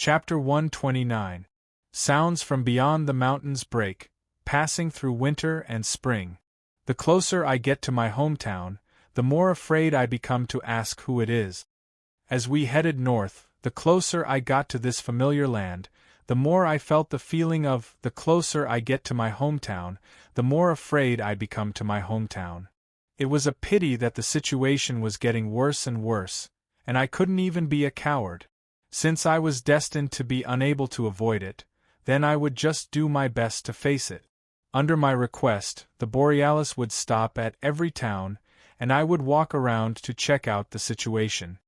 Chapter 129. Sounds from beyond the mountains break, passing through winter and spring. The closer I get to my hometown, the more afraid I become to ask who it is. As we headed north, the closer I got to this familiar land, the more I felt the feeling of, the closer I get to my hometown, the more afraid I become to my hometown. It was a pity that the situation was getting worse and worse, and I couldn't even be a coward. Since I was destined to be unable to avoid it, then I would just do my best to face it. Under my request, the Borealis would stop at every town, and I would walk around to check out the situation.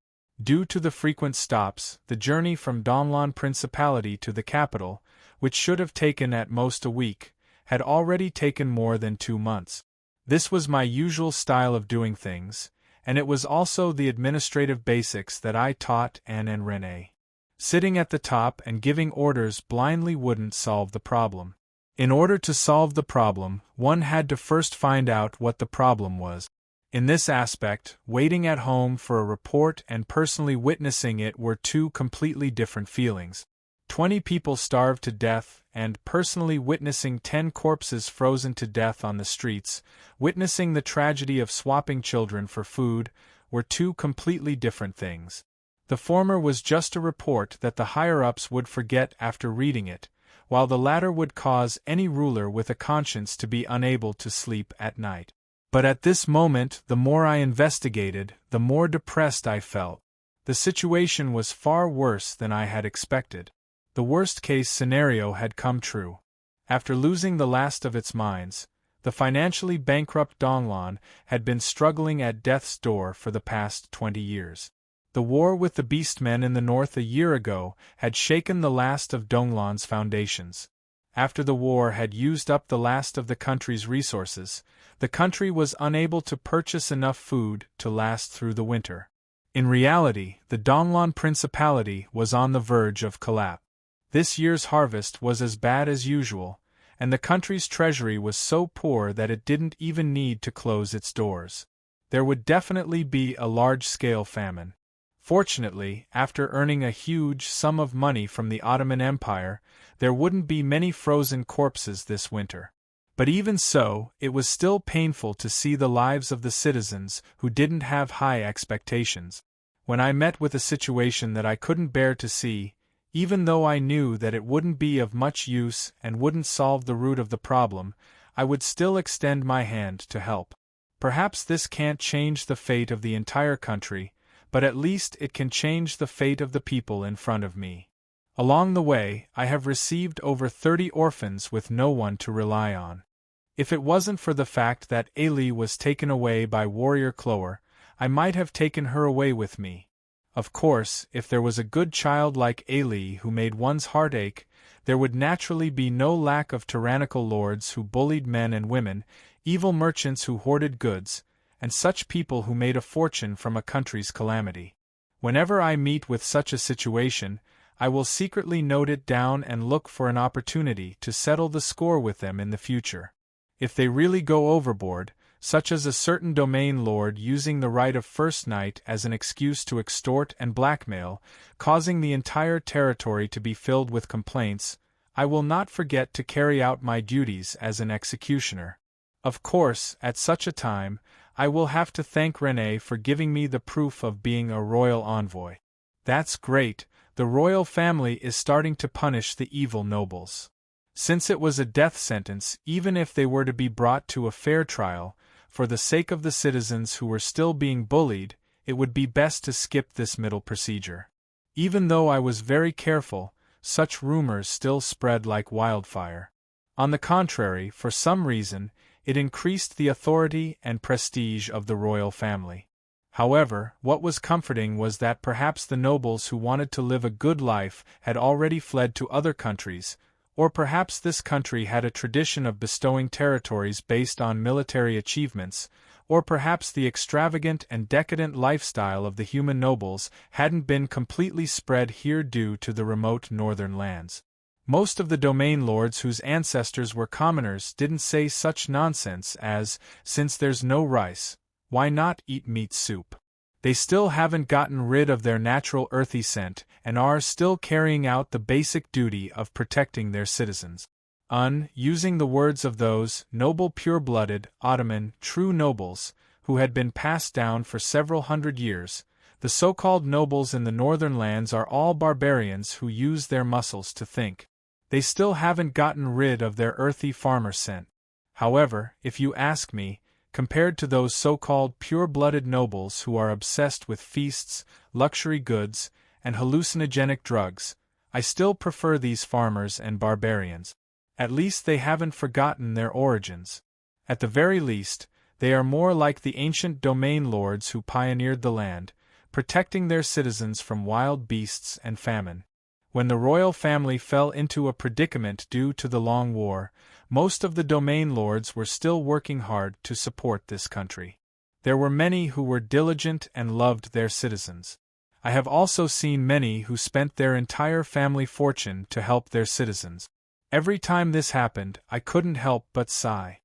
Due to the frequent stops, the journey from Donlon Principality to the capital, which should have taken at most a week, had already taken more than 2 months. This was my usual style of doing things, and it was also the administrative basics that I taught Anne and Renee. Sitting at the top and giving orders blindly wouldn't solve the problem. In order to solve the problem, one had to first find out what the problem was. In this aspect, waiting at home for a report and personally witnessing it were two completely different feelings. 20 people starved to death, and personally witnessing 10 corpses frozen to death on the streets, witnessing the tragedy of swapping children for food, were two completely different things. The former was just a report that the higher-ups would forget after reading it, while the latter would cause any ruler with a conscience to be unable to sleep at night. But at this moment, the more I investigated, the more depressed I felt. The situation was far worse than I had expected. The worst-case scenario had come true. After losing the last of its mines, the financially bankrupt Donlon had been struggling at death's door for the past 20 years. The war with the Beastmen in the north a year ago had shaken the last of Donglon's foundations. After the war had used up the last of the country's resources, the country was unable to purchase enough food to last through the winter. In reality, the Donlon Principality was on the verge of collapse. This year's harvest was as bad as usual, and the country's treasury was so poor that it didn't even need to close its doors. There would definitely be a large-scale famine. Fortunately, after earning a huge sum of money from the Ottoman Empire, there wouldn't be many frozen corpses this winter. But even so, it was still painful to see the lives of the citizens who didn't have high expectations. When I met with a situation that I couldn't bear to see, even though I knew that it wouldn't be of much use and wouldn't solve the root of the problem, I would still extend my hand to help. Perhaps this can't change the fate of the entire country, but at least it can change the fate of the people in front of me. Along the way, I have received over 30 orphans with no one to rely on. If it wasn't for the fact that Ailey was taken away by Warrior Clower, I might have taken her away with me. Of course, if there was a good child like Ailey who made one's heart ache, there would naturally be no lack of tyrannical lords who bullied men and women, evil merchants who hoarded goods, and such people who made a fortune from a country's calamity. Whenever I meet with such a situation, I will secretly note it down and look for an opportunity to settle the score with them in the future. If they really go overboard, such as a certain domain lord using the right of first night as an excuse to extort and blackmail, causing the entire territory to be filled with complaints, I will not forget to carry out my duties as an executioner. Of course, at such a time, I will have to thank Renee for giving me the proof of being a royal envoy. That's great, the royal family is starting to punish the evil nobles. Since it was a death sentence, even if they were to be brought to a fair trial, for the sake of the citizens who were still being bullied, it would be best to skip this middle procedure. Even though I was very careful, such rumors still spread like wildfire. On the contrary, for some reason, it increased the authority and prestige of the royal family. However, what was comforting was that perhaps the nobles who wanted to live a good life had already fled to other countries, or perhaps this country had a tradition of bestowing territories based on military achievements, or perhaps the extravagant and decadent lifestyle of the human nobles hadn't been completely spread here due to the remote northern lands. Most of the domain lords whose ancestors were commoners didn't say such nonsense as, since there's no rice, why not eat meat soup? They still haven't gotten rid of their natural earthy scent and are still carrying out the basic duty of protecting their citizens. Using the words of those noble pure-blooded, Ottoman, true nobles, who had been passed down for several hundred years, the so-called nobles in the northern lands are all barbarians who use their muscles to think. They still haven't gotten rid of their earthy farmer scent. However, if you ask me, compared to those so-called pure-blooded nobles who are obsessed with feasts, luxury goods, and hallucinogenic drugs, I still prefer these farmers and barbarians. At least they haven't forgotten their origins. At the very least, they are more like the ancient domain lords who pioneered the land, protecting their citizens from wild beasts and famine. When the royal family fell into a predicament due to the long war, most of the domain lords were still working hard to support this country. There were many who were diligent and loved their citizens. I have also seen many who spent their entire family fortune to help their citizens. Every time this happened, I couldn't help but sigh.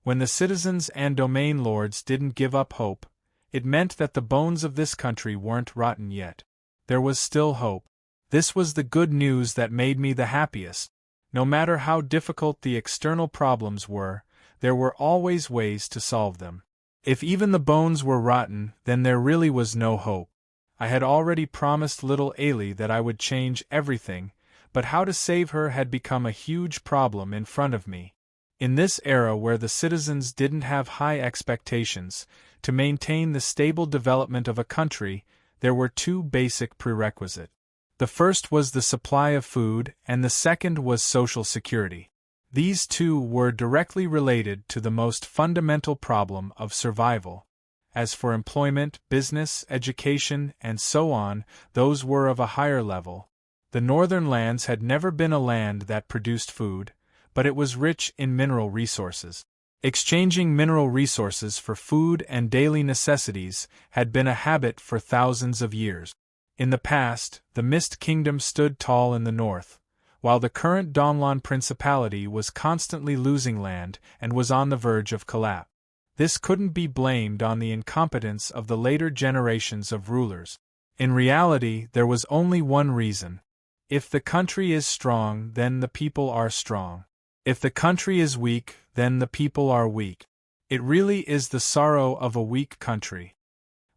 When the citizens and domain lords didn't give up hope, it meant that the bones of this country weren't rotten yet. There was still hope. This was the good news that made me the happiest. No matter how difficult the external problems were, there were always ways to solve them. If even the bones were rotten, then there really was no hope. I had already promised little Ailey that I would change everything, but how to save her had become a huge problem in front of me. In this era where the citizens didn't have high expectations, to maintain the stable development of a country, there were two basic prerequisites. The first was the supply of food, and the second was social security. These two were directly related to the most fundamental problem of survival. As for employment, business, education, and so on, those were of a higher level. The northern lands had never been a land that produced food, but it was rich in mineral resources. Exchanging mineral resources for food and daily necessities had been a habit for thousands of years. In the past, the Mist Kingdom stood tall in the north, while the current Donglan Principality was constantly losing land and was on the verge of collapse. This couldn't be blamed on the incompetence of the later generations of rulers. In reality, there was only one reason. If the country is strong, then the people are strong. If the country is weak, then the people are weak. It really is the sorrow of a weak country.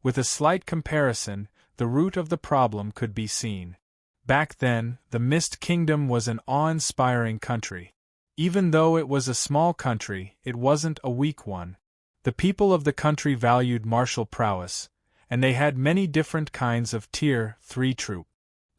With a slight comparison, the root of the problem could be seen. Back then, the Mist Kingdom was an awe-inspiring country. Even though it was a small country, it wasn't a weak one. The people of the country valued martial prowess, and they had many different kinds of Tier 3 troop.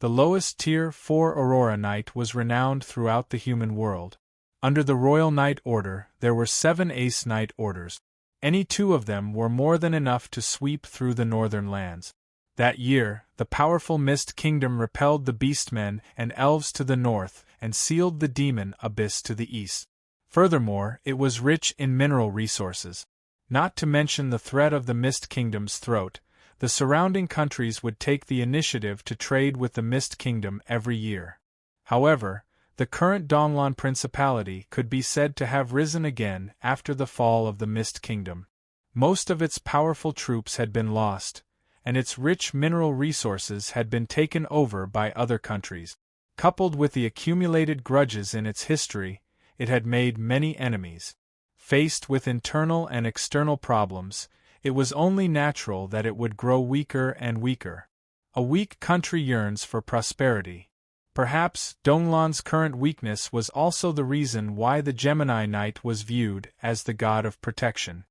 The lowest Tier 4 Aurora Knight was renowned throughout the human world. Under the Royal Knight Order, there were 7 Ace Knight Orders. Any two of them were more than enough to sweep through the northern lands. That year, the powerful Mist Kingdom repelled the Beastmen and Elves to the north and sealed the Demon Abyss to the east. Furthermore, it was rich in mineral resources. Not to mention the threat of the Mist Kingdom's throat, the surrounding countries would take the initiative to trade with the Mist Kingdom every year. However, the current Donglan Principality could be said to have risen again after the fall of the Mist Kingdom. Most of its powerful troops had been lost, and its rich mineral resources had been taken over by other countries. Coupled with the accumulated grudges in its history, it had made many enemies. Faced with internal and external problems, it was only natural that it would grow weaker and weaker. A weak country yearns for prosperity. Perhaps Donglan's current weakness was also the reason why the Gemini Knight was viewed as the god of protection.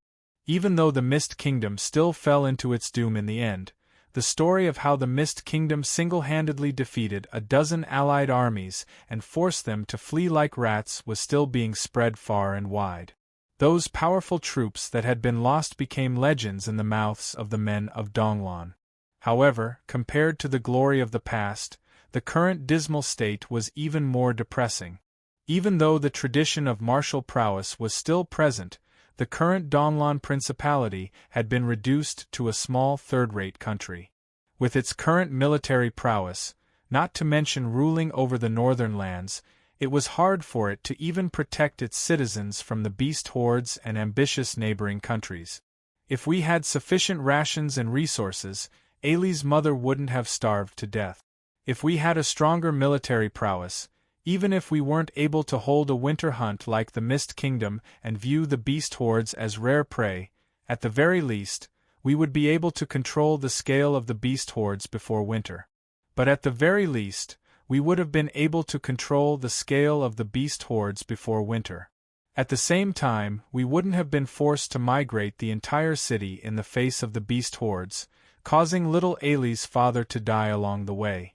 Even though the Mist Kingdom still fell into its doom in the end, the story of how the Mist Kingdom single-handedly defeated a dozen allied armies and forced them to flee like rats was still being spread far and wide. Those powerful troops that had been lost became legends in the mouths of the men of Donglan. However, compared to the glory of the past, the current dismal state was even more depressing. Even though the tradition of martial prowess was still present, the current Donglan Principality had been reduced to a small third-rate country. With its current military prowess, not to mention ruling over the northern lands, it was hard for it to even protect its citizens from the beast hordes and ambitious neighboring countries. If we had sufficient rations and resources, Ailey's mother wouldn't have starved to death. If we had a stronger military prowess, even if we weren't able to hold a winter hunt like the Mist Kingdom and view the beast hordes as rare prey, at the very least, we would be able to control the scale of the beast hordes before winter. But at the very least, we would have been able to control the scale of the beast hordes before winter. At the same time, we wouldn't have been forced to migrate the entire city in the face of the beast hordes, causing little Ailey's father to die along the way.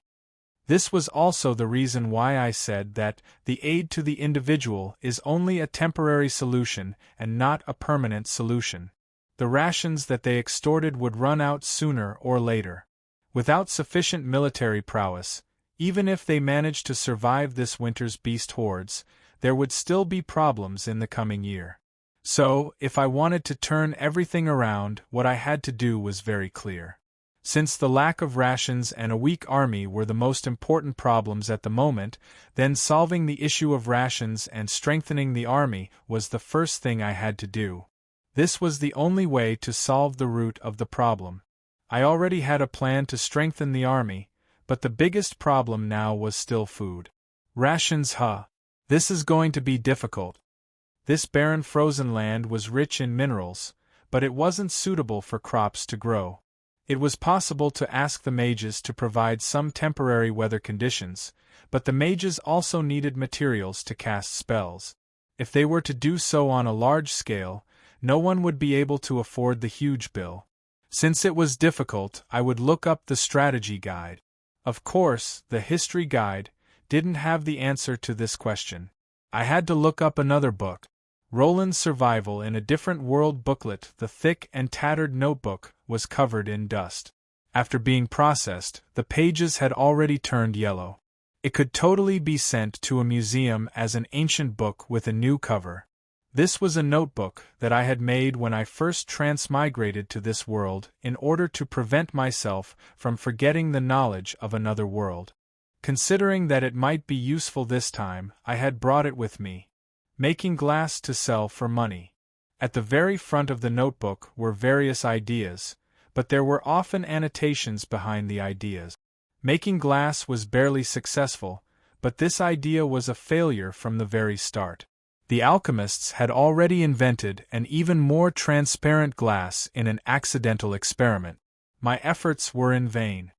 This was also the reason why I said that the aid to the individual is only a temporary solution and not a permanent solution. The rations that they extorted would run out sooner or later. Without sufficient military prowess, even if they managed to survive this winter's beast hordes, there would still be problems in the coming year. So, if I wanted to turn everything around, what I had to do was very clear. Since the lack of rations and a weak army were the most important problems at the moment, then solving the issue of rations and strengthening the army was the first thing I had to do. This was the only way to solve the root of the problem. I already had a plan to strengthen the army, but the biggest problem now was still food. Rations, This is going to be difficult. This barren frozen land was rich in minerals, but it wasn't suitable for crops to grow. It was possible to ask the mages to provide some temporary weather conditions, but the mages also needed materials to cast spells. If they were to do so on a large scale, no one would be able to afford the huge bill. Since it was difficult, I would look up the strategy guide. Of course, the history guide didn't have the answer to this question. I had to look up another book. Roland's Survival in a Different World booklet. The thick and tattered notebook was covered in dust. After being processed, the pages had already turned yellow. It could totally be sent to a museum as an ancient book with a new cover. This was a notebook that I had made when I first transmigrated to this world in order to prevent myself from forgetting the knowledge of another world. Considering that it might be useful this time, I had brought it with me. Making glass to sell for money. At the very front of the notebook were various ideas, but there were often annotations behind the ideas. Making glass was barely successful, but this idea was a failure from the very start. The alchemists had already invented an even more transparent glass in an accidental experiment. My efforts were in vain.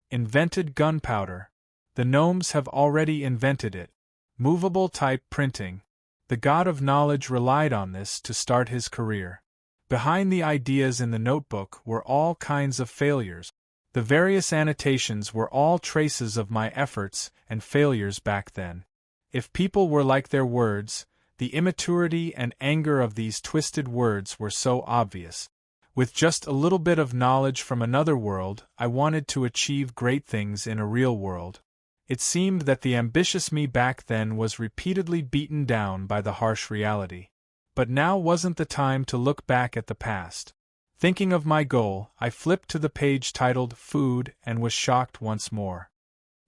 Invented gunpowder. The gnomes have already invented it. Movable type printing. The god of knowledge relied on this to start his career. Behind the ideas in the notebook were all kinds of failures. The various annotations were all traces of my efforts and failures back then. If people were like their words, the immaturity and anger of these twisted words were so obvious. With just a little bit of knowledge from another world, I wanted to achieve great things in a real world. It seemed that the ambitious me back then was repeatedly beaten down by the harsh reality. But now wasn't the time to look back at the past. Thinking of my goal, I flipped to the page titled Food and was shocked once more.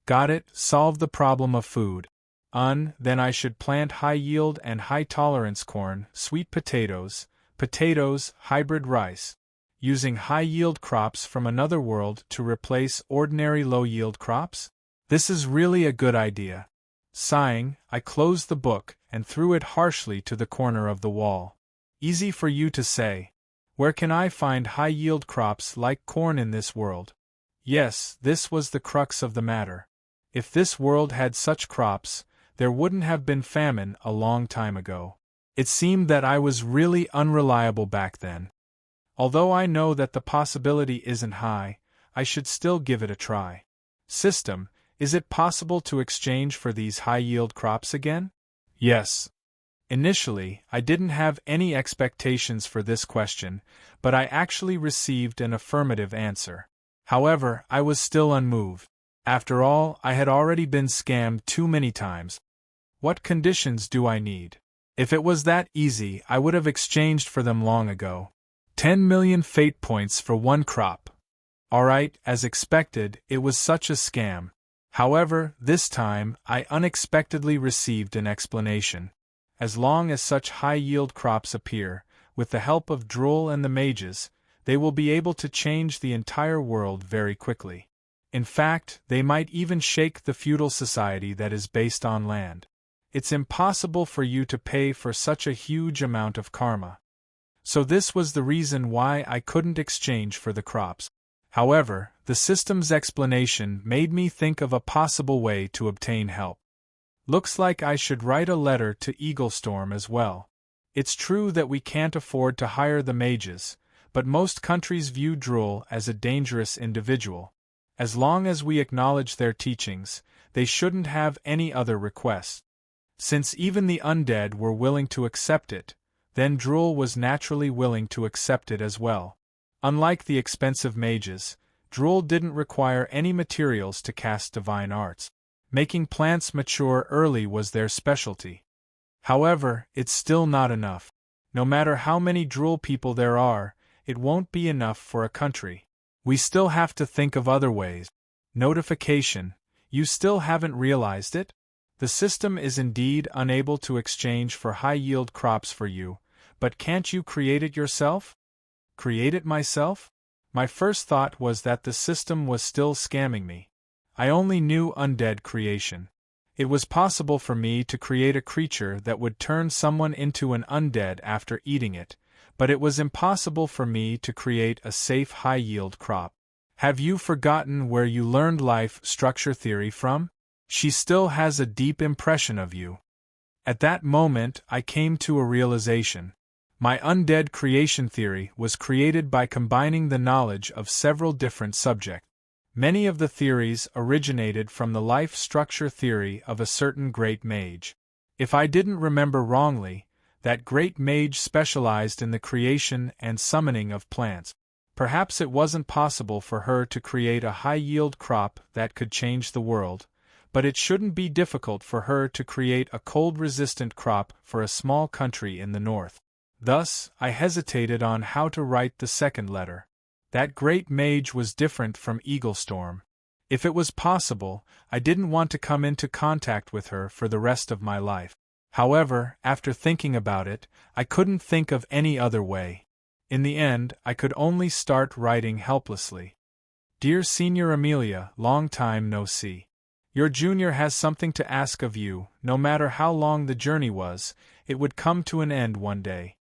Got it, solve the problem of food. Then I should plant high-yield and high-tolerance corn, sweet potatoes, hybrid rice, using high-yield crops from another world to replace ordinary low-yield crops? This is really a good idea. Sighing, I closed the book and threw it harshly to the corner of the wall. Easy for you to say. Where can I find high-yield crops like corn in this world? Yes, this was the crux of the matter. If this world had such crops, there wouldn't have been famine a long time ago. It seemed that I was really unreliable back then. Although I know that the possibility isn't high, I should still give it a try. System, is it possible to exchange for these high-yield crops again? Yes. Initially, I didn't have any expectations for this question, but I actually received an affirmative answer. However, I was still unmoved. After all, I had already been scammed too many times. What conditions do I need? If it was that easy, I would have exchanged for them long ago. 10 million fate points for one crop. Alright, as expected, it was such a scam. However, this time, I unexpectedly received an explanation. As long as such high-yield crops appear, with the help of Droll and the mages, they will be able to change the entire world very quickly. In fact, they might even shake the feudal society that is based on land. It's impossible for you to pay for such a huge amount of karma. So this was the reason why I couldn't exchange for the crops. However, the system's explanation made me think of a possible way to obtain help. Looks like I should write a letter to Eaglestorm as well. It's true that we can't afford to hire the mages, but most countries view Drool as a dangerous individual. As long as we acknowledge their teachings, they shouldn't have any other requests. Since even the undead were willing to accept it, then Drool was naturally willing to accept it as well. Unlike the expensive mages, Drool didn't require any materials to cast divine arts. Making plants mature early was their specialty. However, it's still not enough. No matter how many Drool people there are, it won't be enough for a country. We still have to think of other ways. Notification: you still haven't realized it? The system is indeed unable to exchange for high-yield crops for you, but can't you create it yourself? Create it myself? My first thought was that the system was still scamming me. I only knew undead creation. It was possible for me to create a creature that would turn someone into an undead after eating it, but it was impossible for me to create a safe high-yield crop. Have you forgotten where you learned life structure theory from? She still has a deep impression of you. At that moment, I came to a realization. My undead creation theory was created by combining the knowledge of several different subjects. Many of the theories originated from the life structure theory of a certain great mage. If I didn't remember wrongly, that great mage specialized in the creation and summoning of plants. Perhaps it wasn't possible for her to create a high-yield crop that could change the world, but it shouldn't be difficult for her to create a cold-resistant crop for a small country in the north. Thus, I hesitated on how to write the second letter. That great mage was different from Eaglestorm. If it was possible, I didn't want to come into contact with her for the rest of my life. However, after thinking about it, I couldn't think of any other way. In the end, I could only start writing helplessly. Dear Senior Amelia, long time no see. Your junior has something to ask of you. No matter how long the journey was, it would come to an end one day.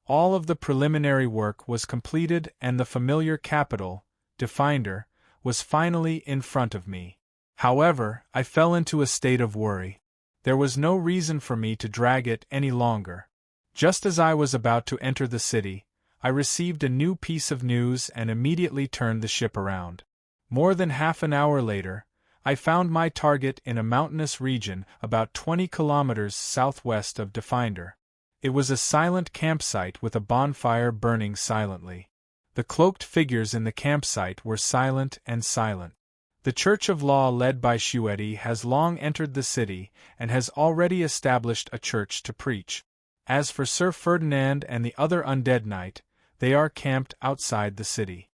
All of the preliminary work was completed and the familiar capital, Definder, was finally in front of me. However, I fell into a state of worry. There was no reason for me to drag it any longer. Just as I was about to enter the city, I received a new piece of news and immediately turned the ship around. More than half an hour later, I found my target in a mountainous region about 20 kilometers southwest of Definder. It was a silent campsite with a bonfire burning silently. The cloaked figures in the campsite were silent and silent. The Church of Law led by Shueti has long entered the city and has already established a church to preach. As for Sir Ferdinand and the other undead knight, they are camped outside the city.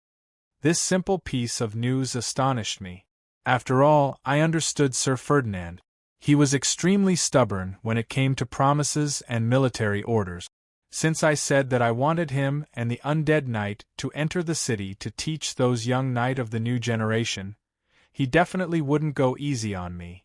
This simple piece of news astonished me. After all, I understood Sir Ferdinand. He was extremely stubborn when it came to promises and military orders. Since I said that I wanted him and the undead knight to enter the city to teach those young knight of the new generation, he definitely wouldn't go easy on me.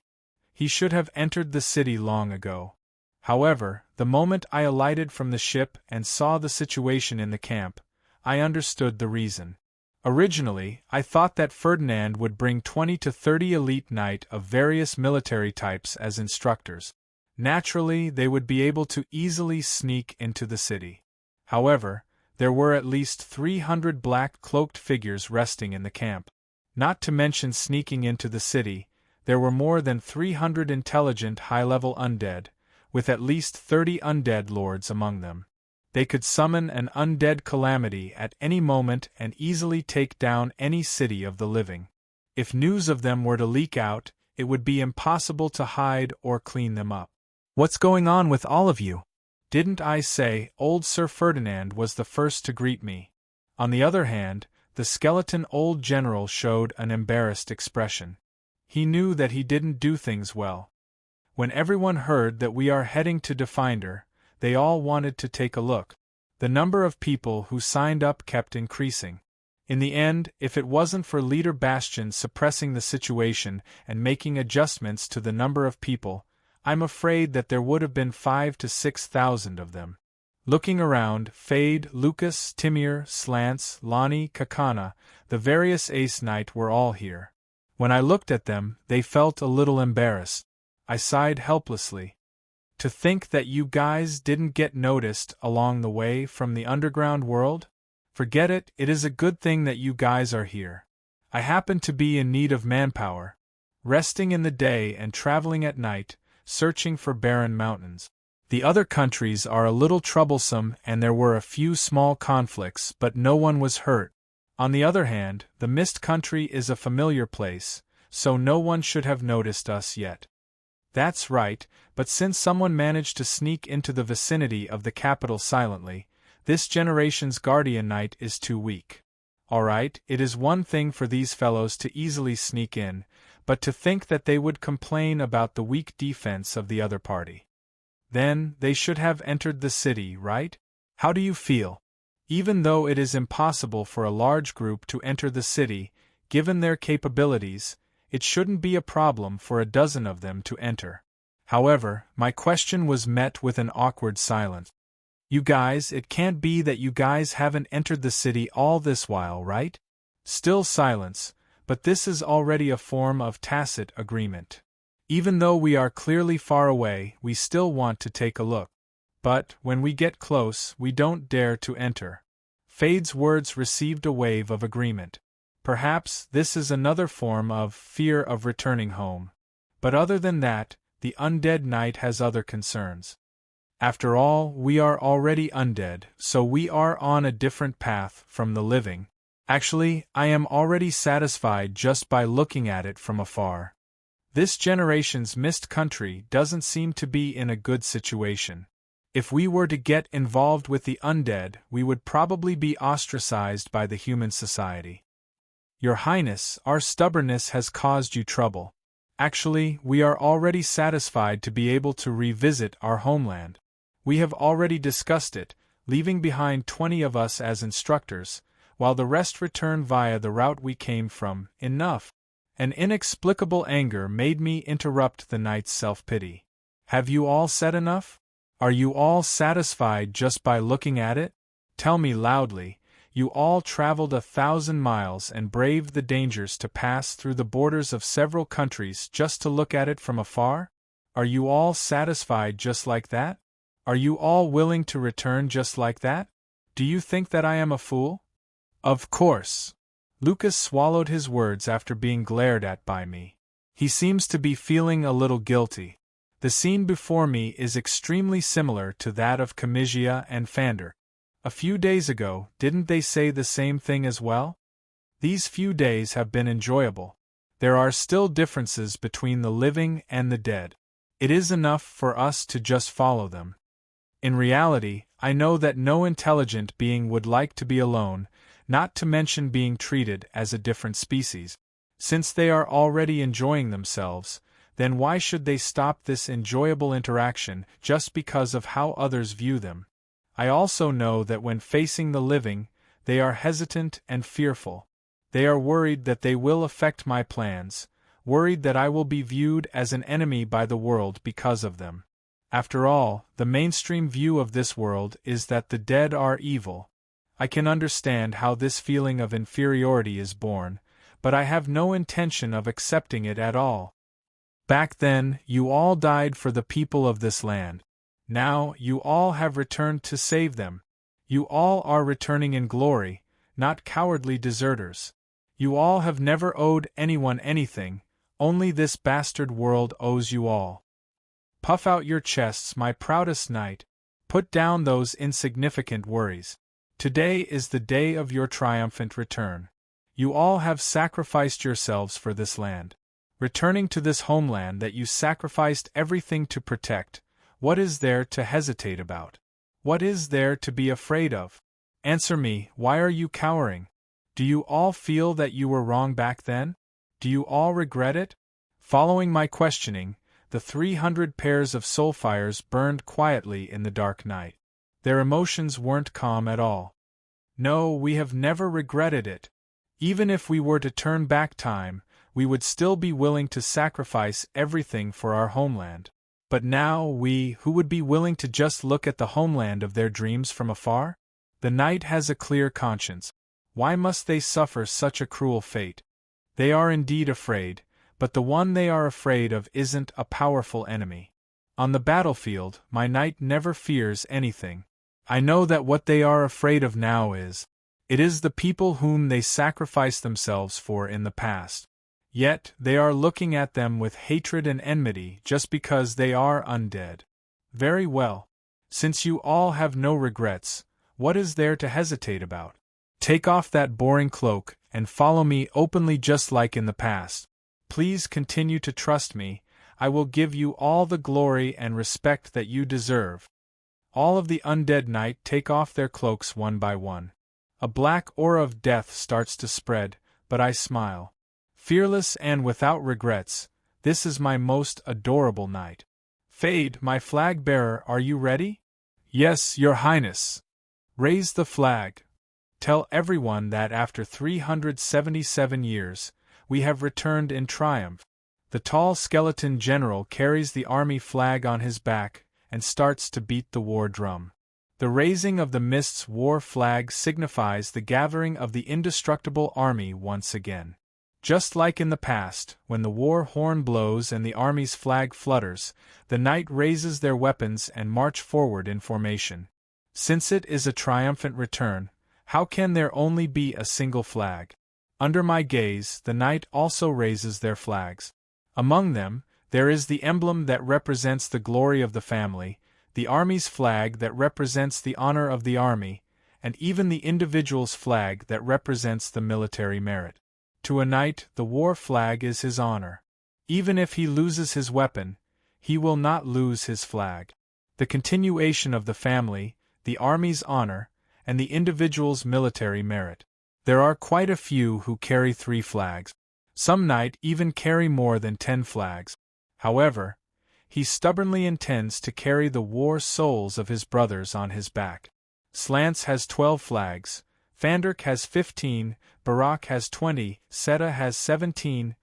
He should have entered the city long ago. However, the moment I alighted from the ship and saw the situation in the camp, I understood the reason. Originally, I thought that Ferdinand would bring 20 to 30 elite knight of various military types as instructors. Naturally, they would be able to easily sneak into the city. However, there were at least 300 black cloaked figures resting in the camp. Not to mention sneaking into the city, there were more than 300 intelligent high-level undead, with at least 30 undead lords among them. They could summon an undead calamity at any moment and easily take down any city of the living. If news of them were to leak out, it would be impossible to hide or clean them up. What's going on with all of you? Didn't I say old Sir Ferdinand was the first to greet me? On the other hand, the skeleton old general showed an embarrassed expression. He knew that he didn't do things well. When everyone heard that we are heading to Definder, they all wanted to take a look. The number of people who signed up kept increasing. In the end, if it wasn't for Leader Bastion suppressing the situation and making adjustments to the number of people, I'm afraid that there would have been 5,000 to 6,000 of them. Looking around, Fade, Lucas, Timir, Slants, Lonnie, Kakana, the various Ace Knight were all here. When I looked at them, they felt a little embarrassed. I sighed helplessly. To think that you guys didn't get noticed along the way from the underground world? Forget it, it is a good thing that you guys are here. I happen to be in need of manpower, resting in the day and traveling at night, searching for barren mountains. The other countries are a little troublesome and there were a few small conflicts, but no one was hurt. On the other hand, the Mist Country is a familiar place, so no one should have noticed us yet. That's right, but since someone managed to sneak into the vicinity of the capital silently, this generation's Guardian Knight is too weak. Alright, it is one thing for these fellows to easily sneak in, but to think that they would complain about the weak defense of the other party. Then, they should have entered the city, right? How do you feel? Even though it is impossible for a large group to enter the city, given their capabilities, it shouldn't be a problem for a dozen of them to enter. However, my question was met with an awkward silence. You guys, it can't be that you guys haven't entered the city all this while, right? Still silence, but this is already a form of tacit agreement. Even though we are clearly far away, we still want to take a look. But, when we get close, we don't dare to enter. Fade's words received a wave of agreement. Perhaps this is another form of fear of returning home. But other than that, the undead knight has other concerns. After all, we are already undead, so we are on a different path from the living. Actually, I am already satisfied just by looking at it from afar. This generation's Mist Country doesn't seem to be in a good situation. If we were to get involved with the undead, we would probably be ostracized by the human society. Your Highness, our stubbornness has caused you trouble. Actually, we are already satisfied to be able to revisit our homeland. We have already discussed it, leaving behind 20 of us as instructors, while the rest return via the route we came from. Enough. An inexplicable anger made me interrupt the knight's self-pity. Have you all said enough? Are you all satisfied just by looking at it? Tell me loudly, you all traveled 1,000 miles and braved the dangers to pass through the borders of several countries just to look at it from afar? Are you all satisfied just like that? Are you all willing to return just like that? Do you think that I am a fool? Of course. Lucas swallowed his words after being glared at by me. He seems to be feeling a little guilty. The scene before me is extremely similar to that of Camisia and Fander. A few days ago, didn't they say the same thing as well? These few days have been enjoyable. There are still differences between the living and the dead. It is enough for us to just follow them. In reality, I know that no intelligent being would like to be alone, not to mention being treated as a different species. Since they are already enjoying themselves, then why should they stop this enjoyable interaction just because of how others view them? I also know that when facing the living, they are hesitant and fearful. They are worried that they will affect my plans, worried that I will be viewed as an enemy by the world because of them. After all, the mainstream view of this world is that the dead are evil. I can understand how this feeling of inferiority is born, but I have no intention of accepting it at all. Back then, you all died for the people of this land. Now, you all have returned to save them. You all are returning in glory, not cowardly deserters. You all have never owed anyone anything, only this bastard world owes you all. Puff out your chests, my proudest knight. Put down those insignificant worries. Today is the day of your triumphant return. You all have sacrificed yourselves for this land. Returning to this homeland that you sacrificed everything to protect, what is there to hesitate about? What is there to be afraid of? Answer me, why are you cowering? Do you all feel that you were wrong back then? Do you all regret it? Following my questioning, the 300 pairs of soulfires burned quietly in the dark night. Their emotions weren't calm at all. No, we have never regretted it. Even if we were to turn back time, we would still be willing to sacrifice everything for our homeland. But now who would be willing to just look at the homeland of their dreams from afar? The knight has a clear conscience. Why must they suffer such a cruel fate? They are indeed afraid, but the one they are afraid of isn't a powerful enemy. On the battlefield, my knight never fears anything. I know that what they are afraid of now it is the people whom they sacrificed themselves for in the past. Yet, they are looking at them with hatred and enmity just because they are undead. Very well. Since you all have no regrets, what is there to hesitate about? Take off that boring cloak and follow me openly just like in the past. Please continue to trust me. I will give you all the glory and respect that you deserve. All of the undead knight take off their cloaks one by one. A black aura of death starts to spread, but I smile. Fearless and without regrets, this is my most adorable knight. Fade, my flag bearer, are you ready? Yes, your highness. Raise the flag. Tell everyone that after 377 years, we have returned in triumph. The tall skeleton general carries the army flag on his back and starts to beat the war drum. The raising of the Mist's war flag signifies the gathering of the indestructible army once again. Just like in the past, when the war horn blows and the army's flag flutters, the knight raises their weapons and march forward in formation. Since it is a triumphant return, how can there only be a single flag? Under my gaze, the knight also raises their flags. Among them, there is the emblem that represents the glory of the family, the army's flag that represents the honor of the army, and even the individual's flag that represents the military merit. To a knight, the war flag is his honor. Even if he loses his weapon, he will not lose his flag. The continuation of the family, the army's honor, and the individual's military merit. There are quite a few who carry 3 flags. Some knight even carry more than 10 flags. However, he stubbornly intends to carry the war souls of his brothers on his back. Slants has 12 flags, Fanderk has 15, Barak has 20, Seta has 17.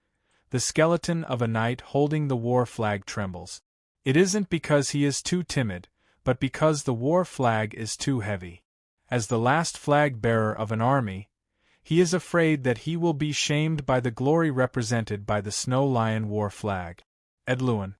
The skeleton of a knight holding the war flag trembles. It isn't because he is too timid, but because the war flag is too heavy. As the last flag bearer of an army, he is afraid that he will be shamed by the glory represented by the Snow Lion war flag. Edluin.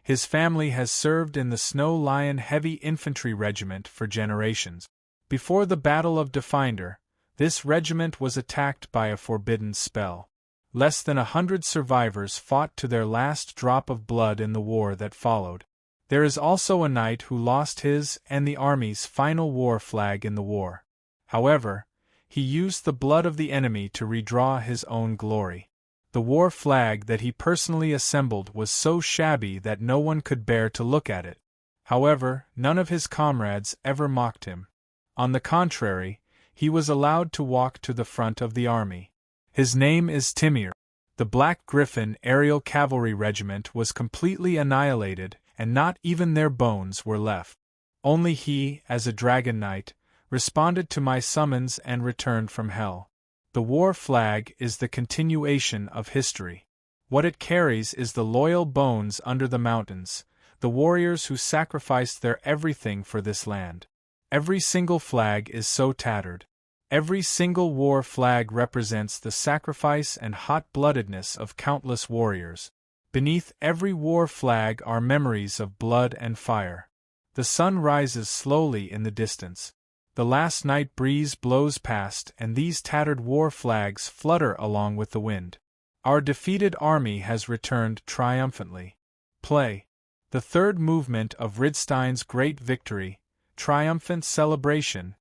His family has served in the Snow Lion Heavy Infantry Regiment for generations. Before the Battle of Definder, this regiment was attacked by a forbidden spell. Less than 100 survivors fought to their last drop of blood in the war that followed. There is also a knight who lost his and the army's final war flag in the war. However, he used the blood of the enemy to redraw his own glory. The war flag that he personally assembled was so shabby that no one could bear to look at it. However, none of his comrades ever mocked him. On the contrary, he was allowed to walk to the front of the army. His name is Timir. The Black Griffin Aerial Cavalry Regiment was completely annihilated, and not even their bones were left. Only he, as a dragon knight, responded to my summons and returned from hell. The war flag is the continuation of history. What it carries is the loyal bones under the mountains, the warriors who sacrificed their everything for this land. Every single flag is so tattered. Every single war flag represents the sacrifice and hot-bloodedness of countless warriors. Beneath every war flag are memories of blood and fire. The sun rises slowly in the distance. The last night breeze blows past and these tattered war flags flutter along with the wind. Our defeated army has returned triumphantly. Play. The third movement of Ridstein's great victory, Triumphant Celebration.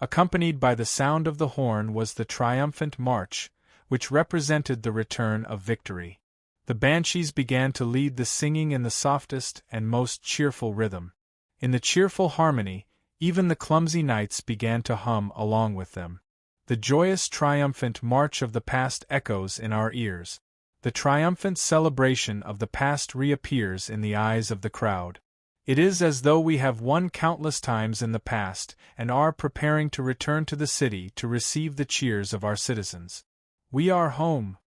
Accompanied by the sound of the horn was the triumphant march, which represented the return of victory. The banshees began to lead the singing in the softest and most cheerful rhythm. In the cheerful harmony, even the clumsy knights began to hum along with them. The joyous triumphant march of the past echoes in our ears. The triumphant celebration of the past reappears in the eyes of the crowd. It is as though we have won countless times in the past and are preparing to return to the city to receive the cheers of our citizens. We are home.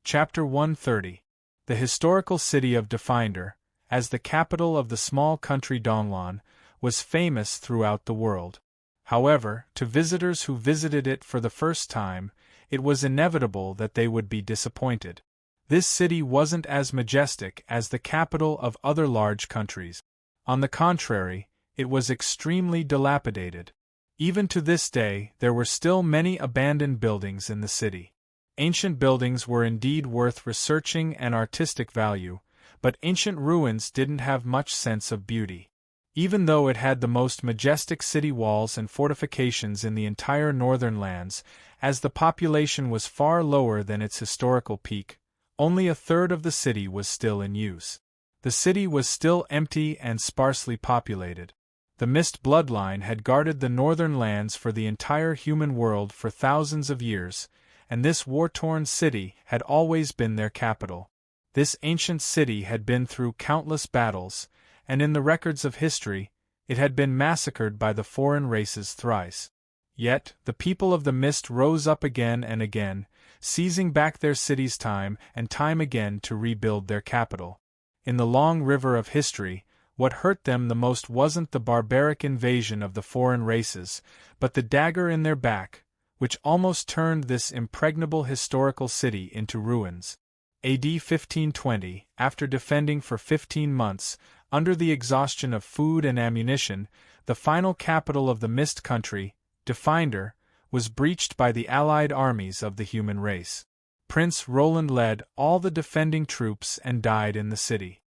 Chapter 130. The historical city of Definder, as the capital of the small country Donlon, was famous throughout the world. However, to visitors who visited it for the first time, it was inevitable that they would be disappointed. This city wasn't as majestic as the capital of other large countries. On the contrary, it was extremely dilapidated. Even to this day, there were still many abandoned buildings in the city. Ancient buildings were indeed worth researching and artistic value, but ancient ruins didn't have much sense of beauty. Even though it had the most majestic city walls and fortifications in the entire northern lands, as the population was far lower than its historical peak, only a third of the city was still in use. The city was still empty and sparsely populated. The Mist bloodline had guarded the northern lands for the entire human world for thousands of years, and this war-torn city had always been their capital. This ancient city had been through countless battles, and in the records of history, it had been massacred by the foreign races thrice. Yet, the people of the Mist rose up again and again, seizing back their cities time and time again to rebuild their capital. In the long river of history, what hurt them the most wasn't the barbaric invasion of the foreign races, but the dagger in their back, which almost turned this impregnable historical city into ruins. AD 1520, after defending for 15 months, under the exhaustion of food and ammunition, the final capital of the Mist country, Definder, was breached by the allied armies of the human race. Prince Roland led all the defending troops and died in the city.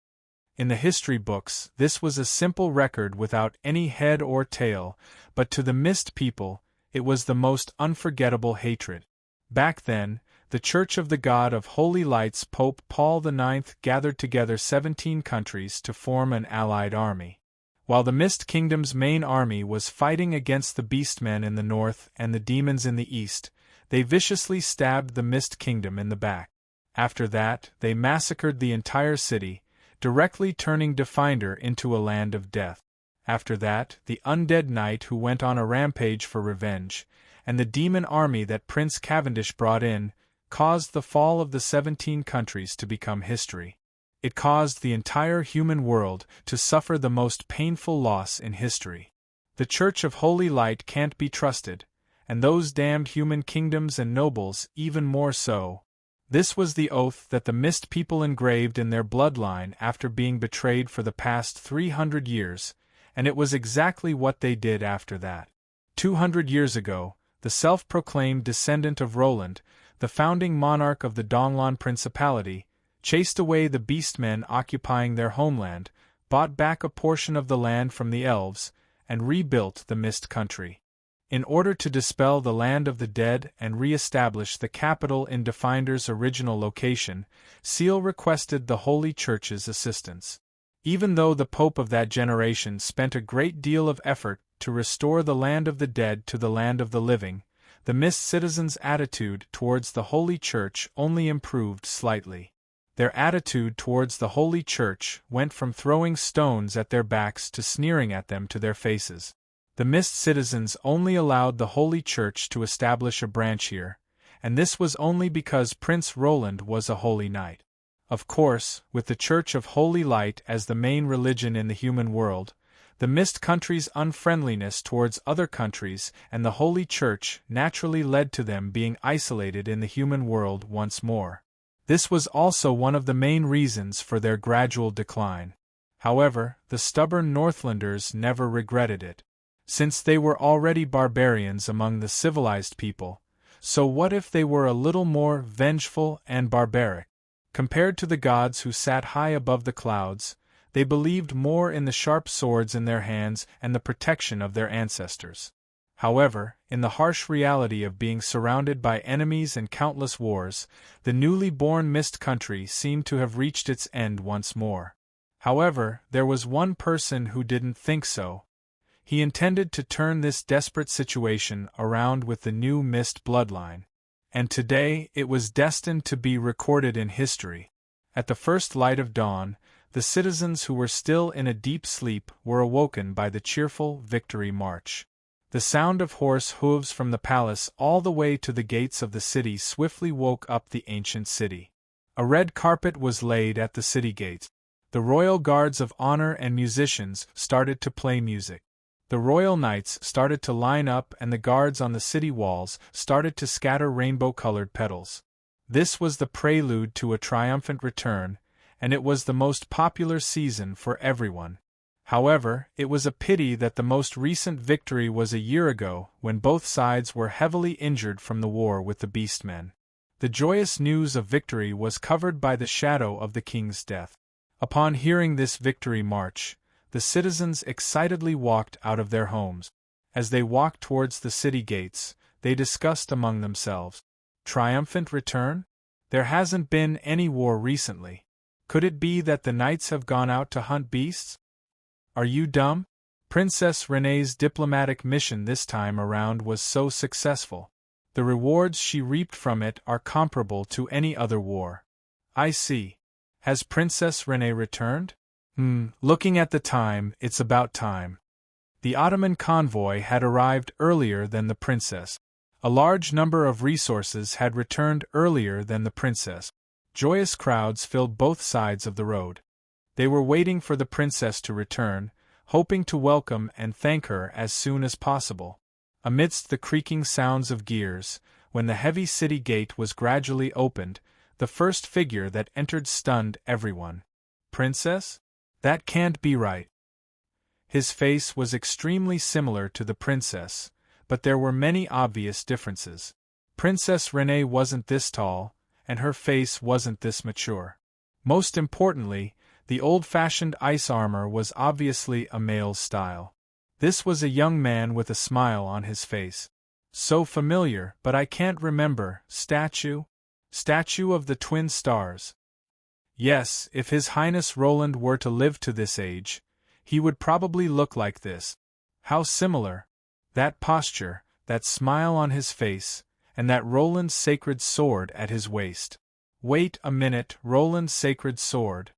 In the history books, this was a simple record without any head or tail, but to the Mist people, it was the most unforgettable hatred. Back then, the Church of the God of Holy Lights Pope Paul IX gathered together 17 countries to form an allied army. While the Mist Kingdom's main army was fighting against the Beastmen in the north and the demons in the east, they viciously stabbed the Mist Kingdom in the back. After that, they massacred the entire city, directly turning Definder into a land of death. After that, the undead knight who went on a rampage for revenge, and the demon army that Prince Cavendish brought in, caused the fall of the 17 countries to become history. It caused the entire human world to suffer the most painful loss in history. The Church of Holy Light can't be trusted, and those damned human kingdoms and nobles even more so. This was the oath that the Mist people engraved in their bloodline after being betrayed for the past 300 years, and it was exactly what they did after that. 200 years ago, the self-proclaimed descendant of Roland, the founding monarch of the Donlon Principality, chased away the beastmen occupying their homeland, bought back a portion of the land from the elves, and rebuilt the Mist country. In order to dispel the land of the dead and re-establish the capital in Definder's original location, Seal requested the Holy Church's assistance. Even though the Pope of that generation spent a great deal of effort to restore the land of the dead to the land of the living, the Mist citizens' attitude towards the Holy Church only improved slightly. Their attitude towards the Holy Church went from throwing stones at their backs to sneering at them to their faces. The Mist citizens only allowed the Holy Church to establish a branch here, and this was only because Prince Roland was a holy knight. Of course, with the Church of Holy Light as the main religion in the human world, the Mist country's unfriendliness towards other countries and the Holy Church naturally led to them being isolated in the human world once more. This was also one of the main reasons for their gradual decline. However, the stubborn Northlanders never regretted it. Since they were already barbarians among the civilized people, so what if they were a little more vengeful and barbaric? Compared to the gods who sat high above the clouds, they believed more in the sharp swords in their hands and the protection of their ancestors. However, in the harsh reality of being surrounded by enemies and countless wars, the newly born Mist country seemed to have reached its end once more. However, there was one person who didn't think so. He intended to turn this desperate situation around with the new Mist bloodline. And today it was destined to be recorded in history. At the first light of dawn, the citizens who were still in a deep sleep were awoken by the cheerful victory march. The sound of horse hooves from the palace all the way to the gates of the city swiftly woke up the ancient city. A red carpet was laid at the city gates. The royal guards of honor and musicians started to play music. The royal knights started to line up and the guards on the city walls started to scatter rainbow-colored petals. This was the prelude to a triumphant return, and it was the most popular season for everyone. However, it was a pity that the most recent victory was a year ago, when both sides were heavily injured from the war with the Beastmen. The joyous news of victory was covered by the shadow of the king's death. Upon hearing this victory march, the citizens excitedly walked out of their homes. As they walked towards the city gates, they discussed among themselves. Triumphant return? There hasn't been any war recently. Could it be that the knights have gone out to hunt beasts? Are you dumb? Princess Renee's diplomatic mission this time around was so successful. The rewards she reaped from it are comparable to any other war. I see. Has Princess Renee returned? Looking at the time, it's about time. The Ottoman convoy had arrived earlier than the princess. A large number of resources had returned earlier than the princess. Joyous crowds filled both sides of the road. They were waiting for the princess to return, hoping to welcome and thank her as soon as possible. Amidst the creaking sounds of gears, when the heavy city gate was gradually opened, the first figure that entered stunned everyone. Princess? That can't be right. His face was extremely similar to the princess, but there were many obvious differences. Princess Renee wasn't this tall, and her face wasn't this mature. Most importantly, the old-fashioned ice armor was obviously a male's style. This was a young man with a smile on his face. So familiar, but I can't remember. Statue of the Twin Stars. Yes, if His Highness Roland were to live to this age, he would probably look like this. How similar. That posture, that smile on his face, and that Roland's sacred sword at his waist. Wait a minute, Roland's sacred sword.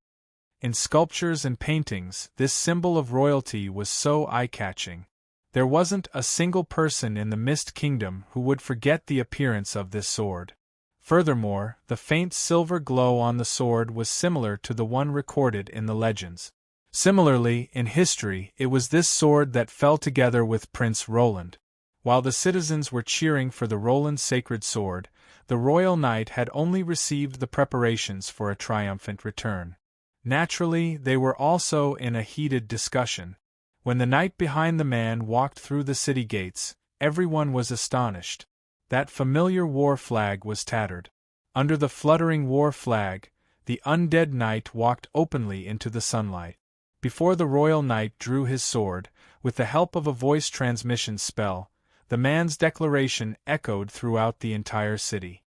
In sculptures and paintings, this symbol of royalty was so eye-catching. There wasn't a single person in the Mist Kingdom who would forget the appearance of this sword. Furthermore, the faint silver glow on the sword was similar to the one recorded in the legends. Similarly, in history, it was this sword that fell together with Prince Roland. While the citizens were cheering for the Roland sacred sword, the royal knight had only received the preparations for a triumphant return. Naturally, they were also in a heated discussion. When the knight behind the man walked through the city gates, everyone was astonished. That familiar war flag was tattered. Under the fluttering war flag, the undead knight walked openly into the sunlight. Before the royal knight drew his sword, with the help of a voice transmission spell, the man's declaration echoed throughout the entire city.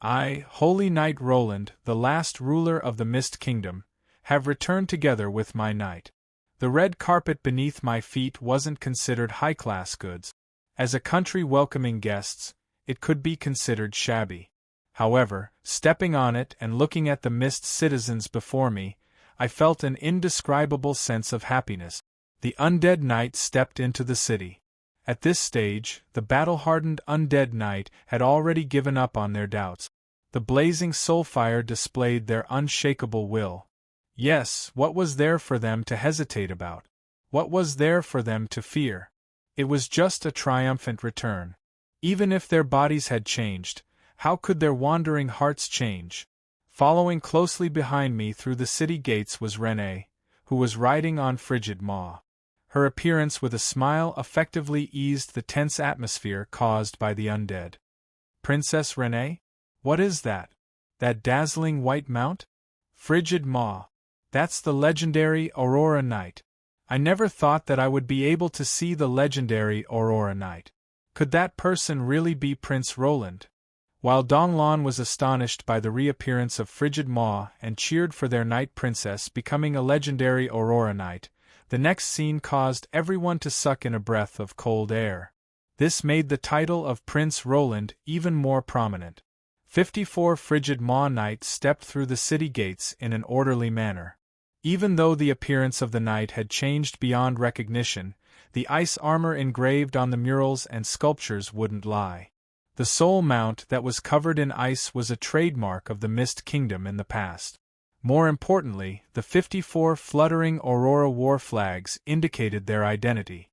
I, Holy Knight Roland, the last ruler of the Mist Kingdom, have returned together with my knight. The red carpet beneath my feet wasn't considered high-class goods. As a country welcoming guests, it could be considered shabby. However, stepping on it and looking at the Mist citizens before me, I felt an indescribable sense of happiness. The undead knight stepped into the city. At this stage, the battle-hardened undead knight had already given up on their doubts. The blazing soulfire displayed their unshakable will. Yes, what was there for them to hesitate about? What was there for them to fear? It was just a triumphant return. Even if their bodies had changed, how could their wandering hearts change? Following closely behind me through the city gates was Renee, who was riding on Frigid Maw. Her appearance with a smile effectively eased the tense atmosphere caused by the undead. Princess Renee? What is that? That dazzling white mount? Frigid Maw. That's the legendary Aurora Knight. I never thought that I would be able to see the legendary Aurora Knight. Could that person really be Prince Roland? While Donglon was astonished by the reappearance of Frigid Maw and cheered for their Knight Princess becoming a legendary Aurora Knight, the next scene caused everyone to suck in a breath of cold air. This made the title of Prince Roland even more prominent. 54 Frigid Maw Knights stepped through the city gates in an orderly manner. Even though the appearance of the knight had changed beyond recognition, the ice armor engraved on the murals and sculptures wouldn't lie. The sole mount that was covered in ice was a trademark of the Mist Kingdom in the past. More importantly, the 54 fluttering Aurora war flags indicated their identity.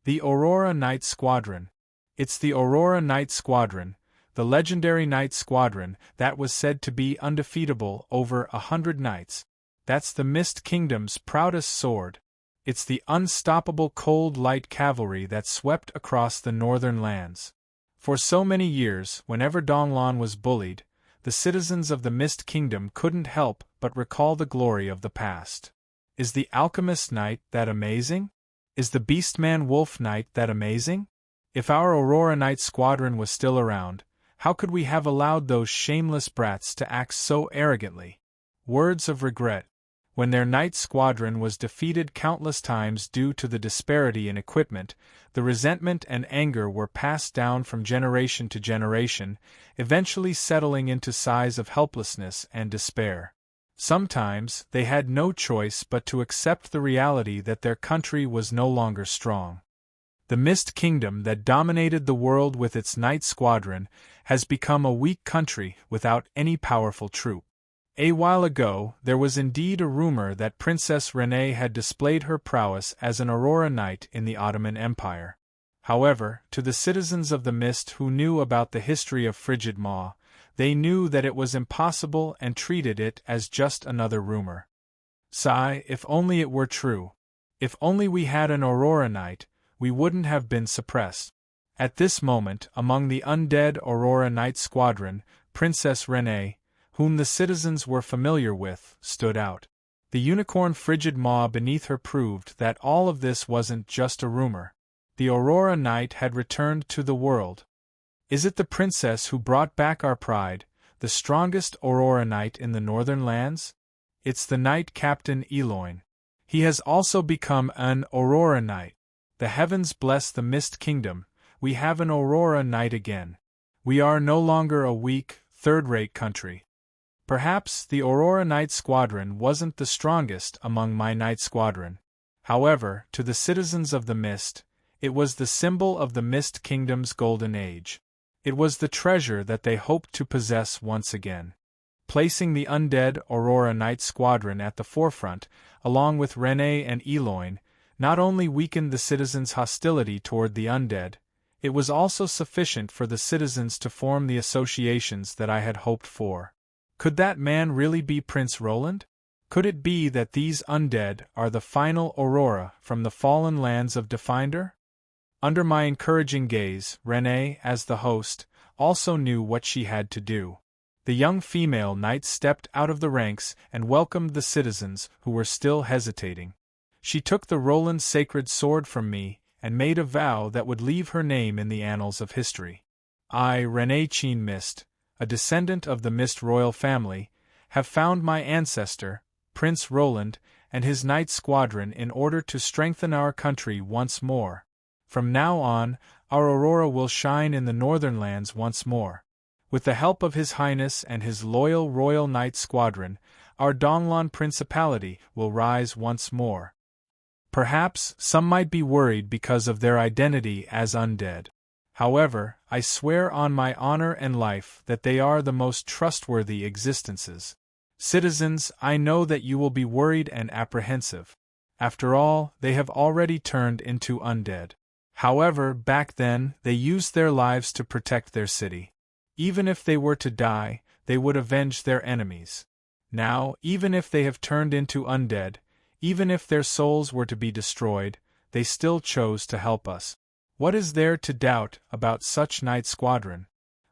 The Aurora Knight Squadron. It's the Aurora Knight Squadron, the legendary Knight Squadron that was said to be undefeatable over 100 knights. That's the Mist Kingdom's proudest sword. It's the unstoppable cold light cavalry that swept across the northern lands. For so many years, whenever Donglon was bullied, the citizens of the Mist Kingdom couldn't help but recall the glory of the past. Is the Alchemist Knight that amazing? Is the Beastman Wolf Knight that amazing? If our Aurora Knight Squadron was still around, how could we have allowed those shameless brats to act so arrogantly? Words of regret. When their Knight Squadron was defeated countless times due to the disparity in equipment, the resentment and anger were passed down from generation to generation, eventually settling into sighs of helplessness and despair. Sometimes they had no choice but to accept the reality that their country was no longer strong. The Mist Kingdom that dominated the world with its Knight Squadron has become a weak country without any powerful troop. A while ago, there was indeed a rumor that Princess Renee had displayed her prowess as an Aurora Knight in the Ottoman Empire. However, to the citizens of the Mist who knew about the history of Frigid Maw, they knew that it was impossible and treated it as just another rumor. Sigh, if only it were true. If only we had an Aurora Knight, we wouldn't have been suppressed. At this moment, among the undead Aurora Knight Squadron, Princess Renee, whom the citizens were familiar with, stood out. The unicorn Frigid Maw beneath her proved that all of this wasn't just a rumor. The Aurora Knight had returned to the world. Is it the princess who brought back our pride, the strongest Aurora Knight in the northern lands? It's the Knight Captain Eloin. He has also become an Aurora Knight. The heavens bless the Mist Kingdom, we have an Aurora Knight again. We are no longer a weak, third-rate country. Perhaps the Aurora Knight Squadron wasn't the strongest among my Knight Squadron. However, to the citizens of the Mist, it was the symbol of the Mist Kingdom's golden age. It was the treasure that they hoped to possess once again. Placing the undead Aurora Knight Squadron at the forefront, along with Renee and Eloin, not only weakened the citizens' hostility toward the undead, it was also sufficient for the citizens to form the associations that I had hoped for. Could that man really be Prince Roland? Could it be that these undead are the final Aurora from the fallen lands of Definder? Under my encouraging gaze, Renee, as the host, also knew what she had to do. The young female knight stepped out of the ranks and welcomed the citizens who were still hesitating. She took the Roland sacred sword from me and made a vow that would leave her name in the annals of history. I, Renee Cheen Mist, a descendant of the Mist royal family, have found my ancestor, Prince Roland, and his knight squadron in order to strengthen our country once more. From now on, our aurora will shine in the northern lands once more. With the help of His Highness and his loyal Royal Knight Squadron, our Donglon Principality will rise once more. Perhaps some might be worried because of their identity as undead. However, I swear on my honor and life that they are the most trustworthy existences. Citizens, I know that you will be worried and apprehensive. After all, they have already turned into undead. However, back then, they used their lives to protect their city. Even if they were to die, they would avenge their enemies. Now, even if they have turned into undead, even if their souls were to be destroyed, they still chose to help us. What is there to doubt about such Knight Squadron?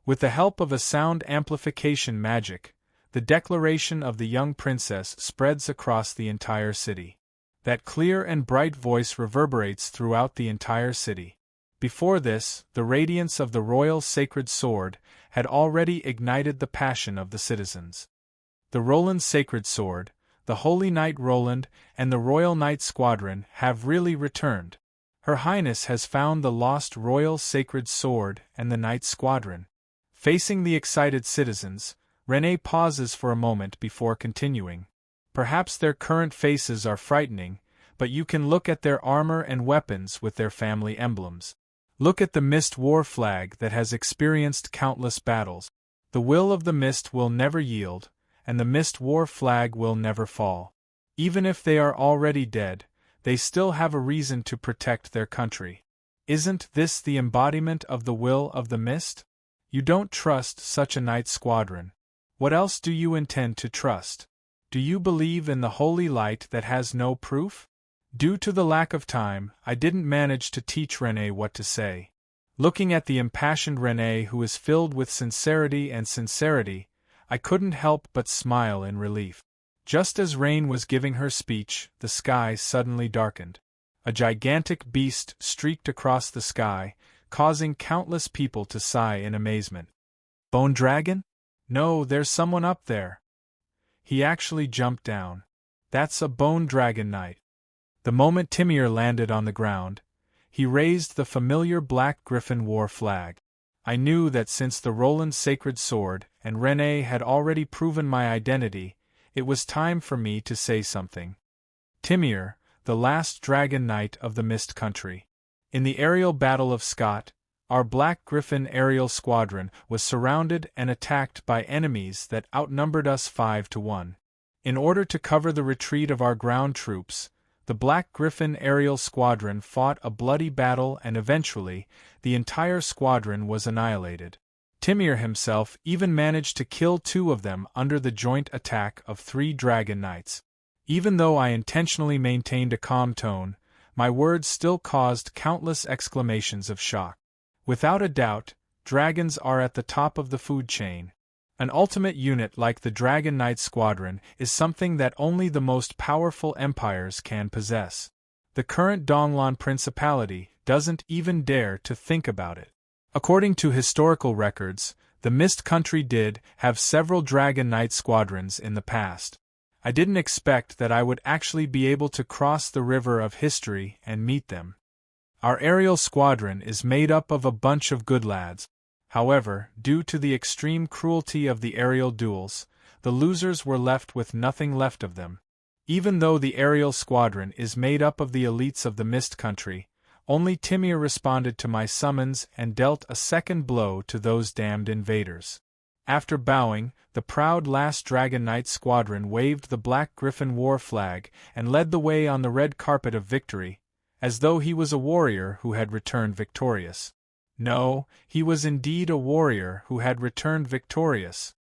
With the help of a sound amplification magic, the declaration of the young princess spreads across the entire city. That clear and bright voice reverberates throughout the entire city. Before this, the radiance of the royal sacred sword had already ignited the passion of the citizens. The Roland sacred sword, the Holy Knight Roland, and the Royal Knight Squadron have really returned. Her Highness has found the lost royal sacred sword and the Knight Squadron. Facing the excited citizens, Renee pauses for a moment before continuing. Perhaps their current faces are frightening, but you can look at their armor and weapons with their family emblems. Look at the Mist war flag that has experienced countless battles. The will of the Mist will never yield, and the Mist war flag will never fall. Even if they are already dead, they still have a reason to protect their country. Isn't this the embodiment of the will of the Mist? You don't trust such a knight squadron. What else do you intend to trust? Do you believe in the holy light that has no proof? Due to the lack of time, I didn't manage to teach Renée what to say. Looking at the impassioned Renée, who is filled with sincerity, I couldn't help but smile in relief. Just as Rain was giving her speech, the sky suddenly darkened. A gigantic beast streaked across the sky, causing countless people to sigh in amazement. Bone dragon? No, there's someone up there. He actually jumped down. That's a bone dragon knight. The moment Timir landed on the ground, he raised the familiar Black Griffin war flag. I knew that since the Roland sacred sword and Renée had already proven my identity, it was time for me to say something. Timir, the last dragon knight of the Mist Country. In the aerial battle of Scott, our Black Griffin aerial squadron was surrounded and attacked by enemies that outnumbered us 5-1. In order to cover the retreat of our ground troops, the Black Griffin aerial squadron fought a bloody battle, and eventually, the entire squadron was annihilated. Timir himself even managed to kill 2 of them under the joint attack of 3 dragon knights. Even though I intentionally maintained a calm tone, my words still caused countless exclamations of shock. Without a doubt, dragons are at the top of the food chain. An ultimate unit like the Dragon Knight Squadron is something that only the most powerful empires can possess. The current Donglan Principality doesn't even dare to think about it. According to historical records, the Mist Country did have several Dragon Knight squadrons in the past. I didn't expect that I would actually be able to cross the river of history and meet them. Our aerial squadron is made up of a bunch of good lads. However, due to the extreme cruelty of the aerial duels, the losers were left with nothing left of them. Even though the aerial squadron is made up of the elites of the Mist Country, only Timir responded to my summons and dealt a second blow to those damned invaders. After bowing, the proud last Dragon Knight squadron waved the Black Griffin war flag and led the way on the red carpet of victory, as though he was a warrior who had returned victorious. No, he was indeed a warrior who had returned victorious.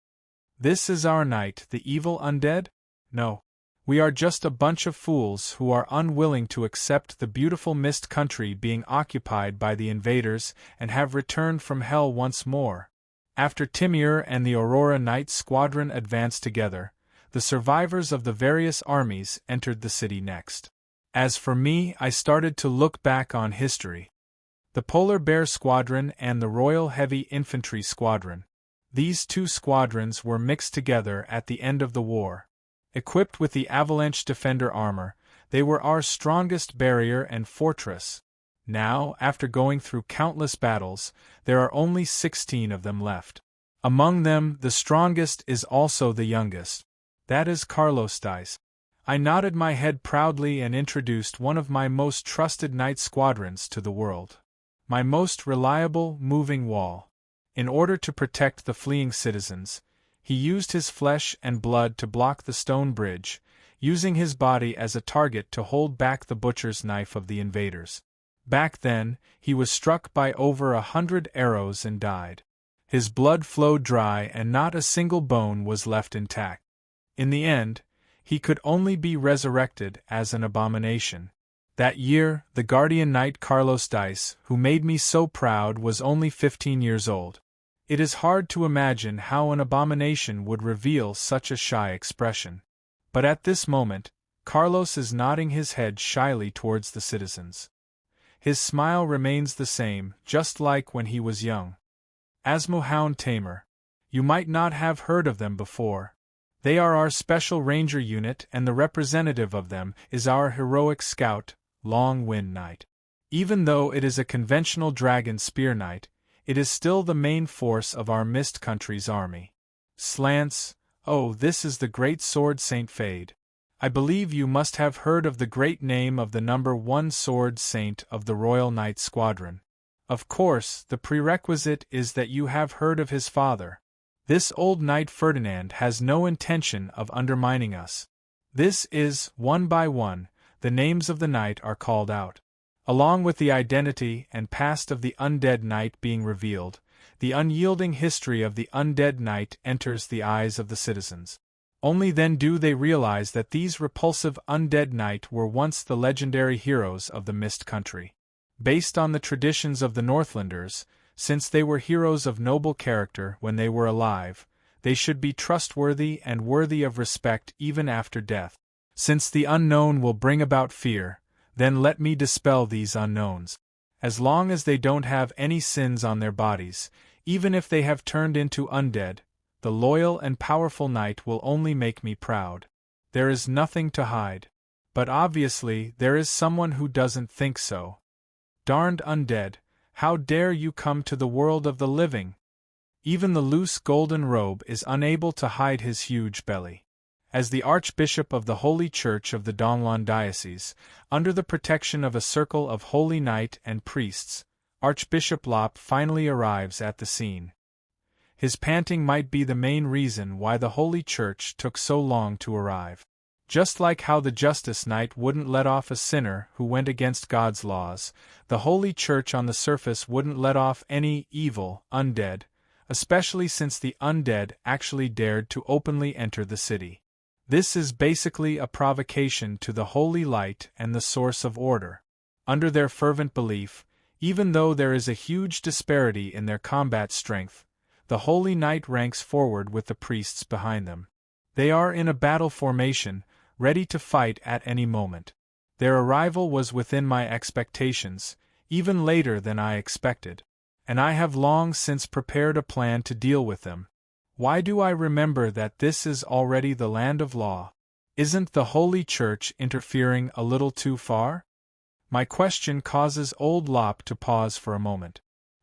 This is our knight, the evil undead? No. We are just a bunch of fools who are unwilling to accept the beautiful Mist Country being occupied by the invaders and have returned from hell once more. After Timir and the Aurora Knight squadron advanced together, the survivors of the various armies entered the city next. As for me, I started to look back on history. The Polar Bear Squadron and the Royal Heavy Infantry Squadron. These 2 squadrons were mixed together at the end of the war. Equipped with the Avalanche Defender armor, they were our strongest barrier and fortress. Now, after going through countless battles, there are only 16 of them left. Among them, the strongest is also the youngest. That is Carlos Dice. I nodded my head proudly and introduced one of my most trusted knight squadrons to the world. My most reliable moving wall. In order to protect the fleeing citizens, he used his flesh and blood to block the stone bridge, using his body as a target to hold back the butcher's knife of the invaders. Back then, he was struck by over 100 arrows and died. His blood flowed dry and not a single bone was left intact. In the end, he could only be resurrected as an abomination. That year, the Guardian Knight Carlos Dice, who made me so proud, was only 15 years old. It is hard to imagine how an abomination would reveal such a shy expression. But at this moment, Carlos is nodding his head shyly towards the citizens. His smile remains the same, just like when he was young. Asmo Hound Tamer. You might not have heard of them before. They are our special ranger unit, and the representative of them is our heroic scout, Long Wind Knight. Even though it is a conventional dragon spear knight, it is still the main force of our Mist Country's army. Slants, oh, this is the great sword Saint Fade. I believe you must have heard of the great name of the number 1 sword saint of the Royal Knight Squadron. Of course, the prerequisite is that you have heard of his father. This old Knight Ferdinand has no intention of undermining us. This is, one by one, the names of the knight are called out. Along with the identity and past of the undead knight being revealed, the unyielding history of the undead knight enters the eyes of the citizens. Only then do they realize that these repulsive undead knight were once the legendary heroes of the Mist Country. Based on the traditions of the Northlanders, since they were heroes of noble character when they were alive, they should be trustworthy and worthy of respect even after death. Since the unknown will bring about fear, then let me dispel these unknowns. As long as they don't have any sins on their bodies, even if they have turned into undead, the loyal and powerful knight will only make me proud. There is nothing to hide. But obviously there is someone who doesn't think so. Darned undead, how dare you come to the world of the living? Even the loose golden robe is unable to hide his huge belly. As the Archbishop of the Holy Church of the Donlon Diocese, under the protection of a circle of holy knight and priests, Archbishop Lop finally arrives at the scene. His panting might be the main reason why the Holy Church took so long to arrive. Just like how the Justice Knight wouldn't let off a sinner who went against God's laws, the Holy Church on the surface wouldn't let off any evil undead, especially since the undead actually dared to openly enter the city. This is basically a provocation to the holy light and the source of order. Under their fervent belief, even though there is a huge disparity in their combat strength, the Holy Knight ranks forward with the priests behind them. They are in a battle formation, ready to fight at any moment. Their arrival was within my expectations, even later than I expected, and I have long since prepared a plan to deal with them. Why do I remember that this is already the land of law? Isn't the Holy Church interfering a little too far? My question causes old Lop to pause for a moment.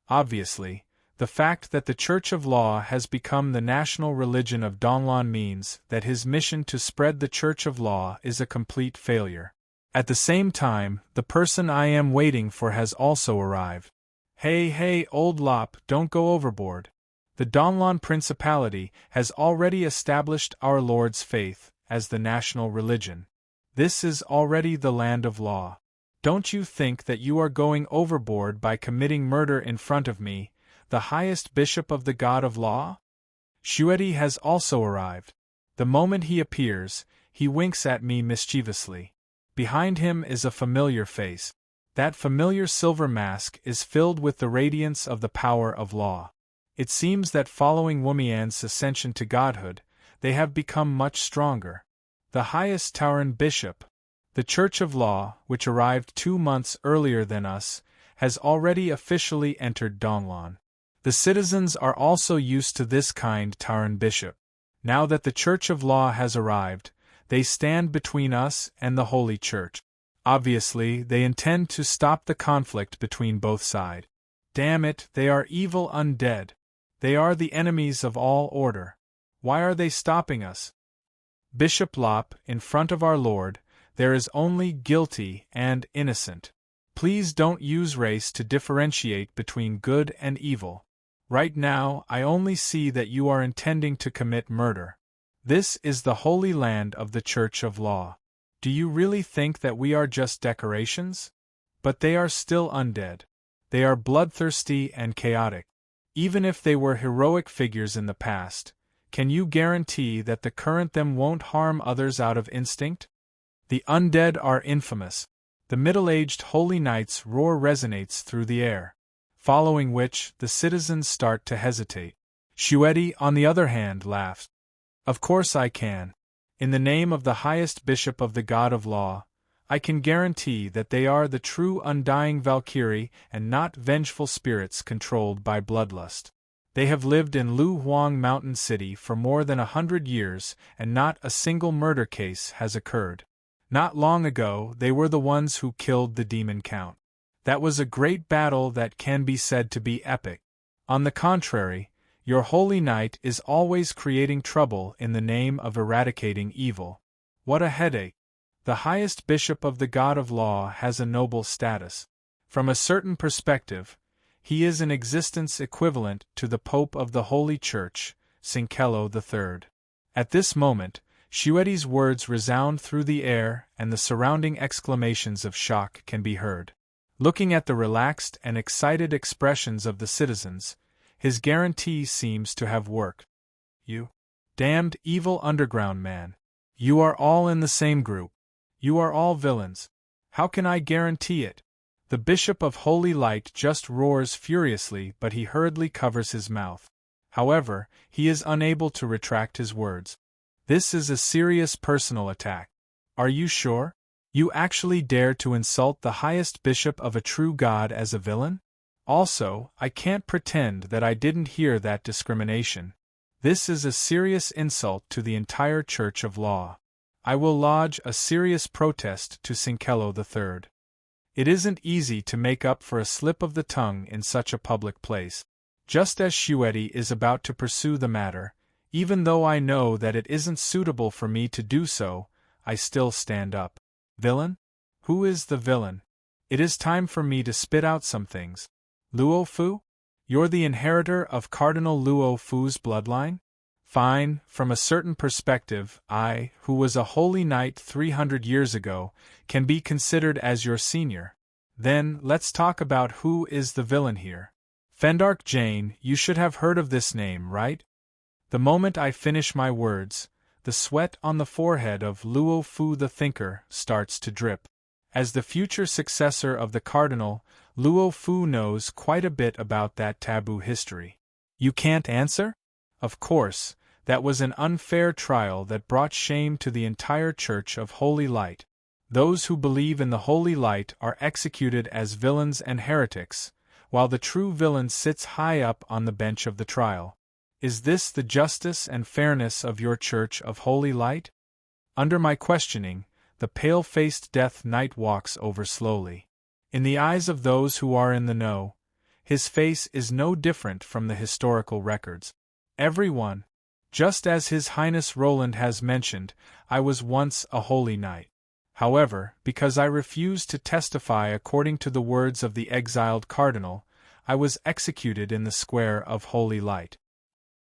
Obviously, the fact that the Church of Law has become the national religion of Donlon means that his mission to spread the Church of Law is a complete failure. At the same time, the person I am waiting for has also arrived. Hey, old Lop, don't go overboard. The Donlon Principality has already established our Lord's faith as the national religion. This is already the land of law. Don't you think that you are going overboard by committing murder in front of me, the highest bishop of the God of Law? Shueti has also arrived. The moment he appears, he winks at me mischievously. Behind him is a familiar face. That familiar silver mask is filled with the radiance of the power of law. It seems that following Wumian's ascension to godhood, they have become much stronger. The highest Tauran bishop, the Church of Law, which arrived 2 months earlier than us, has already officially entered Donlon. The citizens are also used to this kind Tauran bishop. Now that the Church of Law has arrived, they stand between us and the Holy Church. Obviously, they intend to stop the conflict between both sides. Damn it, they are evil undead. They are the enemies of all order. Why are they stopping us? Bishop Lop, in front of our Lord, there is only guilty and innocent. Please don't use race to differentiate between good and evil. Right now, I only see that you are intending to commit murder. This is the holy land of the Church of Law. Do you really think that we are just decorations? But they are still undead. They are bloodthirsty and chaotic. Even if they were heroic figures in the past, can you guarantee that the current them won't harm others out of instinct? The undead are infamous. The middle-aged holy knight's roar resonates through the air, following which the citizens start to hesitate. Shueti, on the other hand, laughs. Of course I can. In the name of the highest bishop of the God of Law, I can guarantee that they are the true undying Valkyrie and not vengeful spirits controlled by bloodlust. They have lived in Lu Huang Mountain City for more than 100 years and not a single murder case has occurred. Not long ago, they were the ones who killed the demon count. That was a great battle that can be said to be epic. On the contrary, your holy knight is always creating trouble in the name of eradicating evil. What a headache! The highest bishop of the God of Law has a noble status. From a certain perspective, he is in existence equivalent to the Pope of the Holy Church, Cincello III. At this moment, Shueti's words resound through the air and the surrounding exclamations of shock can be heard. Looking at the relaxed and excited expressions of the citizens, his guarantee seems to have worked. You damned evil underground man. You are all in the same group. You are all villains. How can I guarantee it? The Bishop of Holy Light just roars furiously, but he hurriedly covers his mouth. However, he is unable to retract his words. This is a serious personal attack. Are you sure? You actually dare to insult the highest bishop of a true God as a villain? Also, I can't pretend that I didn't hear that discrimination. This is a serious insult to the entire Church of Law. I will lodge a serious protest to Cincello III. It isn't easy to make up for a slip of the tongue in such a public place. Just as Shueti is about to pursue the matter, even though I know that it isn't suitable for me to do so, I still stand up. Villain? Who is the villain? It is time for me to spit out some things. Luo Fu? You're the inheritor of Cardinal Luo Fu's bloodline? Fine, from a certain perspective, I, who was a holy knight 300 years ago, can be considered as your senior. Then, let's talk about who is the villain here. Fendark Jane, you should have heard of this name, right? The moment I finish my words, the sweat on the forehead of Luo Fu the Thinker starts to drip. As the future successor of the Cardinal, Luo Fu knows quite a bit about that taboo history. You can't answer? Of course, that was an unfair trial that brought shame to the entire Church of Holy Light. Those who believe in the Holy Light are executed as villains and heretics, while the true villain sits high up on the bench of the trial. Is this the justice and fairness of your Church of Holy Light? Under my questioning, the pale-faced Death Knight walks over slowly. In the eyes of those who are in the know, his face is no different from the historical records. Everyone, just as His Highness Roland has mentioned, I was once a holy knight. However, because I refused to testify according to the words of the exiled cardinal, I was executed in the square of Holy Light.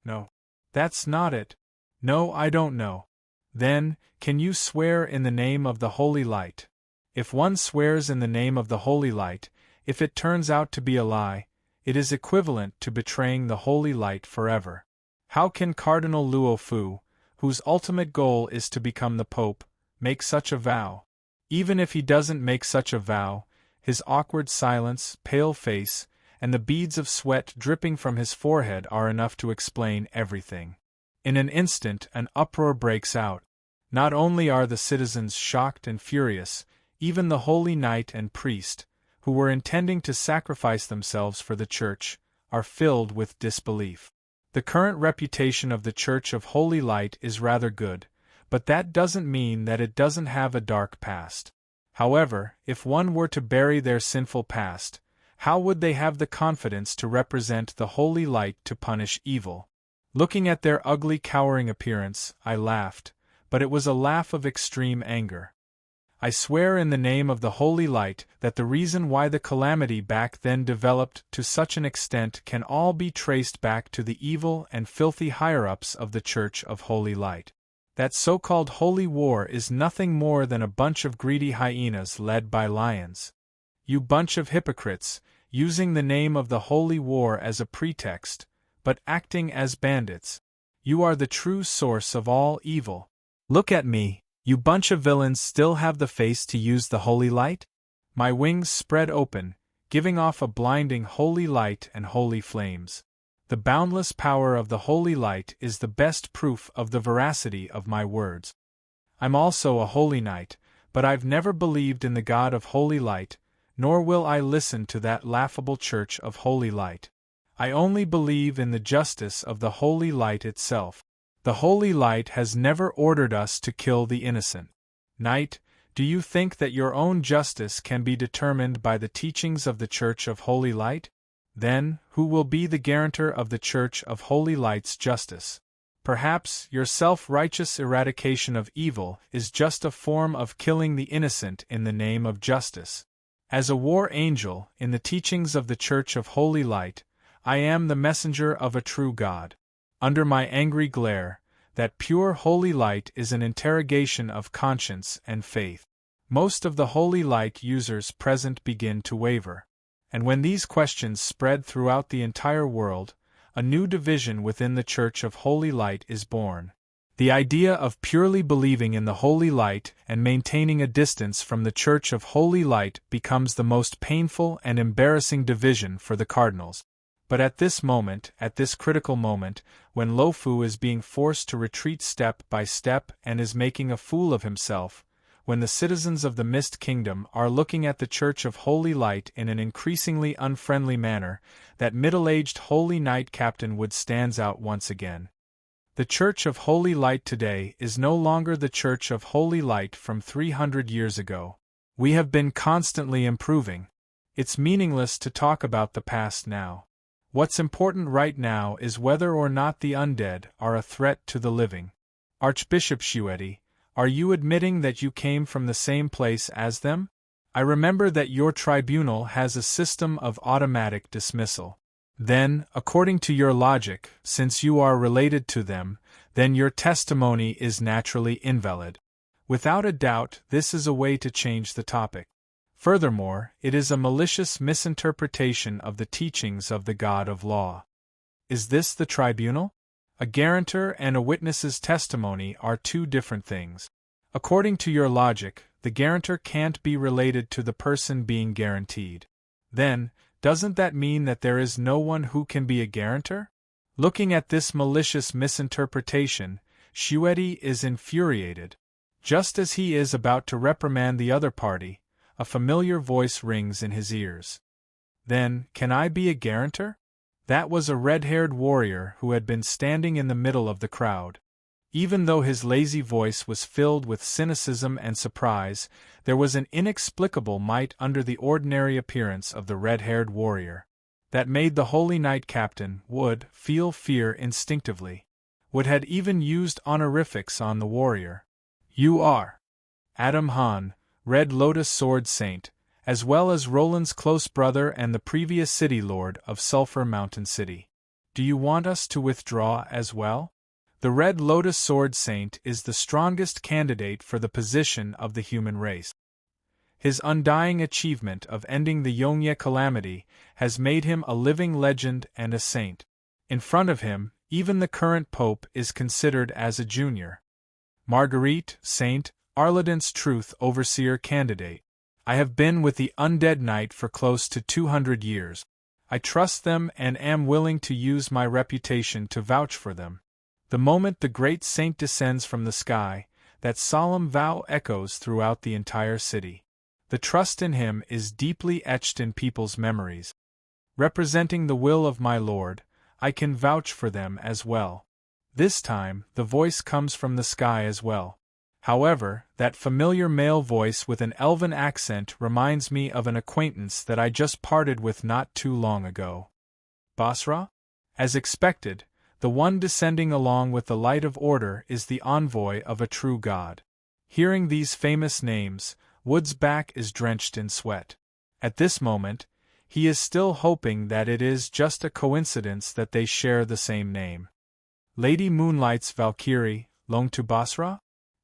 No. That's not it. No, I don't know. Then, can you swear in the name of the Holy Light? If one swears in the name of the Holy Light, if it turns out to be a lie, it is equivalent to betraying the Holy Light forever. How can Cardinal Luo Fu, whose ultimate goal is to become the Pope, make such a vow? Even if he doesn't make such a vow, his awkward silence, pale face, and the beads of sweat dripping from his forehead are enough to explain everything. In an instant, an uproar breaks out. Not only are the citizens shocked and furious, even the holy knight and priest, who were intending to sacrifice themselves for the Church, are filled with disbelief. The current reputation of the Church of Holy Light is rather good, but that doesn't mean that it doesn't have a dark past. However, if one were to bury their sinful past, how would they have the confidence to represent the Holy Light to punish evil? Looking at their ugly cowering appearance, I laughed, but it was a laugh of extreme anger. I swear in the name of the Holy Light that the reason why the calamity back then developed to such an extent can all be traced back to the evil and filthy higher-ups of the Church of Holy Light. That so-called holy war is nothing more than a bunch of greedy hyenas led by lions. You bunch of hypocrites, using the name of the holy war as a pretext, but acting as bandits. You are the true source of all evil. Look at me. You bunch of villains still have the face to use the holy light? My wings spread open, giving off a blinding holy light and holy flames. The boundless power of the holy light is the best proof of the veracity of my words. I'm also a holy knight, but I've never believed in the God of holy light, nor will I listen to that laughable Church of Holy Light. I only believe in the justice of the holy light itself. The Holy Light has never ordered us to kill the innocent. Knight, do you think that your own justice can be determined by the teachings of the Church of Holy Light? Then, who will be the guarantor of the Church of Holy Light's justice? Perhaps your self-righteous eradication of evil is just a form of killing the innocent in the name of justice. As a war angel, in the teachings of the Church of Holy Light, I am the messenger of a true God. Under my angry glare, that pure holy light is an interrogation of conscience and faith. Most of the holy light users present begin to waver. And when these questions spread throughout the entire world, a new division within the Church of Holy Light is born. The idea of purely believing in the Holy Light and maintaining a distance from the Church of Holy Light becomes the most painful and embarrassing division for the cardinals. But at this moment, at this critical moment, when Lo Fu is being forced to retreat step by step and is making a fool of himself, when the citizens of the Mist Kingdom are looking at the Church of Holy Light in an increasingly unfriendly manner, that middle-aged Holy Knight Captain Wood stands out once again. The Church of Holy Light today is no longer the Church of Holy Light from 300 years ago. We have been constantly improving. It's meaningless to talk about the past now. What's important right now is whether or not the undead are a threat to the living. Archbishop Shueti, are you admitting that you came from the same place as them? I remember that your tribunal has a system of automatic dismissal. Then, according to your logic, since you are related to them, then your testimony is naturally invalid. Without a doubt, this is a way to change the topic. Furthermore, it is a malicious misinterpretation of the teachings of the God of Law. Is this the tribunal? A guarantor and a witness's testimony are two different things. According to your logic, the guarantor can't be related to the person being guaranteed. Then, doesn't that mean that there is no one who can be a guarantor? Looking at this malicious misinterpretation, Shueti is infuriated. Just as he is about to reprimand the other party, a familiar voice rings in his ears. Then, can I be a guarantor? That was a red-haired warrior who had been standing in the middle of the crowd. Even though his lazy voice was filled with cynicism and surprise, there was an inexplicable might under the ordinary appearance of the red-haired warrior that made the Holy Knight Captain Wood feel fear instinctively. Wood had even used honorifics on the warrior. You are Adam Han, Red Lotus Sword Saint, as well as Roland's close brother and the previous City Lord of Sulphur Mountain City. Do you want us to withdraw as well? The Red Lotus Sword Saint is the strongest candidate for the position of the human race. His undying achievement of ending the Yongye calamity has made him a living legend and a saint. In front of him, even the current pope is considered as a junior. Marguerite, Saint, Arladin's Truth Overseer candidate. I have been with the Undead Knight for close to 200 years. I trust them and am willing to use my reputation to vouch for them. The moment the great saint descends from the sky, that solemn vow echoes throughout the entire city. The trust in him is deeply etched in people's memories. Representing the will of my Lord, I can vouch for them as well. This time, the voice comes from the sky as well. However, that familiar male voice with an elven accent reminds me of an acquaintance that I just parted with not too long ago. Basra? As expected, the one descending along with the light of order is the envoy of a true God. Hearing these famous names, Wood's back is drenched in sweat. At this moment, he is still hoping that it is just a coincidence that they share the same name. Lady Moonlight's Valkyrie, Long to Basra?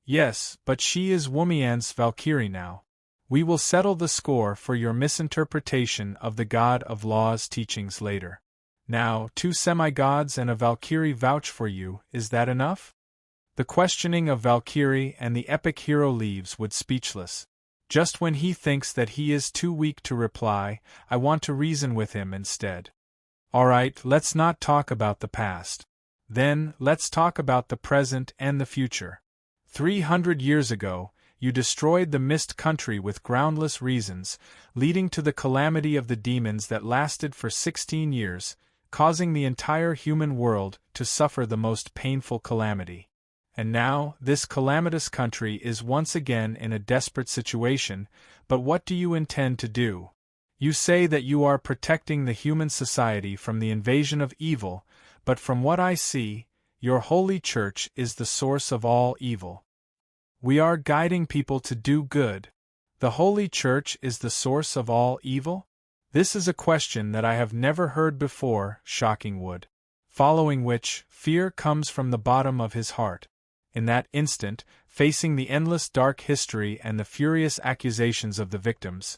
Yes, but she is Womian's Valkyrie now. We will settle the score for your misinterpretation of the God of Law's teachings later. Now, 2 semi-gods and a Valkyrie vouch for you, is that enough? The questioning of Valkyrie and the epic hero leaves Wood speechless. Just when he thinks that he is too weak to reply, I want to reason with him instead. Alright, let's not talk about the past. Then, let's talk about the present and the future. 300 years ago, you destroyed the Mist Country with groundless reasons, leading to the calamity of the demons that lasted for 16 years, causing the entire human world to suffer the most painful calamity. And now, this calamitous country is once again in a desperate situation, but what do you intend to do? You say that you are protecting the human society from the invasion of evil, but from what I see, Your holy church is the source of all evil. We are guiding people to do good. The holy church is the source of all evil? This is a question that I have never heard before, shocking Wood. Following which, fear comes from the bottom of his heart. In that instant, facing the endless dark history and the furious accusations of the victims,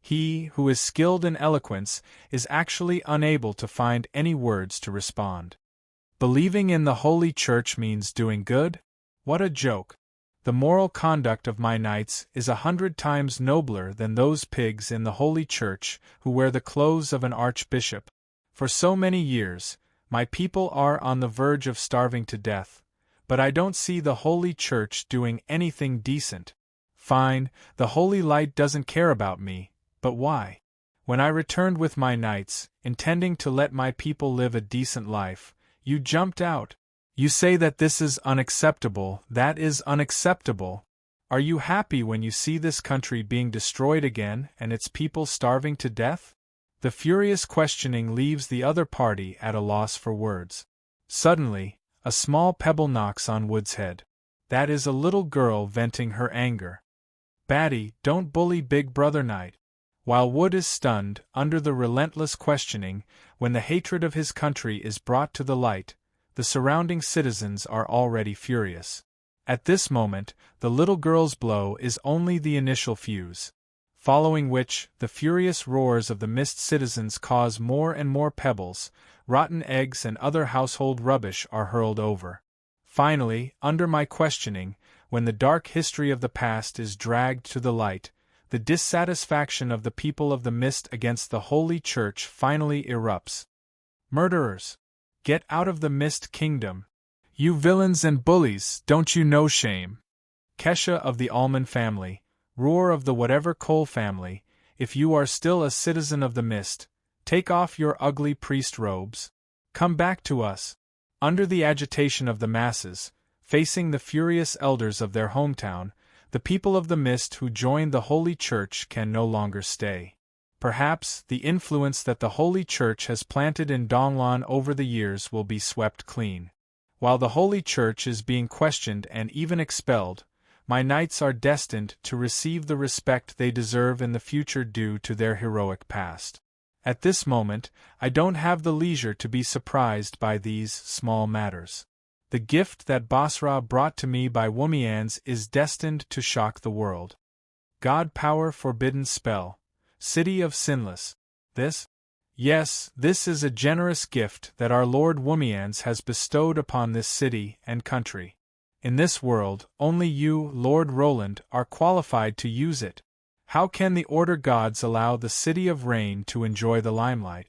he, who is skilled in eloquence, is actually unable to find any words to respond. Believing in the Holy Church means doing good? What a joke! The moral conduct of my knights is 100 times nobler than those pigs in the Holy Church who wear the clothes of an archbishop. For so many years, my people are on the verge of starving to death, but I don't see the Holy Church doing anything decent. Fine, the Holy Light doesn't care about me, but why? When I returned with my knights, intending to let my people live a decent life, you jumped out. You say that this is unacceptable, that is unacceptable. Are you happy when you see this country being destroyed again and its people starving to death? The furious questioning leaves the other party at a loss for words. Suddenly, a small pebble knocks on Wood's head. That is a little girl venting her anger. Batty, don't bully Big Brother Knight. While Wood is stunned, under the relentless questioning, when the hatred of his country is brought to the light, the surrounding citizens are already furious. At this moment, the little girl's blow is only the initial fuse. Following which, the furious roars of the mist citizens cause more and more pebbles, rotten eggs and other household rubbish are hurled over. Finally, under my questioning, when the dark history of the past is dragged to the light, the dissatisfaction of the people of the mist against the Holy Church finally erupts. Murderers! Get out of the Mist Kingdom! You villains and bullies, don't you know shame? Kesha of the Almond family, Roar of the whatever Cole family, if you are still a citizen of the Mist, take off your ugly priest robes. Come back to us. Under the agitation of the masses, facing the furious elders of their hometown, the people of the Mist who joined the Holy Church can no longer stay. Perhaps the influence that the Holy Church has planted in Donglan over the years will be swept clean. While the Holy Church is being questioned and even expelled, my knights are destined to receive the respect they deserve in the future due to their heroic past. At this moment, I don't have the leisure to be surprised by these small matters. The gift that Basra brought to me by Womians is destined to shock the world. God Power Forbidden Spell. City of Sinless. This? Yes, this is a generous gift that our Lord Womians has bestowed upon this city and country. In this world, only you, Lord Roland, are qualified to use it. How can the Order gods allow the City of Rain to enjoy the limelight?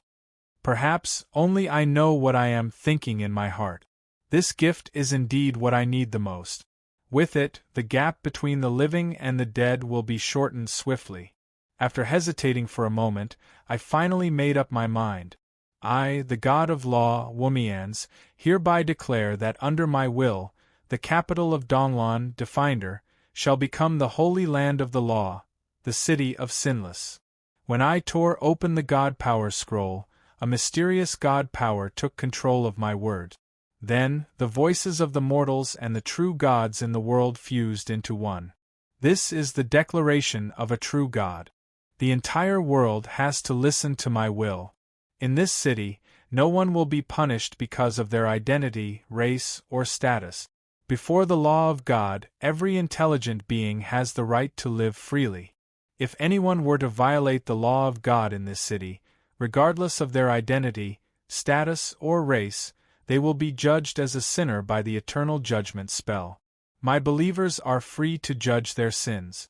Perhaps only I know what I am thinking in my heart. This gift is indeed what I need the most. With it, the gap between the living and the dead will be shortened swiftly. After hesitating for a moment, I finally made up my mind. I, the God of Law, Womians, hereby declare that under my will, the capital of Donglan, Definder, shall become the holy land of the law, the city of Sinless. When I tore open the God Power scroll, a mysterious God Power took control of my word. Then, the voices of the mortals and the true gods in the world fused into one. This is the declaration of a true God. The entire world has to listen to my will. In this city, no one will be punished because of their identity, race, or status. Before the law of God, every intelligent being has the right to live freely. If anyone were to violate the law of God in this city, regardless of their identity, status, or race, they will be judged as a sinner by the eternal judgment spell. My believers are free to judge their sins.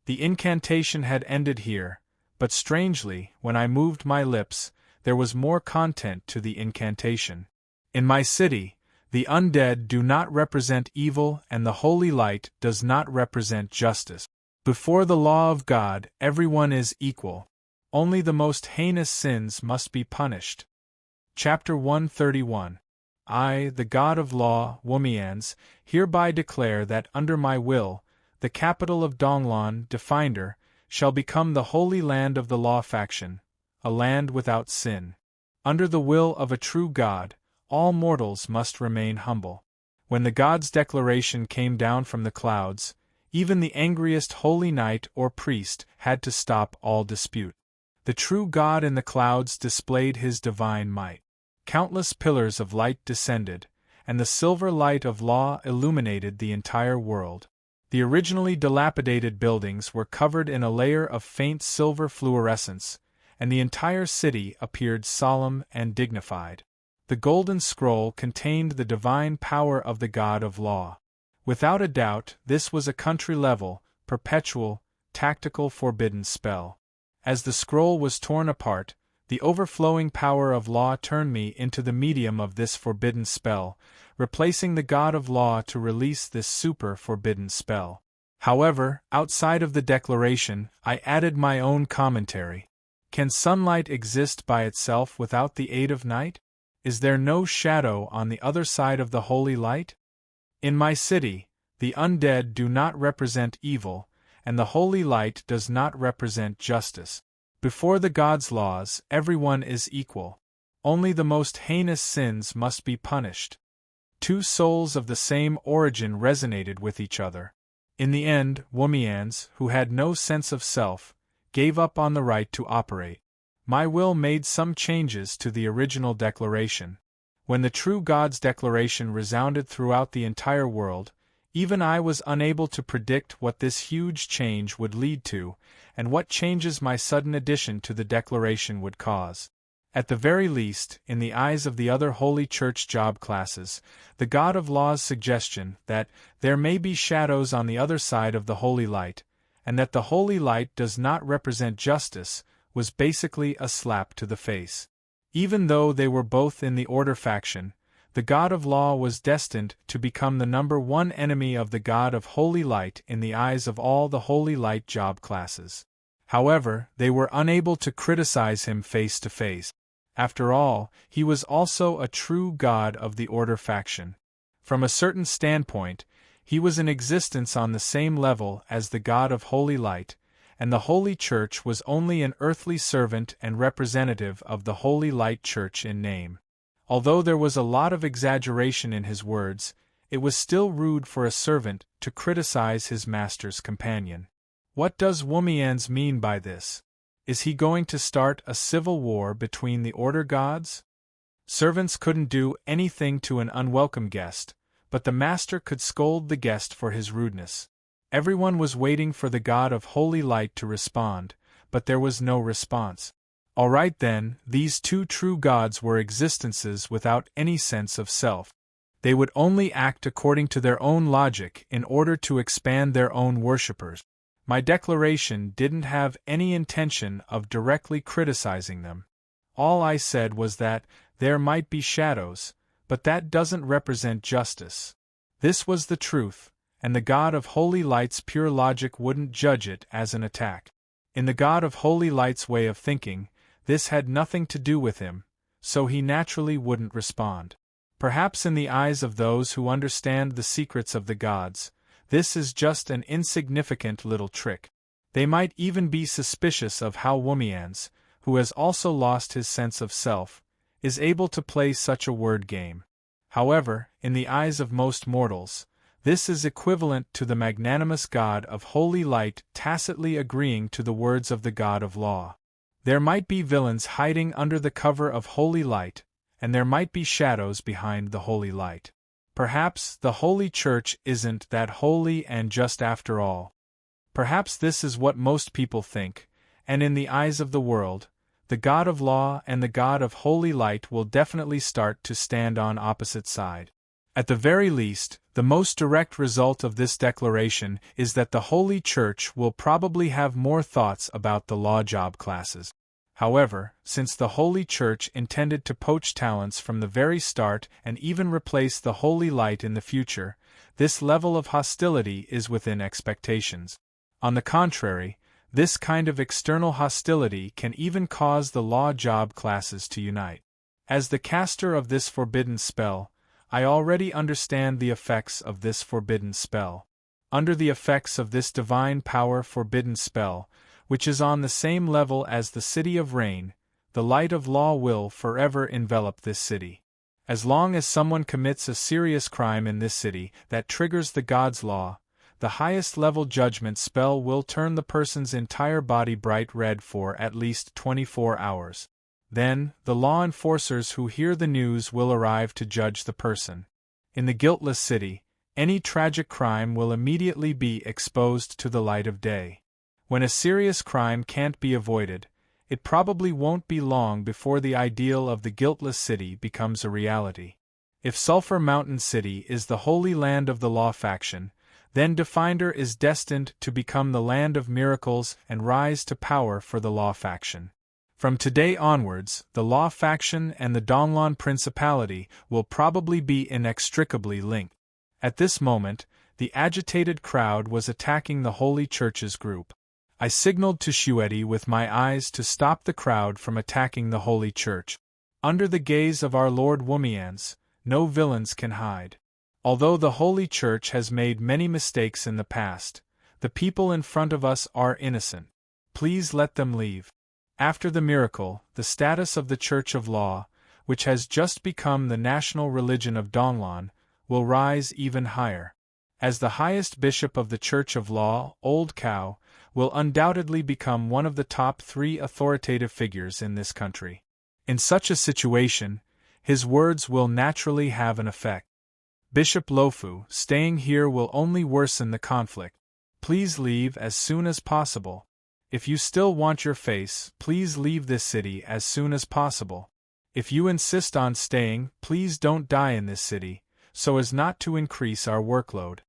The incantation had ended here, but strangely, when I moved my lips, there was more content to the incantation. In my city, the undead do not represent evil and the holy light does not represent justice. Before the law of God, everyone is equal. Only the most heinous sins must be punished. Chapter 131. I, the God of Law, Womians, hereby declare that under my will, the capital of Donglan, Definder, shall become the holy land of the Law faction, a land without sin. Under the will of a true God, all mortals must remain humble. When the god's declaration came down from the clouds, even the angriest holy knight or priest had to stop all dispute. The true God in the clouds displayed his divine might. Countless pillars of light descended, and the silver light of law illuminated the entire world. The originally dilapidated buildings were covered in a layer of faint silver fluorescence, and the entire city appeared solemn and dignified. The golden scroll contained the divine power of the God of Law. Without a doubt, this was a country-level, perpetual, tactical forbidden spell. As the scroll was torn apart, the overflowing power of law turned me into the medium of this forbidden spell, replacing the God of Law to release this super-forbidden spell. However, outside of the declaration, I added my own commentary. Can sunlight exist by itself without the aid of night? Is there no shadow on the other side of the holy light? In my city, the undead do not represent evil, and the holy light does not represent justice. Before the God's laws, everyone is equal. Only the most heinous sins must be punished. Two souls of the same origin resonated with each other. In the end, Womians, who had no sense of self, gave up on the right to operate. My will made some changes to the original declaration. When the true God's declaration resounded throughout the entire world, even I was unable to predict what this huge change would lead to, and what changes my sudden addition to the declaration would cause. At the very least, in the eyes of the other Holy Church job classes, the God of Law's suggestion that there may be shadows on the other side of the holy light, and that the holy light does not represent justice, was basically a slap to the face. Even though they were both in the Order faction, the God of Law was destined to become the #1 enemy of the God of Holy Light in the eyes of all the Holy Light job classes. However, they were unable to criticize him face to face. After all, he was also a true God of the Order faction. From a certain standpoint, he was in existence on the same level as the God of Holy Light, and the Holy Church was only an earthly servant and representative of the Holy Light Church in name. Although there was a lot of exaggeration in his words, it was still rude for a servant to criticize his master's companion. What does Womians mean by this? Is he going to start a civil war between the Order gods? Servants couldn't do anything to an unwelcome guest, but the master could scold the guest for his rudeness. Everyone was waiting for the God of Holy Light to respond, but there was no response. All right then, these two true gods were existences without any sense of self. They would only act according to their own logic in order to expand their own worshippers. My declaration didn't have any intention of directly criticizing them. All I said was that there might be shadows, but that doesn't represent justice. This was the truth, and the God of Holy Light's pure logic wouldn't judge it as an attack. In the God of Holy Light's way of thinking, this had nothing to do with him, so he naturally wouldn't respond. Perhaps in the eyes of those who understand the secrets of the gods, this is just an insignificant little trick. They might even be suspicious of how Womians, who has also lost his sense of self, is able to play such a word game. However, in the eyes of most mortals, this is equivalent to the magnanimous God of Holy Light tacitly agreeing to the words of the God of Law. There might be villains hiding under the cover of Holy Light, and there might be shadows behind the Holy Light. Perhaps the Holy Church isn't that holy and just after all. Perhaps this is what most people think, and in the eyes of the world, the God of Law and the God of Holy Light will definitely start to stand on opposite sides. At the very least, the most direct result of this declaration is that the Holy Church will probably have more thoughts about the law job classes. However, since the Holy Church intended to poach talents from the very start and even replace the Holy Light in the future, this level of hostility is within expectations. On the contrary, this kind of external hostility can even cause the law job classes to unite. As the caster of this forbidden spell, I already understand the effects of this forbidden spell. Under the effects of this divine power forbidden spell, which is on the same level as the City of Rain, the light of law will forever envelop this city. As long as someone commits a serious crime in this city that triggers the god's law, the highest level judgment spell will turn the person's entire body bright red for at least 24 hours. Then, the law enforcers who hear the news will arrive to judge the person. In the guiltless city, any tragic crime will immediately be exposed to the light of day. When a serious crime can't be avoided, it probably won't be long before the ideal of the guiltless city becomes a reality. If Sulphur Mountain City is the holy land of the law faction, then Definder is destined to become the land of miracles and rise to power for the law faction. From today onwards, the law faction and the Donglon Principality will probably be inextricably linked. At this moment, the agitated crowd was attacking the Holy Church's group. I signaled to Shueti with my eyes to stop the crowd from attacking the Holy Church. Under the gaze of our Lord Wumians, no villains can hide. Although the Holy Church has made many mistakes in the past, the people in front of us are innocent. Please let them leave. After the miracle, the status of the Church of Law, which has just become the national religion of Donglon, will rise even higher. As the highest bishop of the Church of Law, Old Cow will undoubtedly become one of the top 3 authoritative figures in this country. In such a situation, his words will naturally have an effect. Bishop Lofu, staying here will only worsen the conflict. Please leave as soon as possible. If you still want your face, please leave this city as soon as possible. If you insist on staying, please don't die in this city, so as not to increase our workload.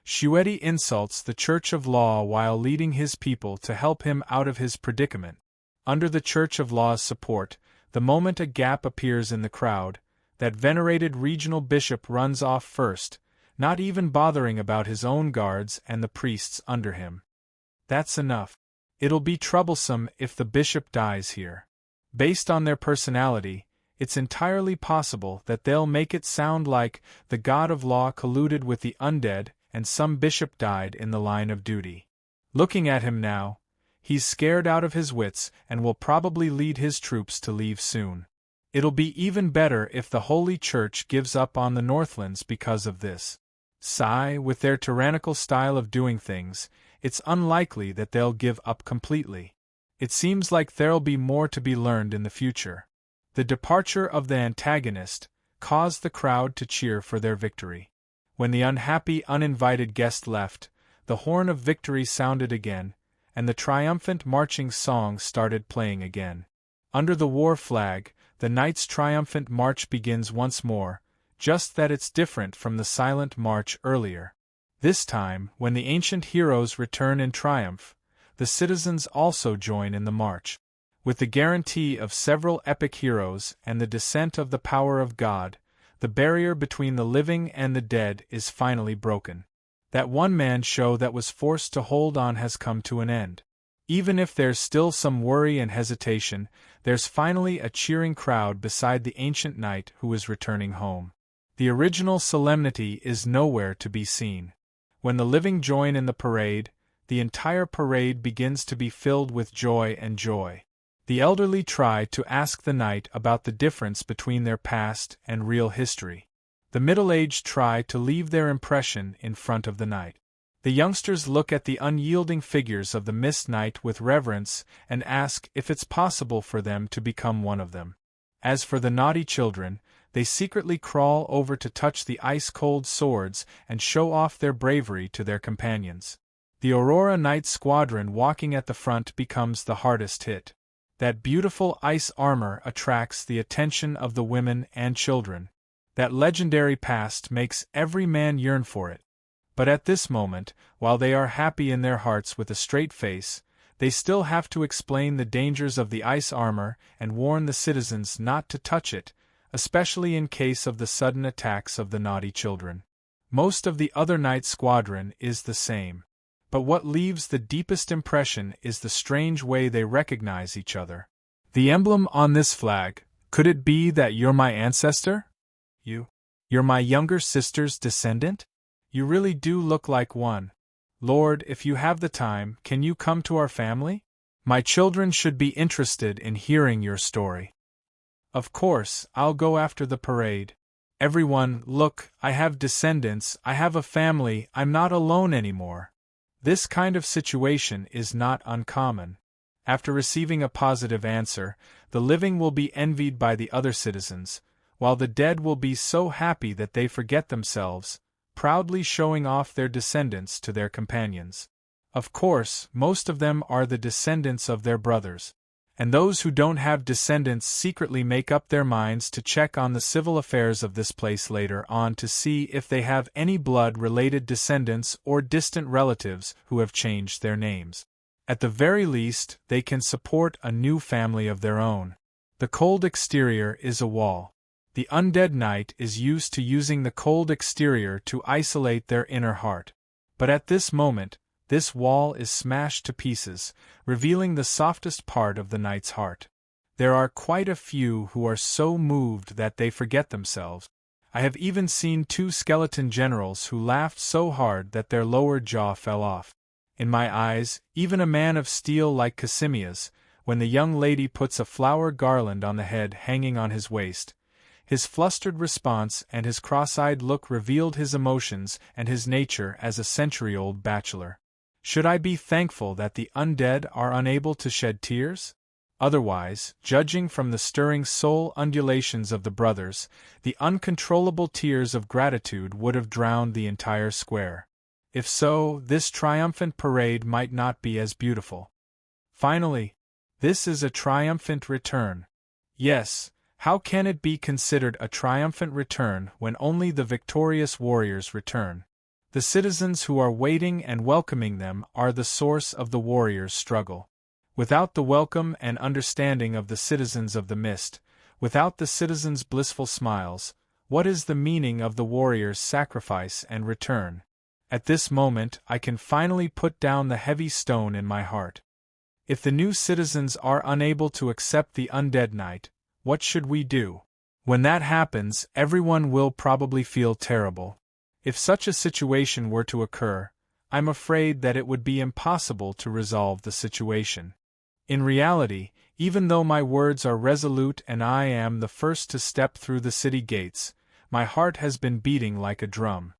Shueti insults the Church of Law while leading his people to help him out of his predicament. Under the Church of Law's support, the moment a gap appears in the crowd, that venerated regional bishop runs off first, not even bothering about his own guards and the priests under him. That's enough. It'll be troublesome if the bishop dies here. Based on their personality, it's entirely possible that they'll make it sound like the god of law colluded with the undead and some bishop died in the line of duty. Looking at him now, he's scared out of his wits and will probably lead his troops to leave soon. It'll be even better if the Holy Church gives up on the Northlands because of this. With their tyrannical style of doing things, it's unlikely that they'll give up completely. It seems like there'll be more to be learned in the future. The departure of the antagonist caused the crowd to cheer for their victory. When the unhappy, uninvited guest left, the horn of victory sounded again, and the triumphant marching song started playing again. Under the war flag, the knight's triumphant march begins once more, just that it's different from the silent march earlier. This time, when the ancient heroes return in triumph, the citizens also join in the march. With the guarantee of several epic heroes and the descent of the power of God, the barrier between the living and the dead is finally broken. That one-man show that was forced to hold on has come to an end. Even if there's still some worry and hesitation, there's finally a cheering crowd beside the ancient knight who is returning home. The original solemnity is nowhere to be seen. When the living join in the parade, the entire parade begins to be filled with joy and joy. The elderly try to ask the knight about the difference between their past and real history. The middle-aged try to leave their impression in front of the knight. The youngsters look at the unyielding figures of the Mist Knight with reverence and ask if it's possible for them to become one of them. As for the naughty children, they secretly crawl over to touch the ice-cold swords and show off their bravery to their companions. The Aurora Knight squadron walking at the front becomes the hardest hit. That beautiful ice armor attracts the attention of the women and children. That legendary past makes every man yearn for it. But at this moment, while they are happy in their hearts with a straight face, they still have to explain the dangers of the ice armor and warn the citizens not to touch it, especially in case of the sudden attacks of the naughty children. Most of the other knight squadron is the same. But what leaves the deepest impression is the strange way they recognize each other. The emblem on this flag, could it be that you're my ancestor? You're my younger sister's descendant? You really do look like one. Lord, if you have the time, can you come to our family? My children should be interested in hearing your story. Of course, I'll go after the parade. Everyone, look, I have descendants, I have a family, I'm not alone anymore. This kind of situation is not uncommon. After receiving a positive answer, the living will be envied by the other citizens, while the dead will be so happy that they forget themselves, proudly showing off their descendants to their companions. Of course, most of them are the descendants of their brothers. And those who don't have descendants secretly make up their minds to check on the civil affairs of this place later on to see if they have any blood-related descendants or distant relatives who have changed their names. At the very least, they can support a new family of their own. The cold exterior is a wall. The undead knight is used to using the cold exterior to isolate their inner heart. But at this moment, this wall is smashed to pieces, revealing the softest part of the knight's heart. There are quite a few who are so moved that they forget themselves. I have even seen 2 skeleton generals who laughed so hard that their lower jaw fell off. In my eyes, even a man of steel like Casimia's, when the young lady puts a flower garland on the head hanging on his waist, his flustered response and his cross-eyed look revealed his emotions and his nature as a century-old bachelor. Should I be thankful that the undead are unable to shed tears? Otherwise, judging from the stirring soul undulations of the brothers, the uncontrollable tears of gratitude would have drowned the entire square. If so, this triumphant parade might not be as beautiful. Finally, this is a triumphant return. Yes, how can it be considered a triumphant return when only the victorious warriors return? The citizens who are waiting and welcoming them are the source of the warriors' struggle. Without the welcome and understanding of the citizens of the mist, without the citizens' blissful smiles, what is the meaning of the warriors' sacrifice and return? At this moment I can finally put down the heavy stone in my heart. If the new citizens are unable to accept the undead knight, what should we do? When that happens, everyone will probably feel terrible. If such a situation were to occur, I'm afraid that it would be impossible to resolve the situation. In reality, even though my words are resolute and I am the first to step through the city gates, my heart has been beating like a drum.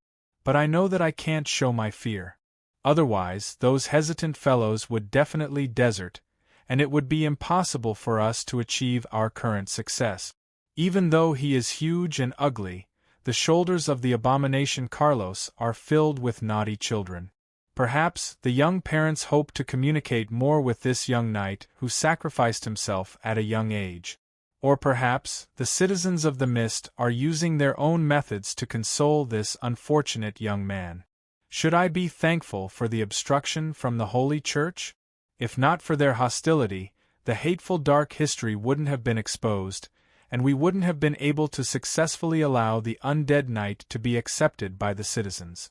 But I know that I can't show my fear. Otherwise, those hesitant fellows would definitely desert, and it would be impossible for us to achieve our current success. Even though he is huge and ugly, the shoulders of the abomination Carlos are filled with naughty children. Perhaps the young parents hope to communicate more with this young knight who sacrificed himself at a young age. Or perhaps the citizens of the mist are using their own methods to console this unfortunate young man. Should I be thankful for the obstruction from the Holy Church? If not for their hostility, the hateful dark history wouldn't have been exposed, and we wouldn't have been able to successfully allow the undead knight to be accepted by the citizens.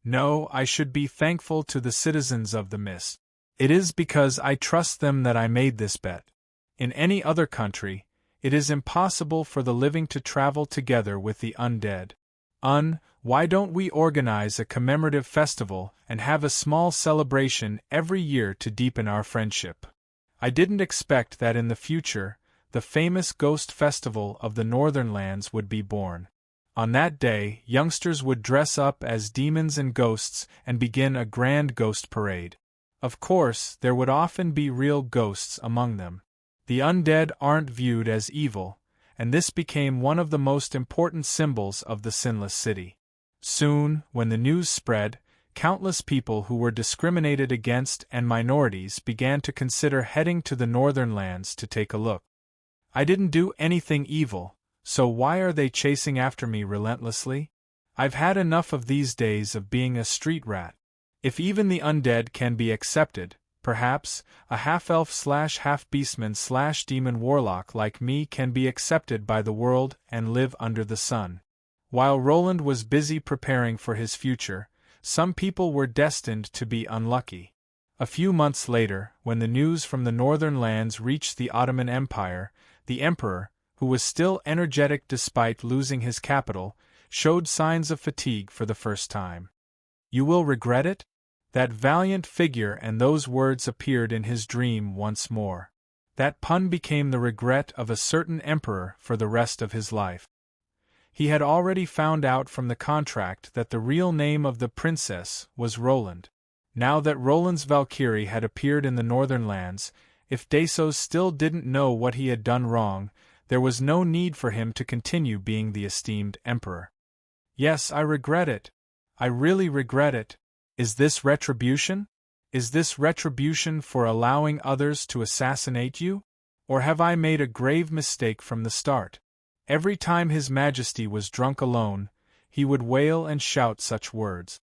No, I should be thankful to the citizens of the mist. It is because I trust them that I made this bet. In any other country, it is impossible for the living to travel together with the undead. Why don't we organize a commemorative festival and have a small celebration every year to deepen our friendship? I didn't expect that in the future, the famous Ghost Festival of the Northern Lands would be born. On that day, youngsters would dress up as demons and ghosts and begin a grand ghost parade. Of course, there would often be real ghosts among them. The undead aren't viewed as evil, and this became one of the most important symbols of the Sinless City. Soon, when the news spread, countless people who were discriminated against and minorities began to consider heading to the Northern Lands to take a look. I didn't do anything evil, so why are they chasing after me relentlessly? I've had enough of these days of being a street rat. If even the undead can be accepted, perhaps a half-elf/half-beastman/demon warlock like me can be accepted by the world and live under the sun. While Roland was busy preparing for his future, some people were destined to be unlucky. A few months later, when the news from the Northern Lands reached the Ottoman Empire, the emperor, who was still energetic despite losing his capital, showed signs of fatigue for the first time. "You will regret it?" That valiant figure and those words appeared in his dream once more. That pun became the regret of a certain emperor for the rest of his life. He had already found out from the contract that the real name of the princess was Roland. Now that Roland's Valkyrie had appeared in the northern lands, if Dasos still didn't know what he had done wrong, there was no need for him to continue being the esteemed emperor. Yes, I regret it. I really regret it. Is this retribution? Is this retribution for allowing others to assassinate you? Or have I made a grave mistake from the start? Every time His Majesty was drunk alone, he would wail and shout such words.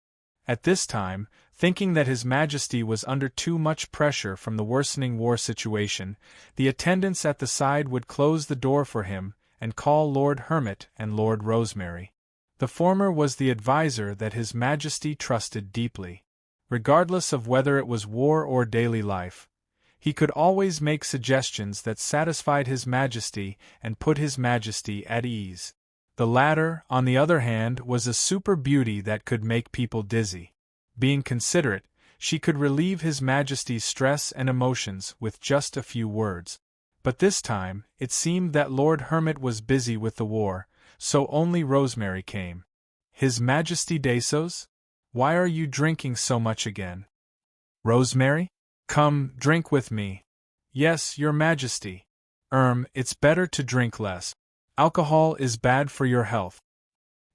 At this time, thinking that His Majesty was under too much pressure from the worsening war situation, the attendants at the side would close the door for him and call Lord Hermit and Lord Rosemary. The former was the advisor that His Majesty trusted deeply. Regardless of whether it was war or daily life, he could always make suggestions that satisfied His Majesty and put His Majesty at ease. The latter, on the other hand, was a super beauty that could make people dizzy. Being considerate, she could relieve His Majesty's stress and emotions with just a few words. But this time, it seemed that Lord Hermit was busy with the war, so only Rosemary came. His Majesty Dasos? Why are you drinking so much again? Rosemary? Come, drink with me. Yes, Your Majesty. It's better to drink less. Alcohol is bad for your health.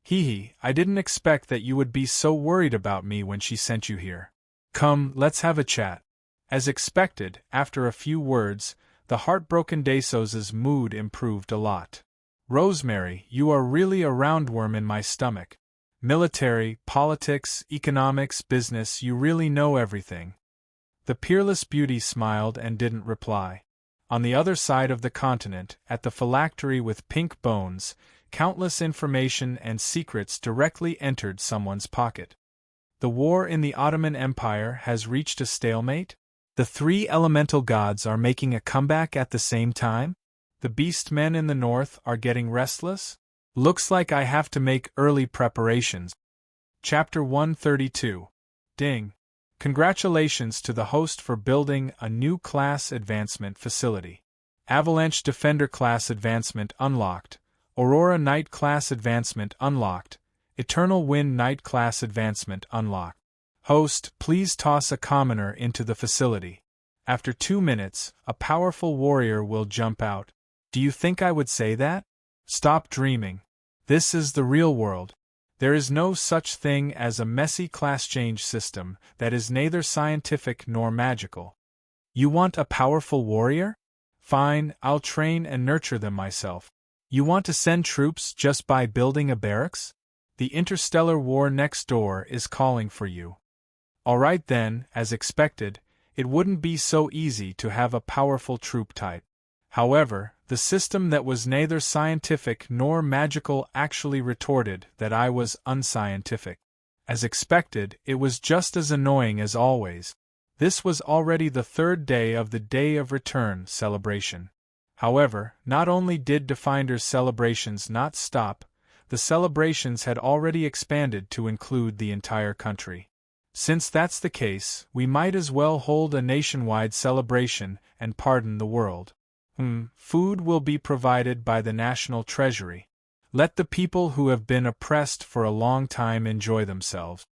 Hee, I didn't expect that you would be so worried about me when she sent you here. Come, let's have a chat. As expected, after a few words, the heartbroken Dasos's mood improved a lot. Rosemary, you are really a roundworm in my stomach. Military, politics, economics, business, you really know everything. The peerless beauty smiled and didn't reply. On the other side of the continent, at the phylactery with pink bones, countless information and secrets directly entered someone's pocket. The war in the Ottoman Empire has reached a stalemate? The three elemental gods are making a comeback at the same time? The beast men in the north are getting restless? Looks like I have to make early preparations. Chapter 132. Ding. Congratulations to the host for building a new class advancement facility. Avalanche Defender class advancement unlocked. Aurora Knight class advancement unlocked. Eternal Wind Knight class advancement unlocked. Host, please toss a commoner into the facility. After 2 minutes, a powerful warrior will jump out. Do you think I would say that? Stop dreaming. This is the real world. There is no such thing as a messy class change system that is neither scientific nor magical. You want a powerful warrior? Fine, I'll train and nurture them myself. You want to send troops just by building a barracks? The interstellar war next door is calling for you. Alright then, as expected, it wouldn't be so easy to have a powerful troop type. However, the system that was neither scientific nor magical actually retorted that I was unscientific. As expected, it was just as annoying as always. This was already the third day of the Day of Return celebration. However, not only did Definder's celebrations not stop, the celebrations had already expanded to include the entire country. Since that's the case, we might as well hold a nationwide celebration and pardon the world. Food will be provided by the National Treasury. Let the people who have been oppressed for a long time enjoy themselves.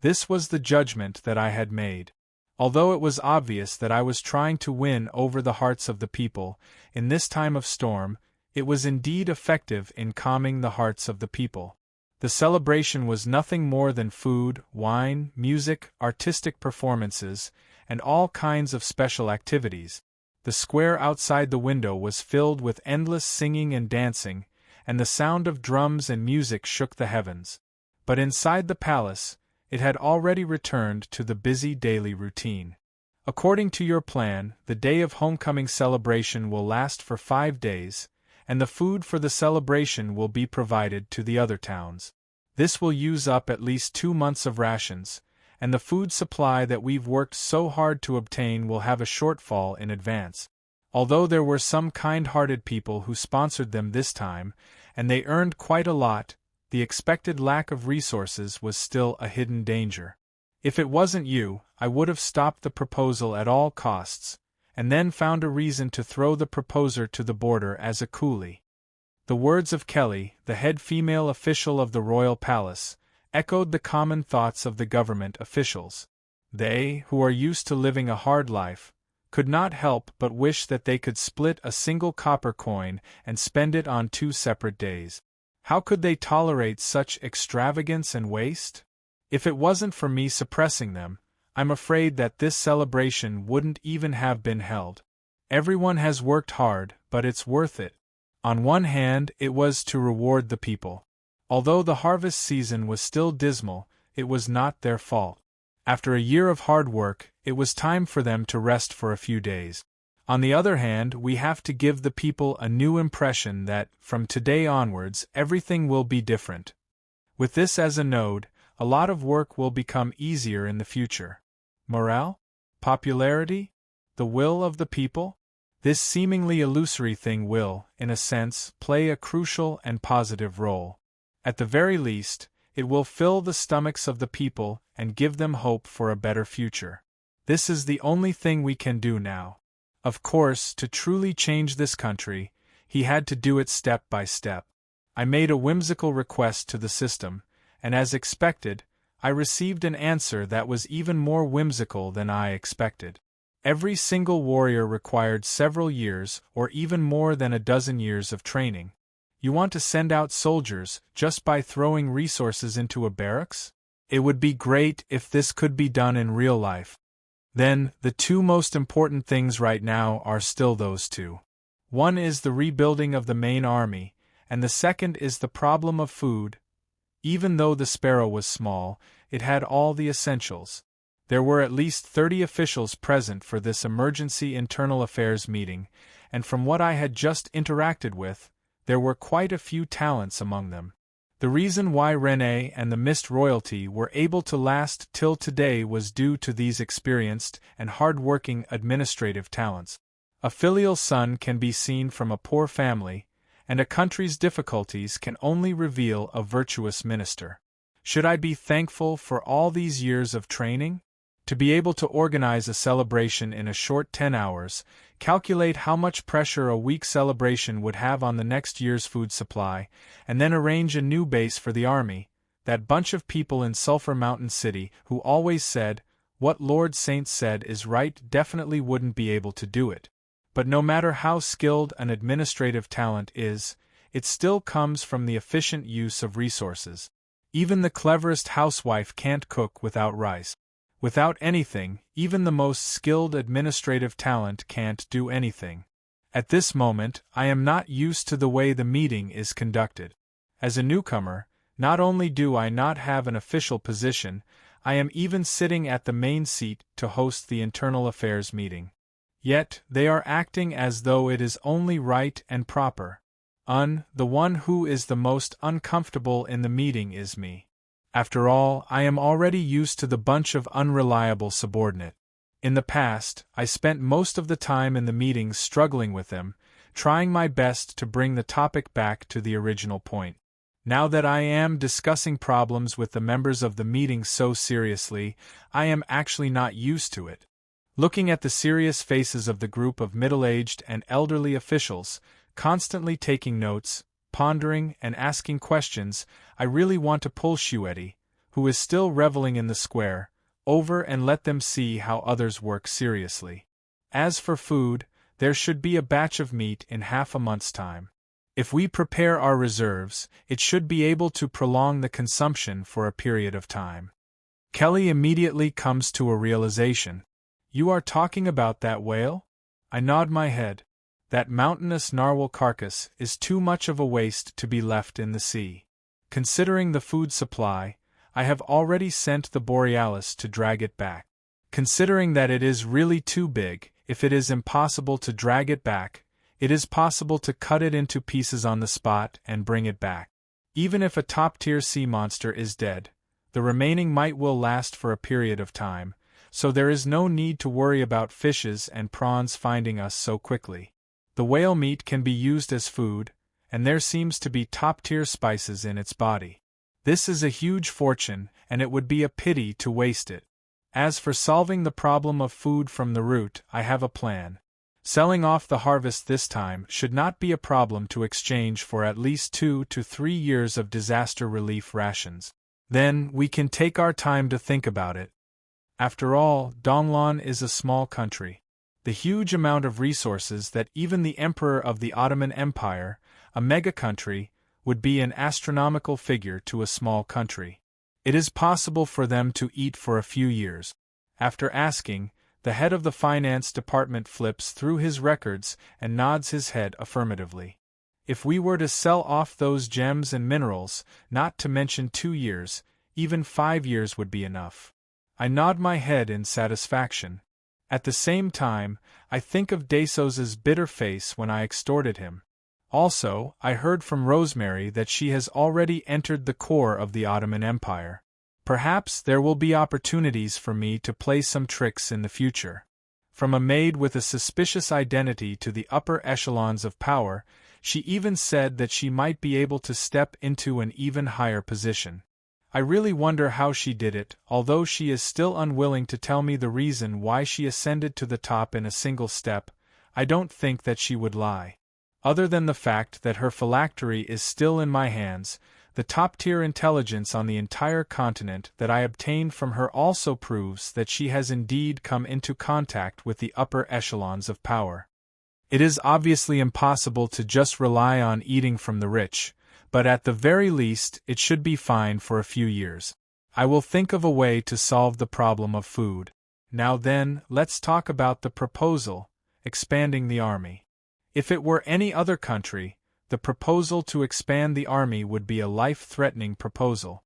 This was the judgment that I had made. Although it was obvious that I was trying to win over the hearts of the people, in this time of storm, it was indeed effective in calming the hearts of the people. The celebration was nothing more than food, wine, music, artistic performances, and all kinds of special activities. The square outside the window was filled with endless singing and dancing, and the sound of drums and music shook the heavens. But inside the palace, it had already returned to the busy daily routine. According to your plan, the Day of Homecoming celebration will last for 5 days, and the food for the celebration will be provided to the other towns. This will use up at least 2 months of rations, and the food supply that we've worked so hard to obtain will have a shortfall in advance. Although there were some kind-hearted people who sponsored them this time, and they earned quite a lot, the expected lack of resources was still a hidden danger. If it wasn't you, I would have stopped the proposal at all costs, and then found a reason to throw the proposer to the border as a coolie. The words of Kelly, the head female official of the royal palace, echoed the common thoughts of the government officials. They, who are used to living a hard life, could not help but wish that they could split a single copper coin and spend it on 2 separate days. How could they tolerate such extravagance and waste? If it wasn't for me suppressing them, I'm afraid that this celebration wouldn't even have been held. Everyone has worked hard, but it's worth it. On one hand, it was to reward the people. Although the harvest season was still dismal, it was not their fault. After a year of hard work, it was time for them to rest for a few days. On the other hand, we have to give the people a new impression that, from today onwards, everything will be different. With this as a node, a lot of work will become easier in the future. Morale? Popularity? The will of the people? This seemingly illusory thing will, in a sense, play a crucial and positive role. At the very least, it will fill the stomachs of the people and give them hope for a better future. This is the only thing we can do now. Of course, to truly change this country, he had to do it step by step. I made a whimsical request to the system, and as expected, I received an answer that was even more whimsical than I expected. Every single warrior required several years or even more than a dozen years of training. You want to send out soldiers just by throwing resources into a barracks? It would be great if this could be done in real life. Then, the 2 most important things right now are still those 2. One is the rebuilding of the main army, and the second is the problem of food. Even though the sparrow was small, it had all the essentials. There were at least 30 officials present for this emergency internal affairs meeting, and from what I had just interacted with, there were quite a few talents among them. The reason why Renée and the Mist royalty were able to last till today was due to these experienced and hard-working administrative talents. A filial son can be seen from a poor family, and a country's difficulties can only reveal a virtuous minister. Should I be thankful for all these years of training? To be able to organize a celebration in a short 10 hours, calculate how much pressure a week celebration would have on the next year's food supply, and then arrange a new base for the army, that bunch of people in Sulphur Mountain City who always said, "What Lord Saint said is right," definitely wouldn't be able to do it. But no matter how skilled an administrative talent is, it still comes from the efficient use of resources. Even the cleverest housewife can't cook without rice. Without anything, even the most skilled administrative talent can't do anything. At this moment, I am not used to the way the meeting is conducted. As a newcomer, not only do I not have an official position, I am even sitting at the main seat to host the internal affairs meeting. Yet, they are acting as though it is only right and proper. The one who is the most uncomfortable in the meeting is me. After all, I am already used to the bunch of unreliable subordinate. In the past, I spent most of the time in the meetings struggling with them, trying my best to bring the topic back to the original point. Now that I am discussing problems with the members of the meeting so seriously, I am actually not used to it. Looking at the serious faces of the group of middle-aged and elderly officials, constantly taking notes, pondering and asking questions, I really want to pull Shuetti, who is still reveling in the square, over and let them see how others work seriously. As for food, there should be a batch of meat in half a month's time. If we prepare our reserves, it should be able to prolong the consumption for a period of time. Kelly immediately comes to a realization. You are talking about that whale? I nod my head. That mountainous narwhal carcass is too much of a waste to be left in the sea. Considering the food supply, I have already sent the Borealis to drag it back. Considering that it is really too big, if it is impossible to drag it back, it is possible to cut it into pieces on the spot and bring it back. Even if a top-tier sea monster is dead, the remaining might will last for a period of time, so there is no need to worry about fishes and prawns finding us so quickly. The whale meat can be used as food, and there seems to be top-tier spices in its body. This is a huge fortune, and it would be a pity to waste it. As for solving the problem of food from the root, I have a plan. Selling off the harvest this time should not be a problem to exchange for at least 2 to 3 years of disaster relief rations. Then, we can take our time to think about it. After all, Donglan is a small country. The huge amount of resources that even the Emperor of the Ottoman Empire, a mega-country, would be an astronomical figure to a small country. It is possible for them to eat for a few years. After asking, the head of the finance department flips through his records and nods his head affirmatively. If we were to sell off those gems and minerals, not to mention 2 years, even 5 years would be enough. I nod my head in satisfaction. At the same time, I think of Dasos's bitter face when I extorted him. Also, I heard from Rosemary that she has already entered the core of the Ottoman Empire. Perhaps there will be opportunities for me to play some tricks in the future. From a maid with a suspicious identity to the upper echelons of power, she even said that she might be able to step into an even higher position. I really wonder how she did it, although she is still unwilling to tell me the reason why she ascended to the top in a single step. I don't think that she would lie. Other than the fact that her phylactery is still in my hands, the top-tier intelligence on the entire continent that I obtained from her also proves that she has indeed come into contact with the upper echelons of power. It is obviously impossible to just rely on eating from the rich, but at the very least it should be fine for a few years. I will think of a way to solve the problem of food. Now then, let's talk about the proposal, expanding the army. If it were any other country, the proposal to expand the army would be a life-threatening proposal.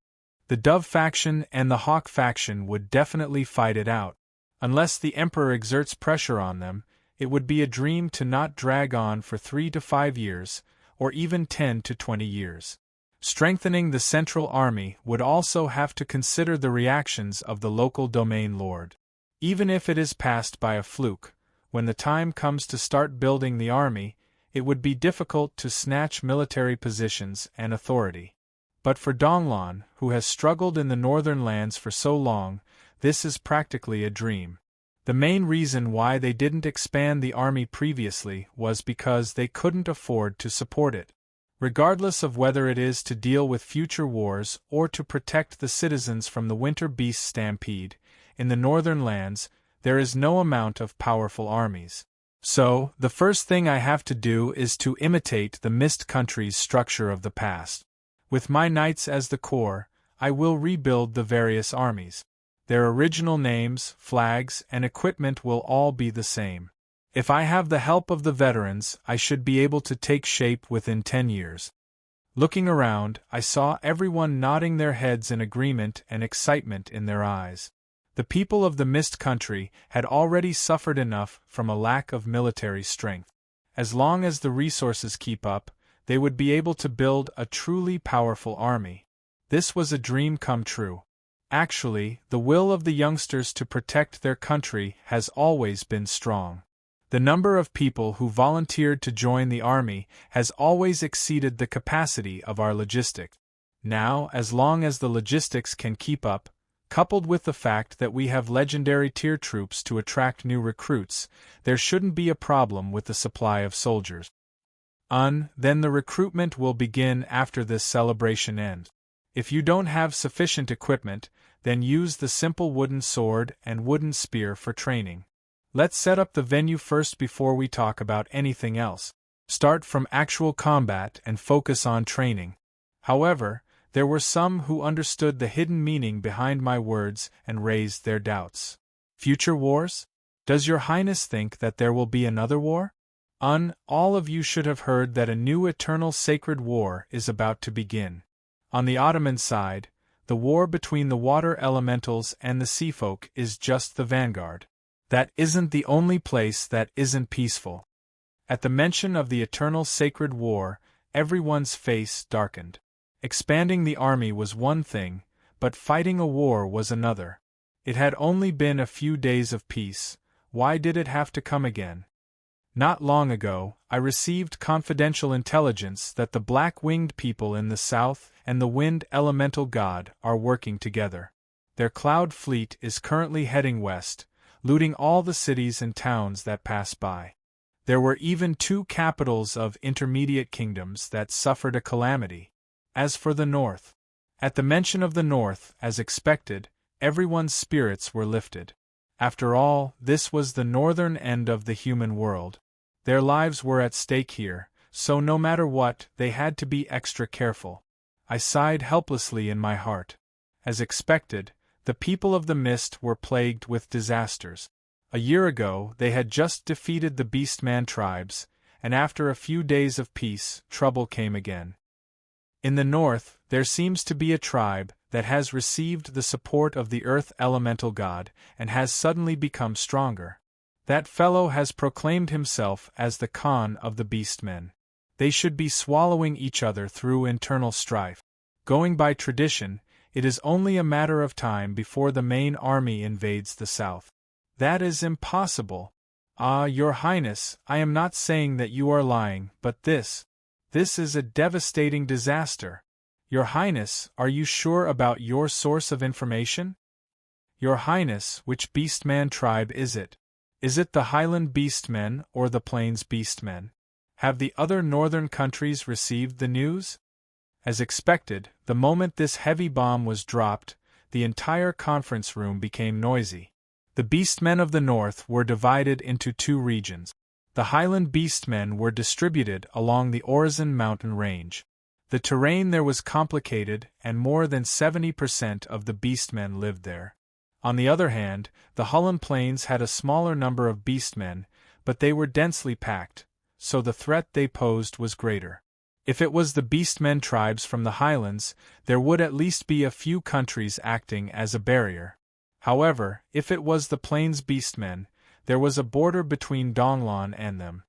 The Dove faction and the Hawk faction would definitely fight it out. Unless the Emperor exerts pressure on them, it would be a dream to not drag on for 3 to 5 years, or even 10 to 20 years. Strengthening the central army would also have to consider the reactions of the local domain lord. Even if it is passed by a fluke, when the time comes to start building the army, it would be difficult to snatch military positions and authority. But for Donglan, who has struggled in the northern lands for so long, this is practically a dream. The main reason why they didn't expand the army previously was because they couldn't afford to support it. Regardless of whether it is to deal with future wars or to protect the citizens from the winter beast stampede, in the northern lands, there is no amount of powerful armies. So, the first thing I have to do is to imitate the Mist Country's structure of the past. With my knights as the core, I will rebuild the various armies. Their original names, flags, and equipment will all be the same. If I have the help of the veterans, I should be able to take shape within 10 years. Looking around, I saw everyone nodding their heads in agreement and excitement in their eyes. The people of the Mist Country had already suffered enough from a lack of military strength. As long as the resources keep up, they would be able to build a truly powerful army. This was a dream come true. Actually, the will of the youngsters to protect their country has always been strong. The number of people who volunteered to join the army has always exceeded the capacity of our logistics. Now, as long as the logistics can keep up, coupled with the fact that we have legendary tier troops to attract new recruits, there shouldn't be a problem with the supply of soldiers. Then the recruitment will begin after this celebration ends. If you don't have sufficient equipment, then use the simple wooden sword and wooden spear for training. Let's set up the venue first before we talk about anything else. Start from actual combat and focus on training. However, there were some who understood the hidden meaning behind my words and raised their doubts. Future wars? Does your highness think that there will be another war? All of you should have heard that a new eternal sacred war is about to begin. On the Ottoman side, the war between the water elementals and the sea folk is just the vanguard. That isn't the only place that isn't peaceful. At the mention of the eternal sacred war, everyone's face darkened. Expanding the army was one thing, but fighting a war was another. It had only been a few days of peace. Why did it have to come again? Not long ago, I received confidential intelligence that the black-winged people in the south and the wind elemental god are working together. Their cloud fleet is currently heading west, looting all the cities and towns that pass by. There were even two capitals of intermediate kingdoms that suffered a calamity. As for the north, at the mention of the north, as expected, everyone's spirits were lifted. After all, this was the northern end of the human world. Their lives were at stake here, so no matter what, they had to be extra careful. I sighed helplessly in my heart. As expected, the people of the mist were plagued with disasters. A year ago, they had just defeated the Beastman tribes, and after a few days of peace, trouble came again. In the north, there seems to be a tribe that has received the support of the earth elemental god and has suddenly become stronger. That fellow has proclaimed himself as the Khan of the Beastmen. They should be swallowing each other through internal strife. Going by tradition, it is only a matter of time before the main army invades the south. That is impossible. Ah, Your Highness, I am not saying that you are lying, but this is a devastating disaster. Your Highness, are you sure about your source of information? Your Highness, which Beastman tribe is it? Is it the Highland Beastmen or the Plains Beastmen? Have the other northern countries received the news? As expected, the moment this heavy bomb was dropped, the entire conference room became noisy. The Beastmen of the north were divided into two regions. The Highland Beastmen were distributed along the Orizon mountain range. The terrain there was complicated, and more than 70% of the Beastmen lived there. On the other hand, the Hullen Plains had a smaller number of Beastmen, but they were densely packed, so the threat they posed was greater. If it was the Beastmen tribes from the Highlands, there would at least be a few countries acting as a barrier. However, if it was the Plains Beastmen, there was a border between Donglon and them.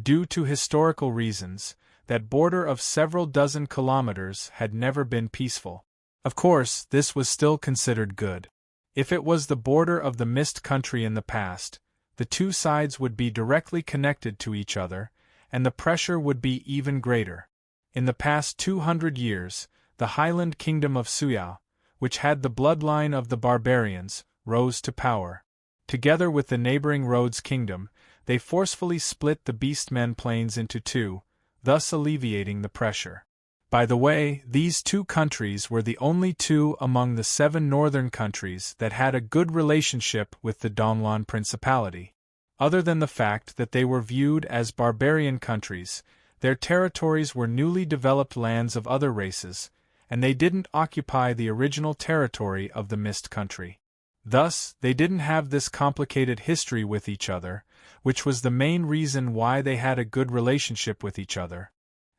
Due to historical reasons, that border of several dozen kilometers had never been peaceful. Of course, this was still considered good. If it was the border of the Mist Country in the past, the two sides would be directly connected to each other, and the pressure would be even greater. In the past 200 years, the Highland Kingdom of Suyao, which had the bloodline of the barbarians, rose to power. Together with the neighboring Rhodes Kingdom, they forcefully split the Beastmen Plains into two, thus alleviating the pressure. By the way, these two countries were the only two among the 7 northern countries that had a good relationship with the Donglon Principality. Other than the fact that they were viewed as barbarian countries, their territories were newly developed lands of other races, and they didn't occupy the original territory of the Mist Country. Thus, they didn't have this complicated history with each other, which was the main reason why they had a good relationship with each other.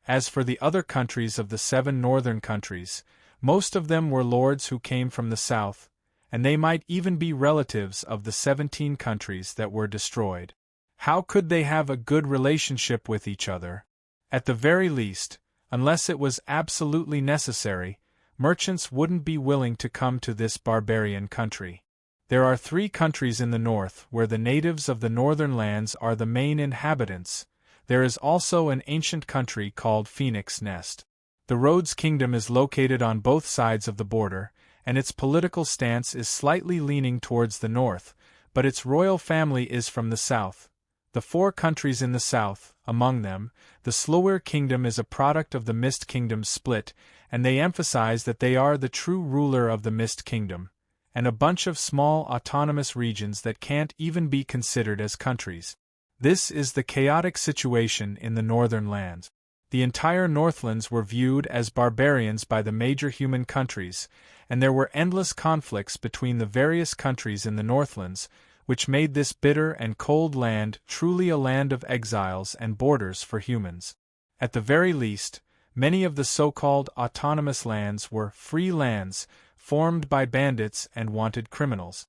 As for the other countries of the 7 northern countries, most of them were lords who came from the south, and they might even be relatives of the 17 countries that were destroyed. How could they have a good relationship with each other? At the very least, unless it was absolutely necessary, merchants wouldn't be willing to come to this barbarian country. There are 3 countries in the north where the natives of the northern lands are the main inhabitants. There is also an ancient country called Phoenix Nest. The Rhodes Kingdom is located on both sides of the border, and its political stance is slightly leaning towards the north, but its royal family is from the south. The 4 countries in the south, among them, the Slower Kingdom is a product of the Mist Kingdom's split, and they emphasize that they are the true ruler of the Mist Kingdom, and a bunch of small autonomous regions that can't even be considered as countries. This is the chaotic situation in the northern lands. The entire Northlands were viewed as barbarians by the major human countries, and there were endless conflicts between the various countries in the Northlands, which made this bitter and cold land truly a land of exiles and borders for humans. At the very least, many of the so-called autonomous lands were free lands, formed by bandits and wanted criminals.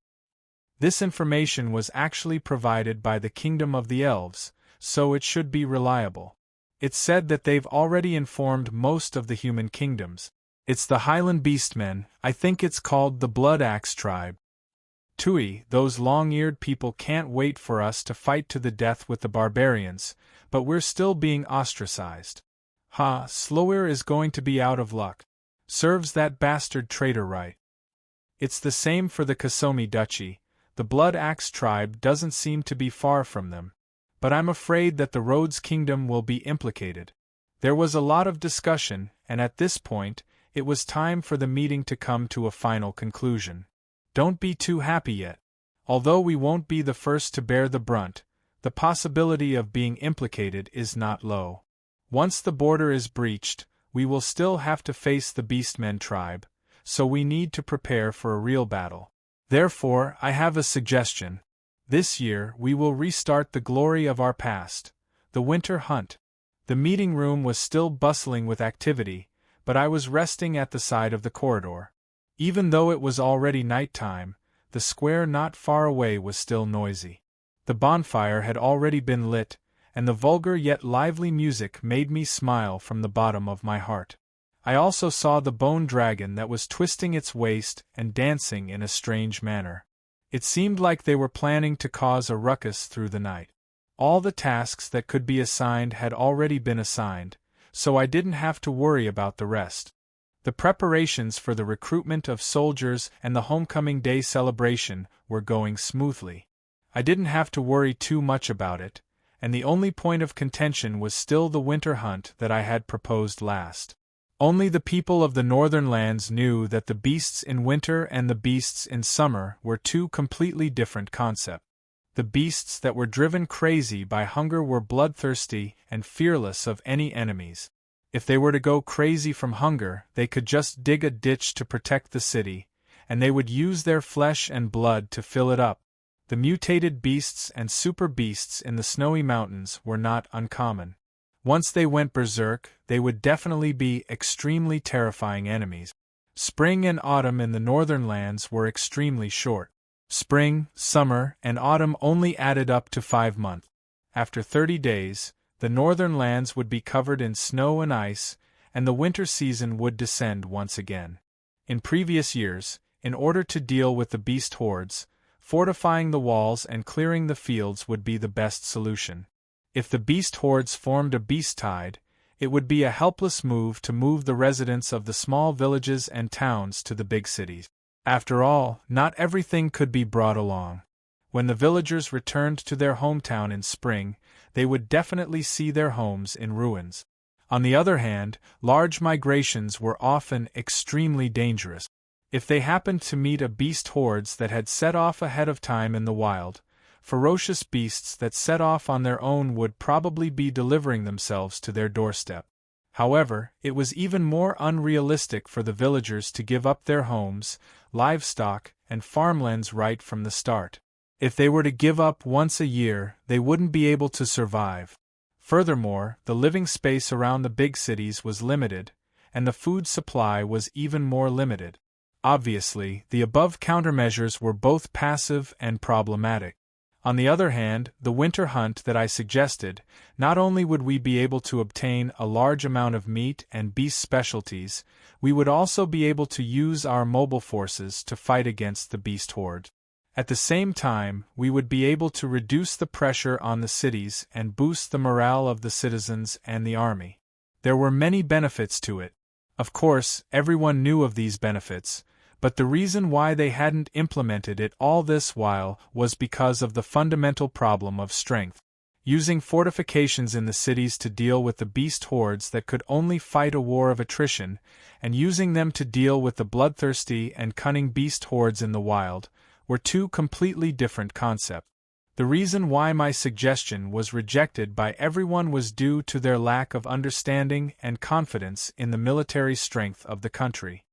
This information was actually provided by the Kingdom of the Elves, so it should be reliable. It's said that they've already informed most of the human kingdoms. It's the Highland Beastmen, I think it's called the Blood Axe tribe. Tui, those long-eared people can't wait for us to fight to the death with the barbarians, but we're still being ostracized. Ha, Slower is going to be out of luck. Serves that bastard traitor right. It's the same for the Kasomi Duchy. The Blood Axe tribe doesn't seem to be far from them. but I'm afraid that the Rhodes Kingdom will be implicated. There was a lot of discussion, and at this point, it was time for the meeting to come to a final conclusion. Don't be too happy yet. Although we won't be the first to bear the brunt, the possibility of being implicated is not low. Once the border is breached, we will still have to face the Beastmen tribe, so we need to prepare for a real battle. Therefore, I have a suggestion. This year we will restart the glory of our past, the winter hunt. The meeting room was still bustling with activity, but I was resting at the side of the corridor. Even though it was already night time, the square not far away was still noisy. The bonfire had already been lit, and the vulgar yet lively music made me smile from the bottom of my heart. I also saw the bone dragon that was twisting its waist and dancing in a strange manner. It seemed like they were planning to cause a ruckus through the night. All the tasks that could be assigned had already been assigned, so I didn't have to worry about the rest. The preparations for the recruitment of soldiers and the homecoming day celebration were going smoothly. I didn't have to worry too much about it, and the only point of contention was still the winter hunt that I had proposed last. Only the people of the northern lands knew that the beasts in winter and the beasts in summer were two completely different concepts. The beasts that were driven crazy by hunger were bloodthirsty and fearless of any enemies. If they were to go crazy from hunger, they could just dig a ditch to protect the city, and they would use their flesh and blood to fill it up. The mutated beasts and super beasts in the snowy mountains were not uncommon. Once they went berserk, they would definitely be extremely terrifying enemies. Spring and autumn in the northern lands were extremely short. Spring, summer, and autumn only added up to 5 months. After 30 days, the northern lands would be covered in snow and ice, and the winter season would descend once again. In previous years, in order to deal with the beast hordes, fortifying the walls and clearing the fields would be the best solution. If the beast hordes formed a beast tide, it would be a helpless move to move the residents of the small villages and towns to the big cities. After all, not everything could be brought along. When the villagers returned to their hometown in spring, they would definitely see their homes in ruins. On the other hand, large migrations were often extremely dangerous. If they happened to meet a beast hordes that had set off ahead of time in the wild, ferocious beasts that set off on their own would probably be delivering themselves to their doorstep. However, it was even more unrealistic for the villagers to give up their homes, livestock, and farmlands right from the start. If they were to give up once a year, they wouldn't be able to survive. Furthermore, the living space around the big cities was limited, and the food supply was even more limited. Obviously, the above countermeasures were both passive and problematic. On the other hand, the winter hunt that I suggested, not only would we be able to obtain a large amount of meat and beast specialties, we would also be able to use our mobile forces to fight against the beast horde. At the same time, we would be able to reduce the pressure on the cities and boost the morale of the citizens and the army. There were many benefits to it. Of course, everyone knew of these benefits, but the reason why they hadn't implemented it all this while was because of the fundamental problem of strength. Using fortifications in the cities to deal with the beast hordes that could only fight a war of attrition, and using them to deal with the bloodthirsty and cunning beast hordes in the wild, were two completely different concepts. The reason why my suggestion was rejected by everyone was due to their lack of understanding and confidence in the military strength of the country.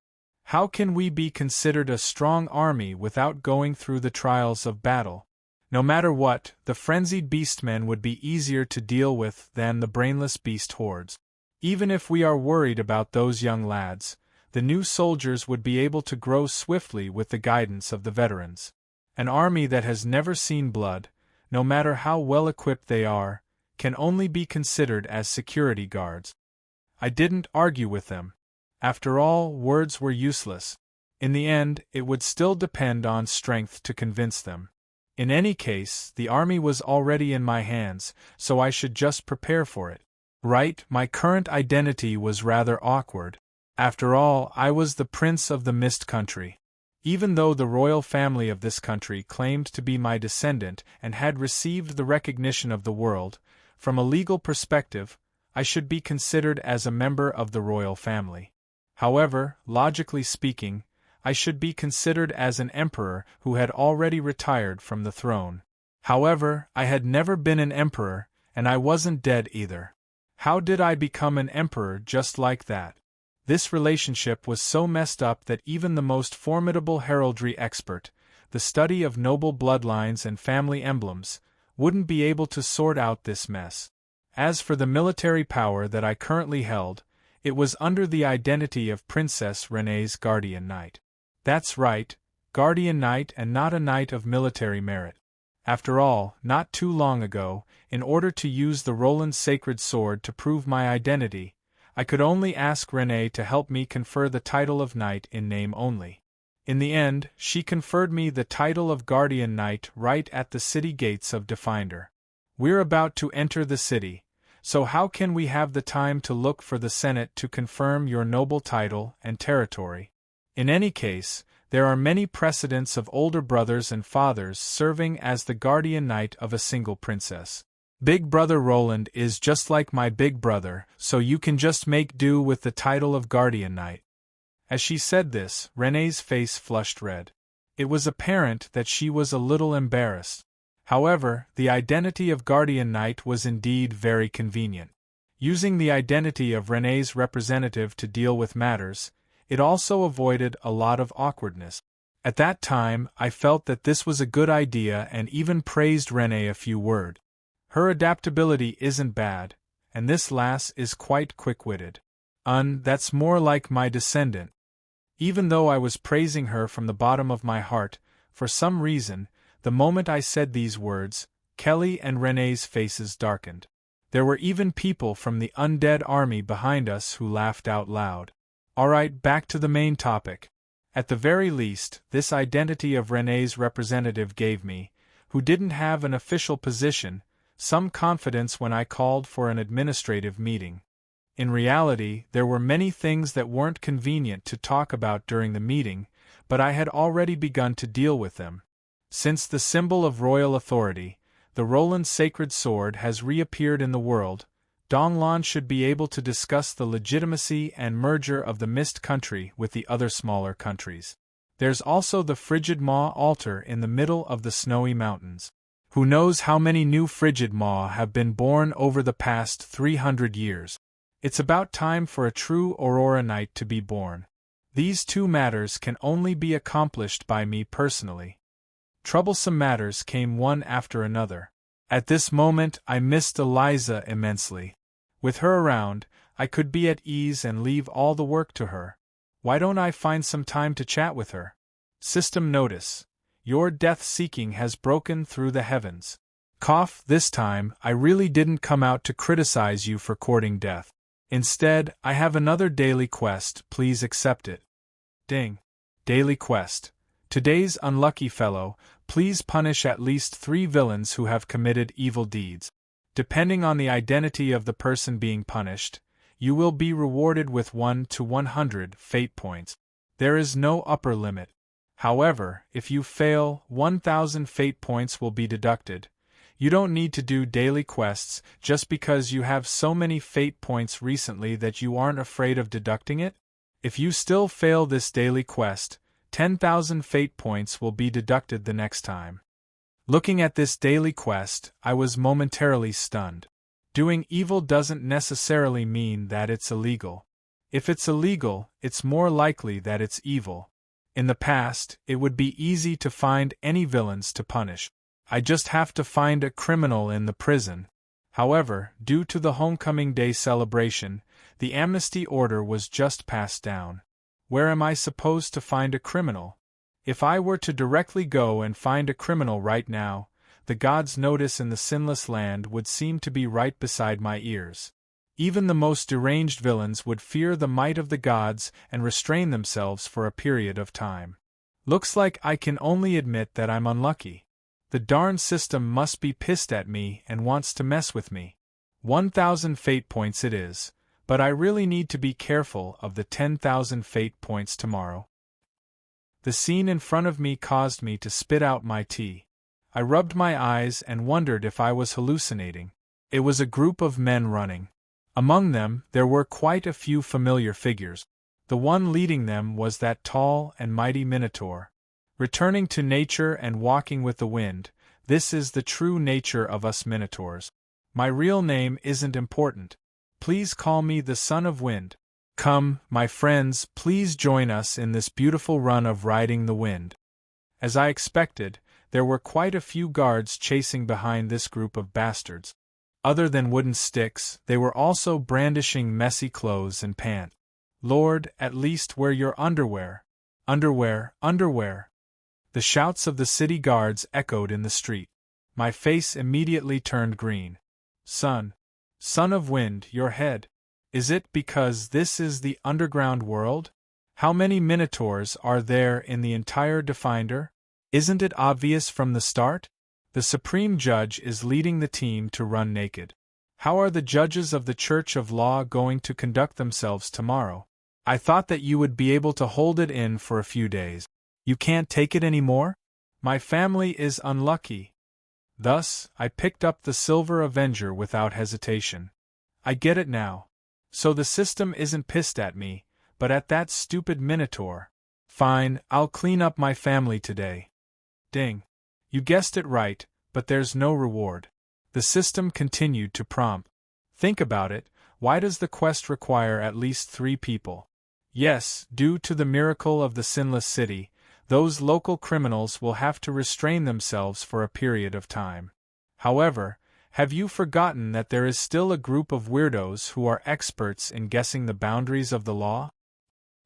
How can we be considered a strong army without going through the trials of battle? No matter what, the frenzied beastmen would be easier to deal with than the brainless beast hordes. Even if we are worried about those young lads, the new soldiers would be able to grow swiftly with the guidance of the veterans. An army that has never seen blood, no matter how well equipped they are, can only be considered as security guards. I didn't argue with them. After all, words were useless. In the end, it would still depend on strength to convince them. In any case, the army was already in my hands, so I should just prepare for it. Right, my current identity was rather awkward. After all, I was the prince of the Mist Country. Even though the royal family of this country claimed to be my descendant and had received the recognition of the world, from a legal perspective, I should be considered as a member of the royal family. However, logically speaking, I should be considered as an emperor who had already retired from the throne. However, I had never been an emperor, and I wasn't dead either. How did I become an emperor just like that? This relationship was so messed up that even the most formidable heraldry expert, the study of noble bloodlines and family emblems, wouldn't be able to sort out this mess. As for the military power that I currently held, it was under the identity of Princess Renee's guardian knight. That's right, guardian knight and not a knight of military merit. After all, not too long ago, in order to use the Roland's sacred sword to prove my identity, I could only ask Renee to help me confer the title of knight in name only. In the end, she conferred me the title of guardian knight right at the city gates of Definder. We're about to enter the city, so how can we have the time to look for the Senate to confirm your noble title and territory? In any case, there are many precedents of older brothers and fathers serving as the guardian knight of a single princess. Big Brother Roland is just like my big brother, so you can just make do with the title of guardian knight. As she said this, Renee's face flushed red. It was apparent that she was a little embarrassed. However, the identity of guardian knight was indeed very convenient. Using the identity of Renee's representative to deal with matters, it also avoided a lot of awkwardness. At that time, I felt that this was a good idea and even praised Renee a few words. Her adaptability isn't bad, and this lass is quite quick-witted. That's more like my descendant. Even though I was praising her from the bottom of my heart, for some reason, the moment I said these words, Kelly and Renee's faces darkened. There were even people from the undead army behind us who laughed out loud. Alright, back to the main topic. At the very least, this identity of Renee's representative gave me, who didn't have an official position, some confidence when I called for an administrative meeting. In reality, there were many things that weren't convenient to talk about during the meeting, but I had already begun to deal with them. Since the symbol of royal authority, the Roland sacred sword, has reappeared in the world, Donglan should be able to discuss the legitimacy and merger of the Mist Country with the other smaller countries. There's also the Frigid Maw altar in the middle of the snowy mountains. Who knows how many new Frigid Maw have been born over the past 300 years. It's about time for a true Aurora Knight to be born. These two matters can only be accomplished by me personally. Troublesome matters came one after another. At this moment I missed Eliza immensely. With her around, I could be at ease and leave all the work to her. Why don't I find some time to chat with her? System notice. Your death-seeking has broken through the heavens. This time, I really didn't come out to criticize you for courting death. Instead, I have another daily quest, please accept it. Ding. Daily quest. Today's unlucky fellow, please punish at least 3 villains who have committed evil deeds. Depending on the identity of the person being punished, you will be rewarded with 1 to 100 fate points. There is no upper limit. However, if you fail, 1,000 fate points will be deducted. You don't need to do daily quests just because you have so many fate points recently that you aren't afraid of deducting it. If you still fail this daily quest, 10,000 fate points will be deducted the next time. Looking at this daily quest, I was momentarily stunned. Doing evil doesn't necessarily mean that it's illegal. If it's illegal, it's more likely that it's evil. In the past, it would be easy to find any villains to punish. I just have to find a criminal in the prison. However, due to the Homecoming Day celebration, the amnesty order was just passed down. Where am I supposed to find a criminal? If I were to directly go and find a criminal right now, the gods' notice in the Sinless Land would seem to be right beside my ears. Even the most deranged villains would fear the might of the gods and restrain themselves for a period of time. Looks like I can only admit that I'm unlucky. The darn system must be pissed at me and wants to mess with me. 1,000 fate points it is, but I really need to be careful of the 10,000 fate points tomorrow. The scene in front of me caused me to spit out my tea. I rubbed my eyes and wondered if I was hallucinating. It was a group of men running. Among them, there were quite a few familiar figures. The one leading them was that tall and mighty Minotaur. Returning to nature and walking with the wind, this is the true nature of us Minotaurs. My real name isn't important. Please call me the Son of Wind. Come, my friends, please join us in this beautiful run of riding the wind. As I expected, there were quite a few guards chasing behind this group of bastards. Other than wooden sticks, they were also brandishing messy clothes and pants. Lord, at least wear your underwear. Underwear, underwear. The shouts of the city guards echoed in the street. My face immediately turned green. Son of Wind, your head. Is it because this is the underground world? How many Minotaurs are there in the entire Defender? Isn't it obvious from the start? The Supreme Judge is leading the team to run naked. How are the judges of the Church of Law going to conduct themselves tomorrow? I thought that you would be able to hold it in for a few days. You can't take it anymore? My family is unlucky. Thus, I picked up the Silver Avenger without hesitation. I get it now. So the system isn't pissed at me, but at that stupid Minotaur. Fine, I'll clean up my family today. Ding. You guessed it right, but there's no reward. The system continued to prompt. Think about it, why does the quest require at least 3 people? Yes, due to the miracle of the Sinless City, those local criminals will have to restrain themselves for a period of time. However, have you forgotten that there is still a group of weirdos who are experts in guessing the boundaries of the law?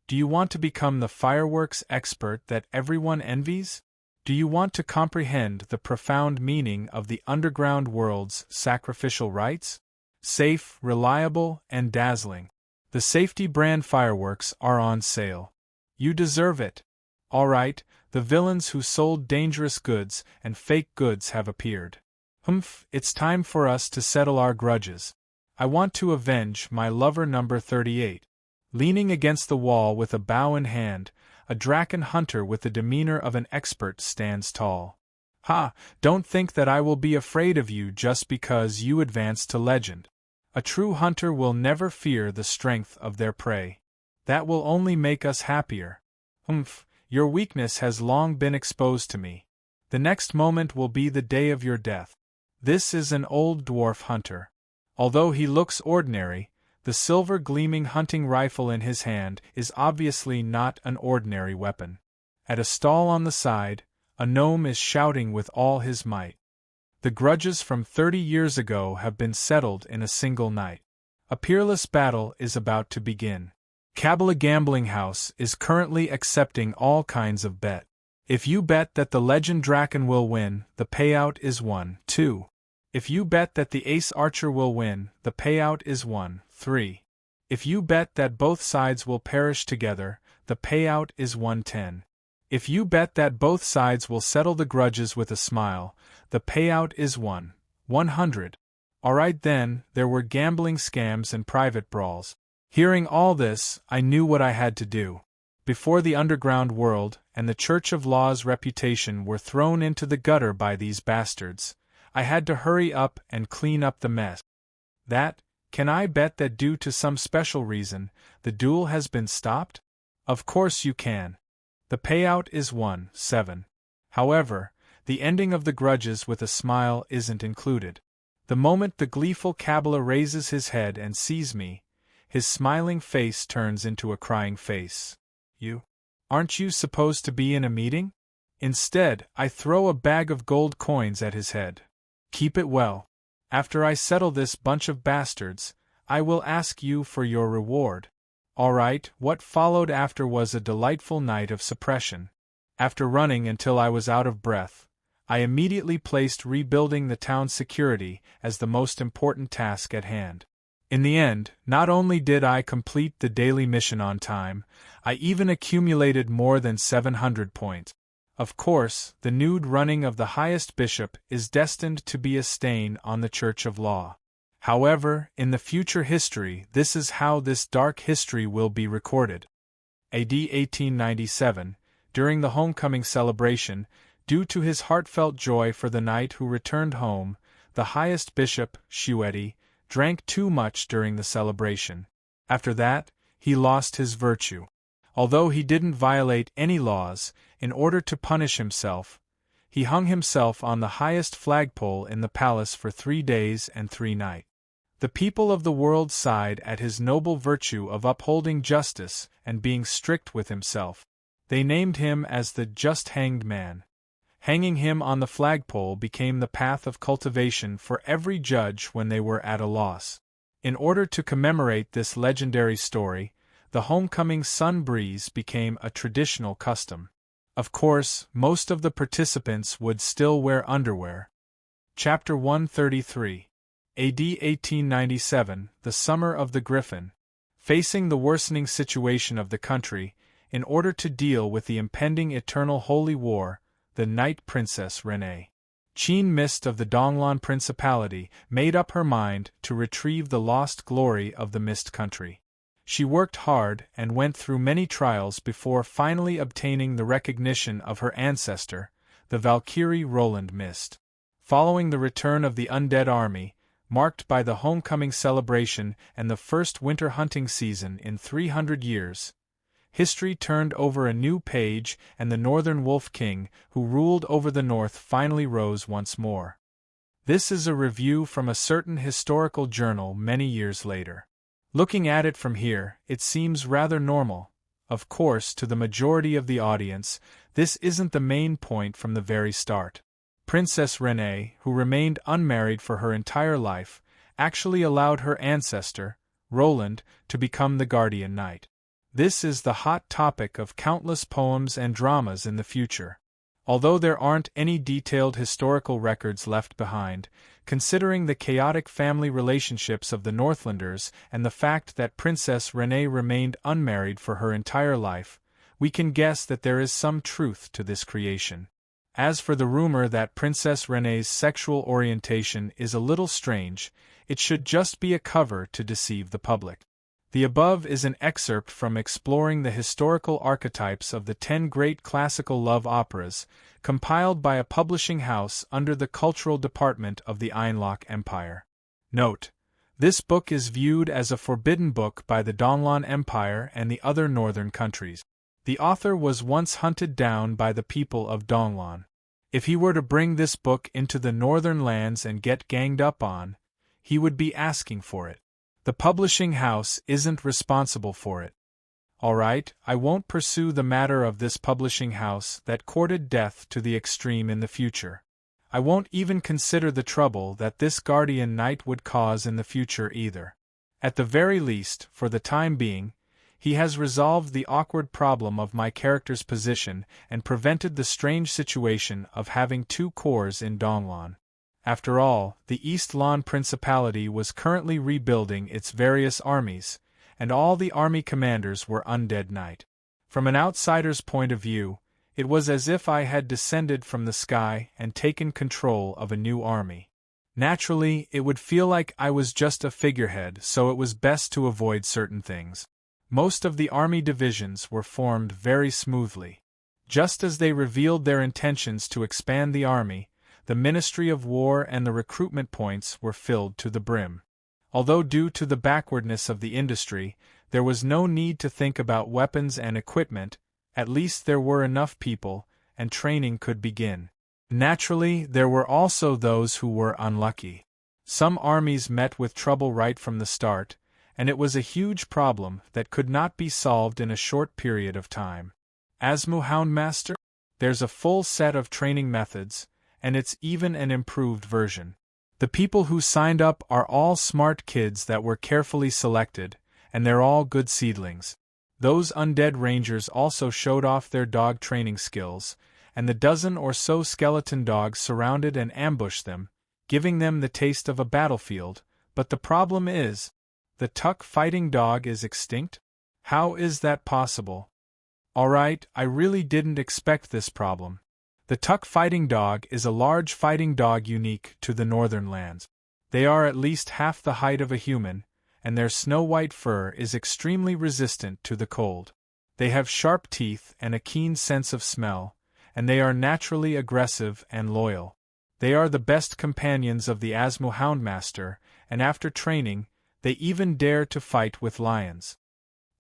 Do you want to become the fireworks expert that everyone envies? Do you want to comprehend the profound meaning of the underground world's sacrificial rites? Safe, reliable, and dazzling. The safety brand fireworks are on sale. You deserve it. All right, the villains who sold dangerous goods and fake goods have appeared. It's time for us to settle our grudges. I want to avenge my lover number 38. Leaning against the wall with a bow in hand, a Draken hunter with the demeanor of an expert stands tall. Ha! Don't think that I will be afraid of you just because you advance to legend. A true hunter will never fear the strength of their prey. That will only make us happier. Your weakness has long been exposed to me. The next moment will be the day of your death. This is an old dwarf hunter. Although he looks ordinary, the silver gleaming hunting rifle in his hand is obviously not an ordinary weapon. At a stall on the side, a gnome is shouting with all his might. The grudges from 30 years ago have been settled in a single night. A peerless battle is about to begin. Kabbalah Gambling House is currently accepting all kinds of bet. If you bet that the legend Draken will win, the payout is 1-2. If you bet that the Ace Archer will win, the payout is 1-3. If you bet that both sides will perish together, the payout is 1-10. If you bet that both sides will settle the grudges with a smile, the payout is 1-100. Alright then, there were gambling scams and private brawls. Hearing all this, I knew what I had to do. Before the underground world and the Church of Law's reputation were thrown into the gutter by these bastards, I had to hurry up and clean up the mess. Can I bet that due to some special reason, the duel has been stopped? Of course you can. The payout is 1-7. However, the ending of the grudges with a smile isn't included. The moment the gleeful Kabbalah raises his head and sees me, his smiling face turns into a crying face. Aren't you supposed to be in a meeting? Instead, I throw a bag of gold coins at his head. Keep it well. After I settle this bunch of bastards, I will ask you for your reward. Alright, what followed after was a delightful night of suppression. After running until I was out of breath, I immediately placed rebuilding the town's security as the most important task at hand. In the end, not only did I complete the daily mission on time, I even accumulated more than 700 points. Of course, the nude running of the highest bishop is destined to be a stain on the Church of Law. However, in the future history, this is how this dark history will be recorded. AD 1897, during the homecoming celebration, due to his heartfelt joy for the knight who returned home, the highest bishop, Shueti, drank too much during the celebration. After that, he lost his virtue. Although he didn't violate any laws, in order to punish himself, he hung himself on the highest flagpole in the palace for 3 days and 3 nights. The people of the world sighed at his noble virtue of upholding justice and being strict with himself. They named him as the just hanged man. Hanging him on the flagpole became the path of cultivation for every judge when they were at a loss. In order to commemorate this legendary story, the homecoming sun breeze became a traditional custom. Of course, most of the participants would still wear underwear. Chapter 133. AD 1897, the Summer of the Griffin. Facing the worsening situation of the country, in order to deal with the impending eternal holy war, the Night Princess Renee, Qin Mist of the Donglan Principality, made up her mind to retrieve the lost glory of the Mist Country. She worked hard and went through many trials before finally obtaining the recognition of her ancestor, the Valkyrie Roland Mist. Following the return of the undead army, marked by the homecoming celebration and the first winter hunting season in 300 years, history turned over a new page and the Northern Wolf King, who ruled over the North, finally rose once more. This is a review from a certain historical journal many years later. Looking at it from here, it seems rather normal. Of course, to the majority of the audience, this isn't the main point from the very start. Princess Renee, who remained unmarried for her entire life, actually allowed her ancestor, Roland, to become the guardian knight. This is the hot topic of countless poems and dramas in the future. Although there aren't any detailed historical records left behind, considering the chaotic family relationships of the Northlanders and the fact that Princess Renee remained unmarried for her entire life, we can guess that there is some truth to this creation. As for the rumor that Princess Renee's sexual orientation is a little strange, it should just be a cover to deceive the public. The above is an excerpt from Exploring the Historical Archetypes of the 10 Great Classical Love Operas, compiled by a publishing house under the Cultural Department of the Ainlock Empire. Note: this book is viewed as a forbidden book by the Donglan Empire and the other northern countries. The author was once hunted down by the people of Donglan. If he were to bring this book into the northern lands and get ganged up on, he would be asking for it. The publishing house isn't responsible for it. Alright, I won't pursue the matter of this publishing house that courted death to the extreme in the future. I won't even consider the trouble that this guardian knight would cause in the future either. At the very least, for the time being, he has resolved the awkward problem of my character's position and prevented the strange situation of having 2 cores in Donglan. After all, the East Lan Principality was currently rebuilding its various armies, and all the army commanders were undead knight. From an outsider's point of view, it was as if I had descended from the sky and taken control of a new army. Naturally, it would feel like I was just a figurehead, so it was best to avoid certain things. Most of the army divisions were formed very smoothly. Just as they revealed their intentions to expand the army, the Ministry of War and the recruitment points were filled to the brim. Although due to the backwardness of the industry, there was no need to think about weapons and equipment, at least there were enough people, and training could begin. Naturally, there were also those who were unlucky. Some armies met with trouble right from the start, and it was a huge problem that could not be solved in a short period of time. As Houndmaster, there's a full set of training methods, and it's even an improved version. The people who signed up are all smart kids that were carefully selected, and they're all good seedlings. Those undead rangers also showed off their dog training skills, and the dozen or so skeleton dogs surrounded and ambushed them, giving them the taste of a battlefield. But the problem is, the Tuck fighting dog is extinct? How is that possible? Alright, I really didn't expect this problem. The Tuck fighting dog is a large fighting dog unique to the northern lands. They are at least half the height of a human, and their snow-white fur is extremely resistant to the cold. They have sharp teeth and a keen sense of smell, and they are naturally aggressive and loyal. They are the best companions of the Asmo Houndmaster, and after training, they even dare to fight with lions.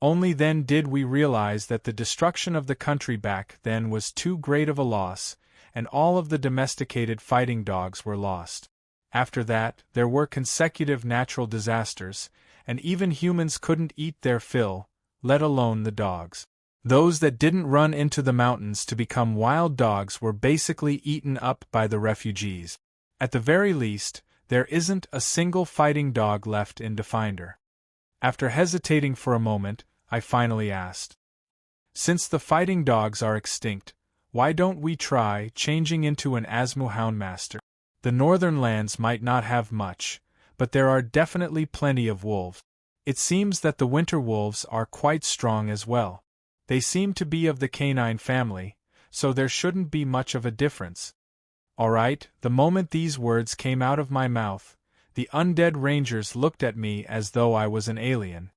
Only then did we realize that the destruction of the country back then was too great of a loss, and all of the domesticated fighting dogs were lost. After that, there were consecutive natural disasters, and even humans couldn't eat their fill, let alone the dogs. Those that didn't run into the mountains to become wild dogs were basically eaten up by the refugees. At the very least, there isn't a single fighting dog left in Definder. After hesitating for a moment, I finally asked, "Since the fighting dogs are extinct, why don't we try changing into an Asmo Houndmaster? The northern lands might not have much, but there are definitely plenty of wolves. It seems that the winter wolves are quite strong as well. They seem to be of the canine family, so there shouldn't be much of a difference." All right, the moment these words came out of my mouth, the undead rangers looked at me as though I was an alien.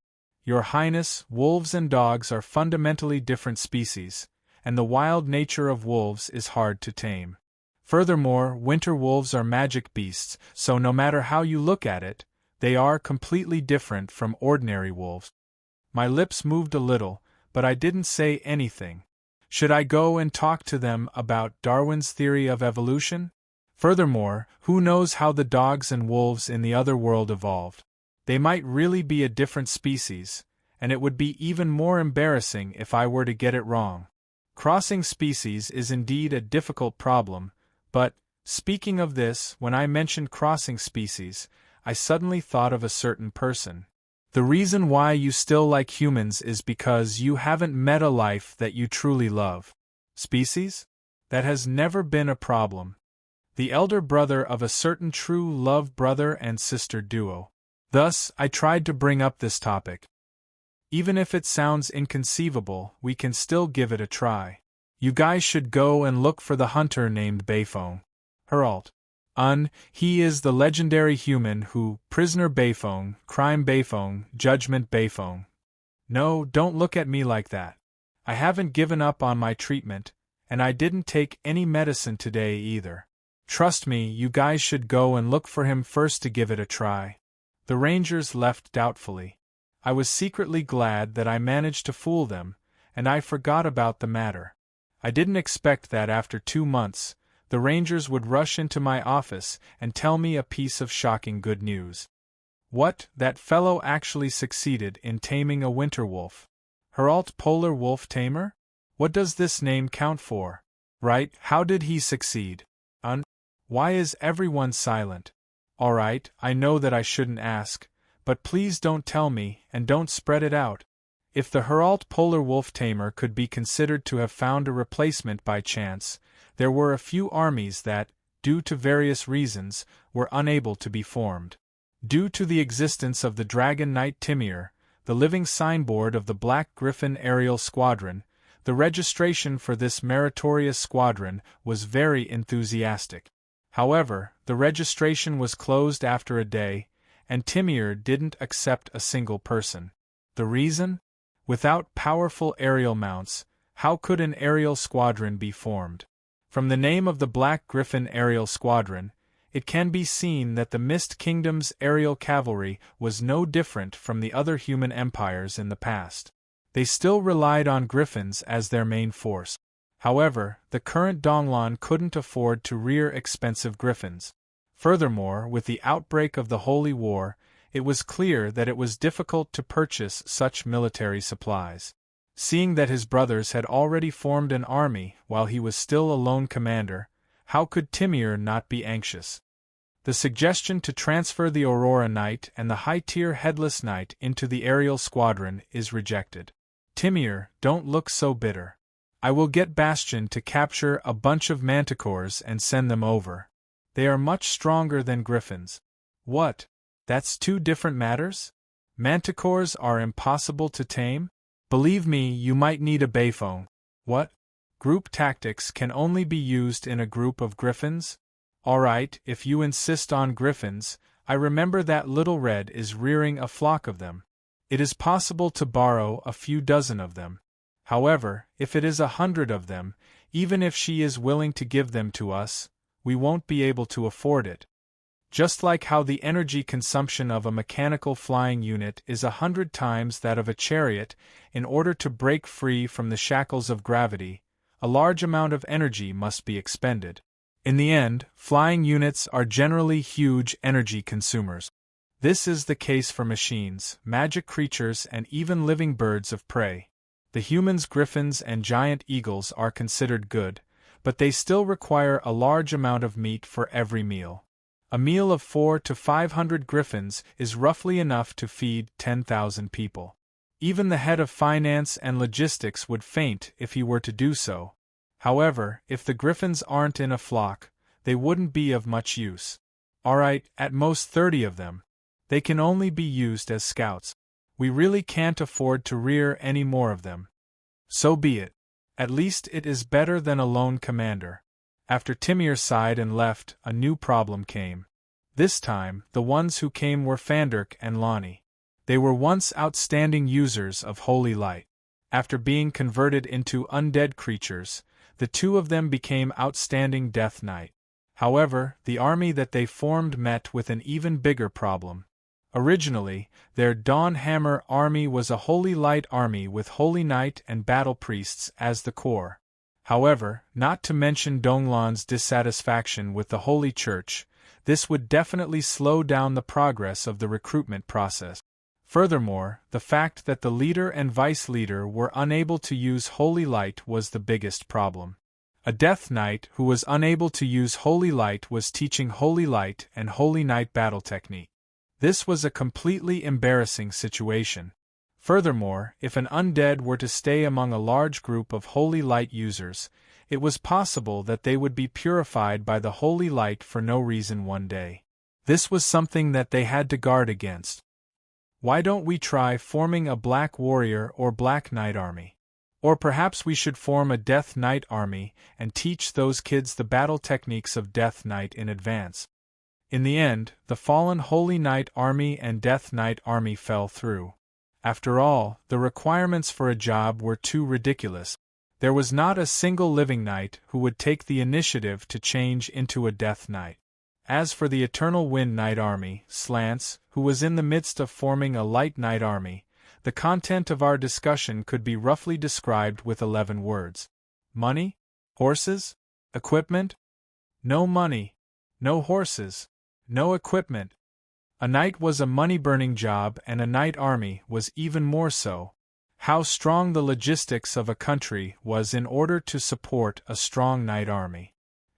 "Your Highness, wolves and dogs are fundamentally different species, and the wild nature of wolves is hard to tame. Furthermore, winter wolves are magic beasts, so no matter how you look at it, they are completely different from ordinary wolves." My lips moved a little, but I didn't say anything. Should I go and talk to them about Darwin's theory of evolution? Furthermore, who knows how the dogs and wolves in the other world evolved? They might really be a different species, and it would be even more embarrassing if I were to get it wrong. Crossing species is indeed a difficult problem, but, speaking of this, when I mentioned crossing species, I suddenly thought of a certain person. The reason why you still like humans is because you haven't met a life that you truly love. Species? That has never been a problem. The elder brother of a certain true love brother and sister duo. Thus, I tried to bring up this topic. Even if it sounds inconceivable, we can still give it a try. You guys should go and look for the hunter named Bayfong. Herald. He is the legendary human who, Prisoner Bayfong, Crime Bayfong, Judgment Bayfong. No, don't look at me like that. I haven't given up on my treatment, and I didn't take any medicine today either. Trust me, you guys should go and look for him first to give it a try. The rangers left doubtfully. I was secretly glad that I managed to fool them, and I forgot about the matter. I didn't expect that after 2 months, the rangers would rush into my office and tell me a piece of shocking good news. What, that fellow actually succeeded in taming a winter wolf? Herald Polar Wolf Tamer? What does this name count for? Right, how did he succeed? Why is everyone silent? Alright, I know that I shouldn't ask, but please don't tell me, and don't spread it out. If the Herald Polar Wolf Tamer could be considered to have found a replacement by chance, there were a few armies that, due to various reasons, were unable to be formed. Due to the existence of the Dragon Knight Timir, the living signboard of the Black Griffin Aerial Squadron, the registration for this meritorious squadron was very enthusiastic. However, the registration was closed after a day, and Timir didn't accept a single person. The reason? Without powerful aerial mounts, how could an aerial squadron be formed? From the name of the Black Griffin Aerial Squadron, it can be seen that the Mist Kingdom's aerial cavalry was no different from the other human empires in the past. They still relied on griffins as their main force. However, the current Donglan couldn't afford to rear expensive griffins. Furthermore, with the outbreak of the Holy War, it was clear that it was difficult to purchase such military supplies. Seeing that his brothers had already formed an army while he was still a lone commander, how could Timir not be anxious? The suggestion to transfer the Aurora Knight and the high-tier Headless Knight into the aerial squadron is rejected. Timir, don't look so bitter. I will get Bastion to capture a bunch of manticores and send them over. They are much stronger than griffins. What? That's 2 different matters? Manticores are impossible to tame? Believe me, you might need a Bayfong. What? Group tactics can only be used in a group of griffins? Alright, if you insist on griffins, I remember that Little Red is rearing a flock of them. It is possible to borrow a few dozen of them. However, if it is 100 of them, even if she is willing to give them to us, we won't be able to afford it. Just like how the energy consumption of a mechanical flying unit is 100 times that of a chariot, in order to break free from the shackles of gravity, a large amount of energy must be expended. In the end, flying units are generally huge energy consumers. This is the case for machines, magic creatures, and even living birds of prey. The humans' griffins and giant eagles are considered good, but they still require a large amount of meat for every meal. A meal of 400 to 500 griffins is roughly enough to feed 10,000 people. Even the head of finance and logistics would faint if he were to do so. However, if the griffins aren't in a flock, they wouldn't be of much use. Alright, at most 30 of them. They can only be used as scouts. We really can't afford to rear any more of them. So be it. At least it is better than a lone commander. After Timir sighed and left, a new problem came. This time, the ones who came were Fanderk and Lonnie. They were once outstanding users of holy light. After being converted into undead creatures, the two of them became outstanding Death Knight. However, the army that they formed met with an even bigger problem. Originally, their Dawn Hammer army was a Holy Light army with Holy Knight and Battle Priests as the core. However, not to mention Donglan's dissatisfaction with the Holy Church, this would definitely slow down the progress of the recruitment process. Furthermore, the fact that the leader and vice leader were unable to use Holy Light was the biggest problem. A Death Knight who was unable to use Holy Light was teaching Holy Light and Holy Knight battle technique. This was a completely embarrassing situation. Furthermore, if an undead were to stay among a large group of Holy Light users, it was possible that they would be purified by the Holy Light for no reason one day. This was something that they had to guard against. Why don't we try forming a Black Warrior or Black Knight army? Or perhaps we should form a Death Knight army and teach those kids the battle techniques of Death Knight in advance. In the end, the fallen Holy Knight army and Death Knight army fell through. After all, the requirements for a job were too ridiculous. There was not a single living knight who would take the initiative to change into a Death Knight. As for the Eternal Wind Knight army, Slants, who was in the midst of forming a Light Knight army, the content of our discussion could be roughly described with 11 words. Money? Horses? Equipment? No money. No horses. No equipment. A knight was a money-burning job, and a knight army was even more so. How strong the logistics of a country was in order to support a strong knight army.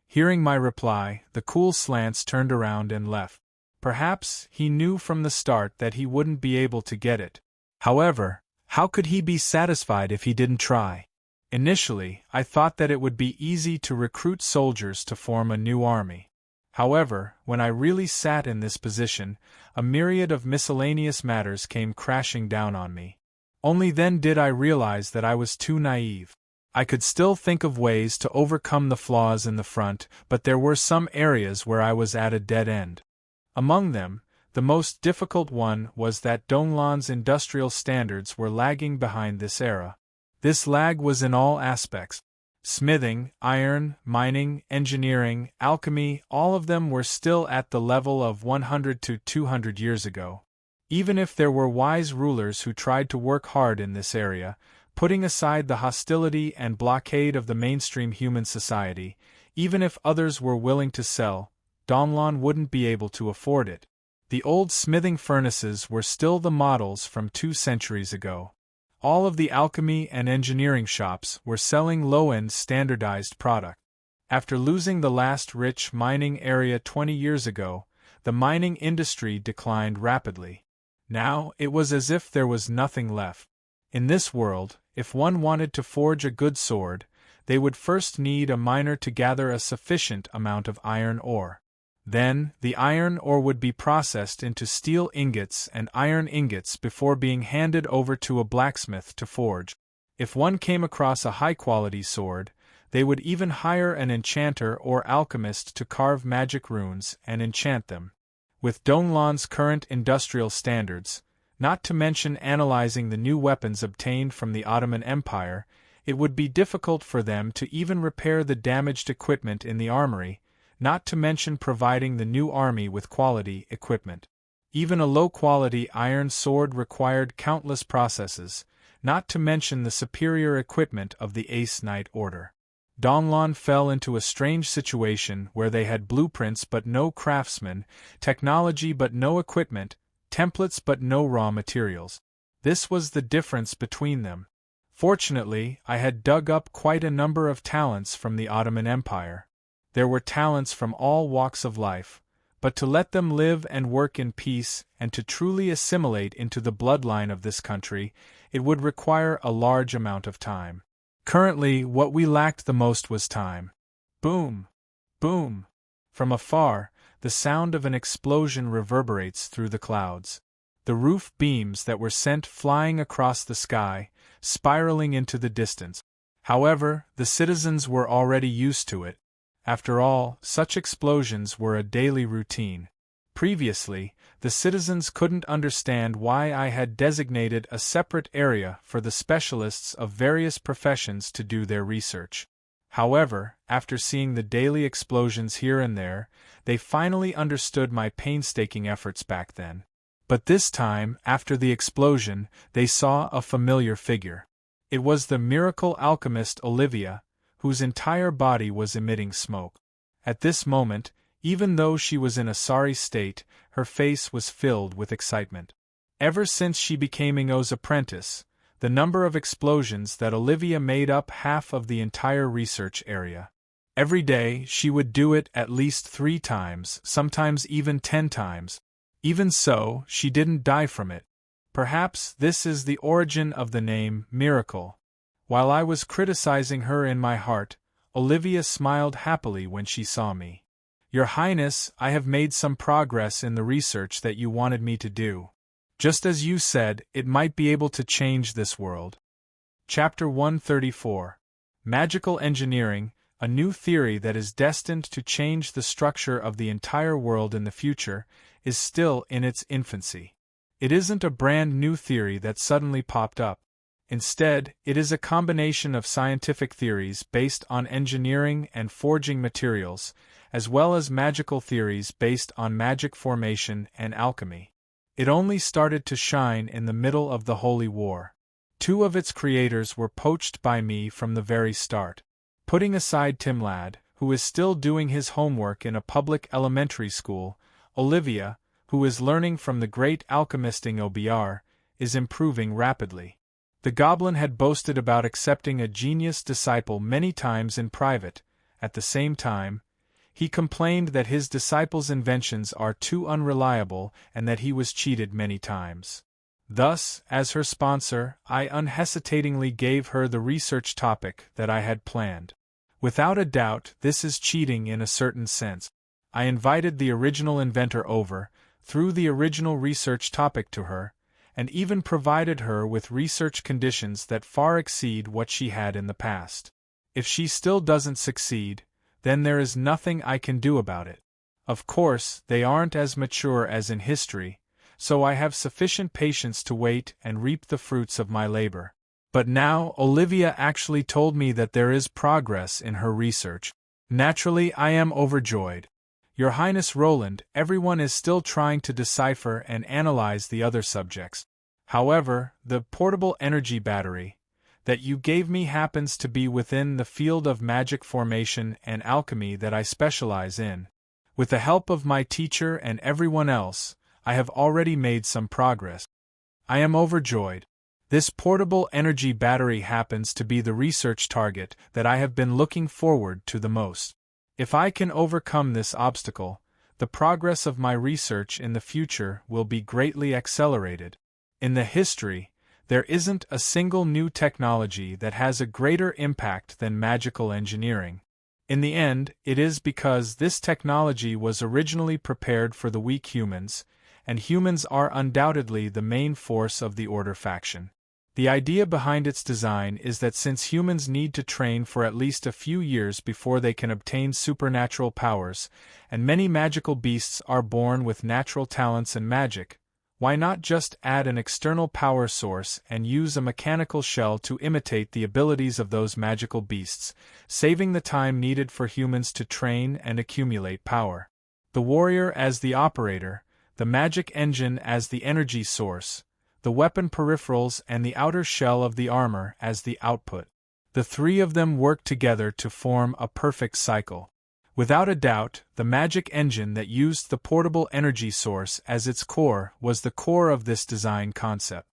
Hearing my reply, the cool Slants turned around and left. Perhaps he knew from the start that he wouldn't be able to get it. However, how could he be satisfied if he didn't try? Initially, I thought that it would be easy to recruit soldiers to form a new army. However, when I really sat in this position, a myriad of miscellaneous matters came crashing down on me. Only then did I realize that I was too naive. I could still think of ways to overcome the flaws in the front, but there were some areas where I was at a dead end. Among them, the most difficult one was that Donglan's industrial standards were lagging behind this era. This lag was in all aspects. Smithing, iron, mining, engineering, alchemy, all of them were still at the level of 100 to 200 years ago. Even if there were wise rulers who tried to work hard in this area, putting aside the hostility and blockade of the mainstream human society, even if others were willing to sell, Donglan wouldn't be able to afford it. The old smithing furnaces were still the models from 2 centuries ago. All of the alchemy and engineering shops were selling low-end standardized product. After losing the last rich mining area 20 years ago, the mining industry declined rapidly. Now, it was as if there was nothing left. In this world, if one wanted to forge a good sword, they would first need a miner to gather a sufficient amount of iron ore. Then, the iron ore would be processed into steel ingots and iron ingots before being handed over to a blacksmith to forge. If one came across a high-quality sword, they would even hire an enchanter or alchemist to carve magic runes and enchant them. With Donglan's current industrial standards, not to mention analyzing the new weapons obtained from the Ottoman Empire. It would be difficult for them to even repair the damaged equipment in the armory, not to mention providing the new army with quality equipment. Even a low-quality iron sword required countless processes, not to mention the superior equipment of the Ace Knight Order. Donlon fell into a strange situation where they had blueprints but no craftsmen, technology but no equipment, templates but no raw materials. This was the difference between them. Fortunately, I had dug up quite a number of talents from the Ottoman Empire. There were talents from all walks of life, but to let them live and work in peace and to truly assimilate into the bloodline of this country, it would require a large amount of time. Currently, what we lacked the most was time. Boom! Boom! From afar, the sound of an explosion reverberates through the clouds. The roof beams that were sent flying across the sky, spiraling into the distance. However, the citizens were already used to it. After all, such explosions were a daily routine. Previously, the citizens couldn't understand why I had designated a separate area for the specialists of various professions to do their research. However, after seeing the daily explosions here and there, they finally understood my painstaking efforts back then. But this time, after the explosion, they saw a familiar figure. It was the miracle alchemist Olivia, whose entire body was emitting smoke. At this moment, even though she was in a sorry state, her face was filled with excitement. Ever since she became Ingo's apprentice, the number of explosions that Olivia made up half of the entire research area. Every day, she would do it at least 3 times, sometimes even 10 times. Even so, she didn't die from it. Perhaps this is the origin of the name Miracle. While I was criticizing her in my heart, Olivia smiled happily when she saw me. Your Highness, I have made some progress in the research that you wanted me to do. Just as you said, it might be able to change this world. Chapter 134. Magical Engineering, a new theory that is destined to change the structure of the entire world in the future, is still in its infancy. It isn't a brand new theory that suddenly popped up. Instead, it is a combination of scientific theories based on engineering and forging materials, as well as magical theories based on magic formation and alchemy. It only started to shine in the middle of the Holy War. 2 of its creators were poached by me from the very start. Putting aside Timlad, who is still doing his homework in a public elementary school, Olivia, who is learning from the great alchemist Obr, is improving rapidly. The goblin had boasted about accepting a genius disciple many times in private. At the same time, he complained that his disciple's inventions are too unreliable and that he was cheated many times. Thus, as her sponsor, I unhesitatingly gave her the research topic that I had planned. Without a doubt, this is cheating in a certain sense. I invited the original inventor over, threw the original research topic to her, and even provided her with research conditions that far exceed what she had in the past. If she still doesn't succeed, then there is nothing I can do about it. Of course, they aren't as mature as in history, so I have sufficient patience to wait and reap the fruits of my labor. But now, Olivia actually told me that there is progress in her research. Naturally, I am overjoyed. Your Highness Roland, everyone is still trying to decipher and analyze the other subjects. However, the portable energy battery that you gave me happens to be within the field of magic formation and alchemy that I specialize in. With the help of my teacher and everyone else, I have already made some progress. I am overjoyed. This portable energy battery happens to be the research target that I have been looking forward to the most. If I can overcome this obstacle, the progress of my research in the future will be greatly accelerated. In the history, there isn't a single new technology that has a greater impact than magical engineering. In the end, it is because this technology was originally prepared for the weak humans, and humans are undoubtedly the main force of the Order faction. The idea behind its design is that since humans need to train for at least a few years before they can obtain supernatural powers, and many magical beasts are born with natural talents and magic, Why not just add an external power source and use a mechanical shell to imitate the abilities of those magical beasts, saving the time needed for humans to train and accumulate power? The warrior as the operator, the magic engine as the energy source, the weapon peripherals and the outer shell of the armor as the output. The three of them work together to form a perfect cycle. Without a doubt, the magic engine that used the portable energy source as its core was the core of this design concept.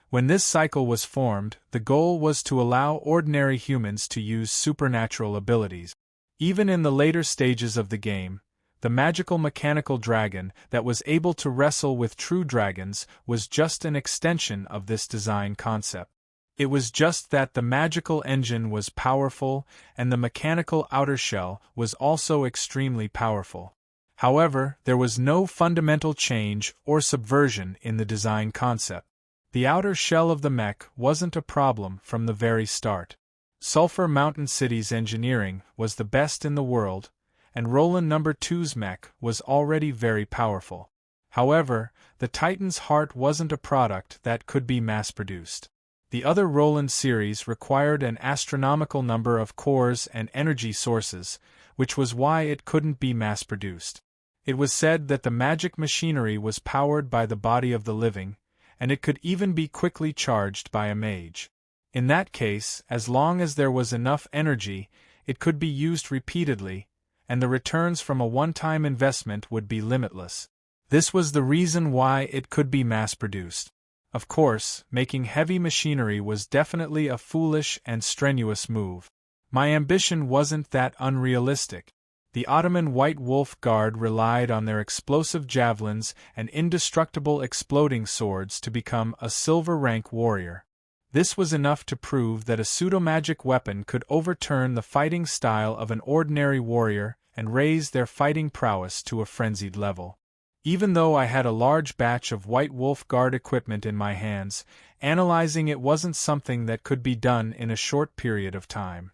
When this cycle was formed, the goal was to allow ordinary humans to use supernatural abilities. Even in the later stages of the game, the magical mechanical dragon that was able to wrestle with true dragons was just an extension of this design concept. It was just that the magical engine was powerful and the mechanical outer shell was also extremely powerful. However, there was no fundamental change or subversion in the design concept. The outer shell of the mech wasn't a problem from the very start. Sulphur Mountain City's engineering was the best in the world, and Roland No. 2's mech was already very powerful. However, the Titan's heart wasn't a product that could be mass-produced. The other Roland series required an astronomical number of cores and energy sources, which was why it couldn't be mass-produced. It was said that the magic machinery was powered by the body of the living, and it could even be quickly charged by a mage. In that case, as long as there was enough energy, it could be used repeatedly, and the returns from a one-time investment would be limitless. This was the reason why it could be mass-produced. Of course, making heavy machinery was definitely a foolish and strenuous move. My ambition wasn't that unrealistic. The Ottoman White Wolf Guard relied on their explosive javelins and indestructible exploding swords to become a silver-rank warrior. This was enough to prove that a pseudo-magic weapon could overturn the fighting style of an ordinary warrior and raise their fighting prowess to a frenzied level. Even though I had a large batch of White Wolf Guard equipment in my hands, analyzing it wasn't something that could be done in a short period of time.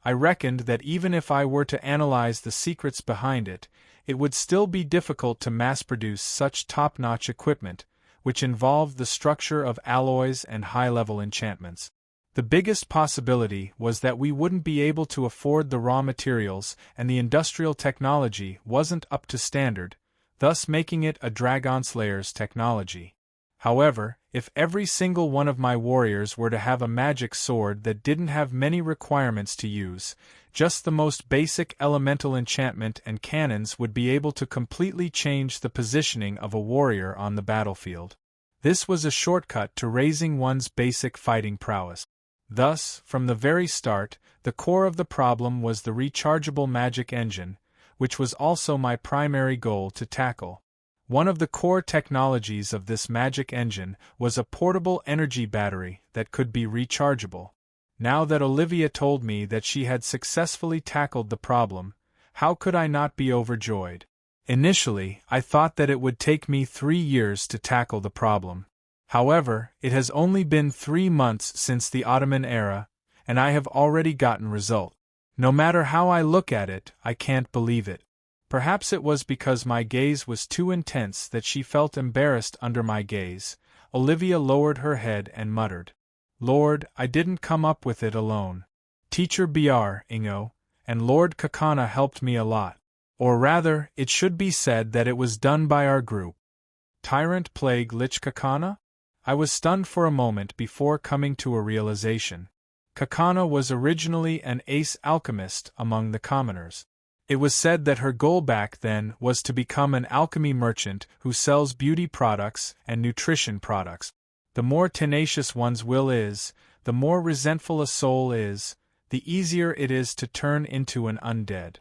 I reckoned that even if I were to analyze the secrets behind it, it would still be difficult to mass-produce such top-notch equipment, which involved the structure of alloys and high-level enchantments. The biggest possibility was that we wouldn't be able to afford the raw materials and the industrial technology wasn't up to standard, thus making it a Dragon Slayer's technology. However, if every single one of my warriors were to have a magic sword that didn't have many requirements to use, just the most basic elemental enchantment and cannons would be able to completely change the positioning of a warrior on the battlefield. This was a shortcut to raising one's basic fighting prowess. Thus, from the very start, the core of the problem was the rechargeable magic engine, which was also my primary goal to tackle. One of the core technologies of this magic engine was a portable energy battery that could be rechargeable. Now that Olivia told me that she had successfully tackled the problem, how could I not be overjoyed? Initially, I thought that it would take me 3 years to tackle the problem. However, it has only been 3 months since the Ottoman era, and I have already gotten results. No matter how I look at it, I can't believe it. Perhaps it was because my gaze was too intense that she felt embarrassed under my gaze. Olivia lowered her head and muttered, "Lord, I didn't come up with it alone. Teacher Br, Ingo, and Lord Kakana helped me a lot. Or rather, it should be said that it was done by our group." Tyrant Plague Lich Kakana? I was stunned for a moment before coming to a realization. Kakana was originally an ace alchemist among the commoners. It was said that her goal back then was to become an alchemy merchant who sells beauty products and nutrition products. The more tenacious one's will is, the more resentful a soul is, the easier it is to turn into an undead.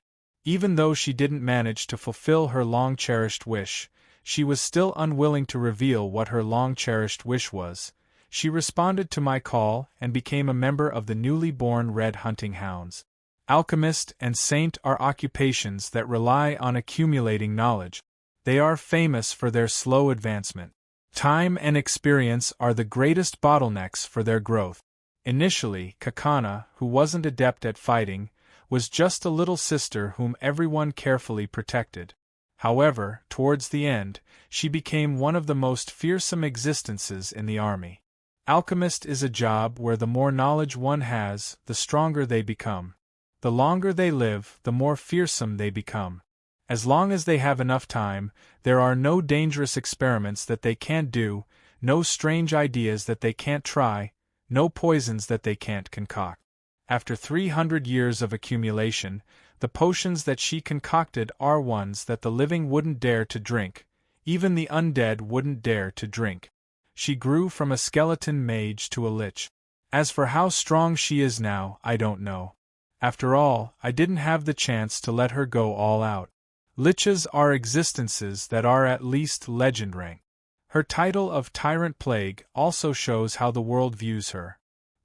Even though she didn't manage to fulfill her long-cherished wish, she was still unwilling to reveal what her long-cherished wish was. She responded to my call and became a member of the newly born Red Hunting Hounds. Alchemist and saint are occupations that rely on accumulating knowledge. They are famous for their slow advancement. Time and experience are the greatest bottlenecks for their growth. Initially, Kakana, who wasn't adept at fighting, was just a little sister whom everyone carefully protected. However, towards the end, she became one of the most fearsome existences in the army. Alchemist is a job where the more knowledge one has, the stronger they become. The longer they live, the more fearsome they become. As long as they have enough time, there are no dangerous experiments that they can't do, no strange ideas that they can't try, no poisons that they can't concoct. After 300 years of accumulation, the potions that she concocted are ones that the living wouldn't dare to drink, even the undead wouldn't dare to drink. She grew from a skeleton mage to a lich. As for how strong she is now, I don't know. After all, I didn't have the chance to let her go all out. Liches are existences that are at least legend rank. Her title of Tyrant Plague also shows how the world views her.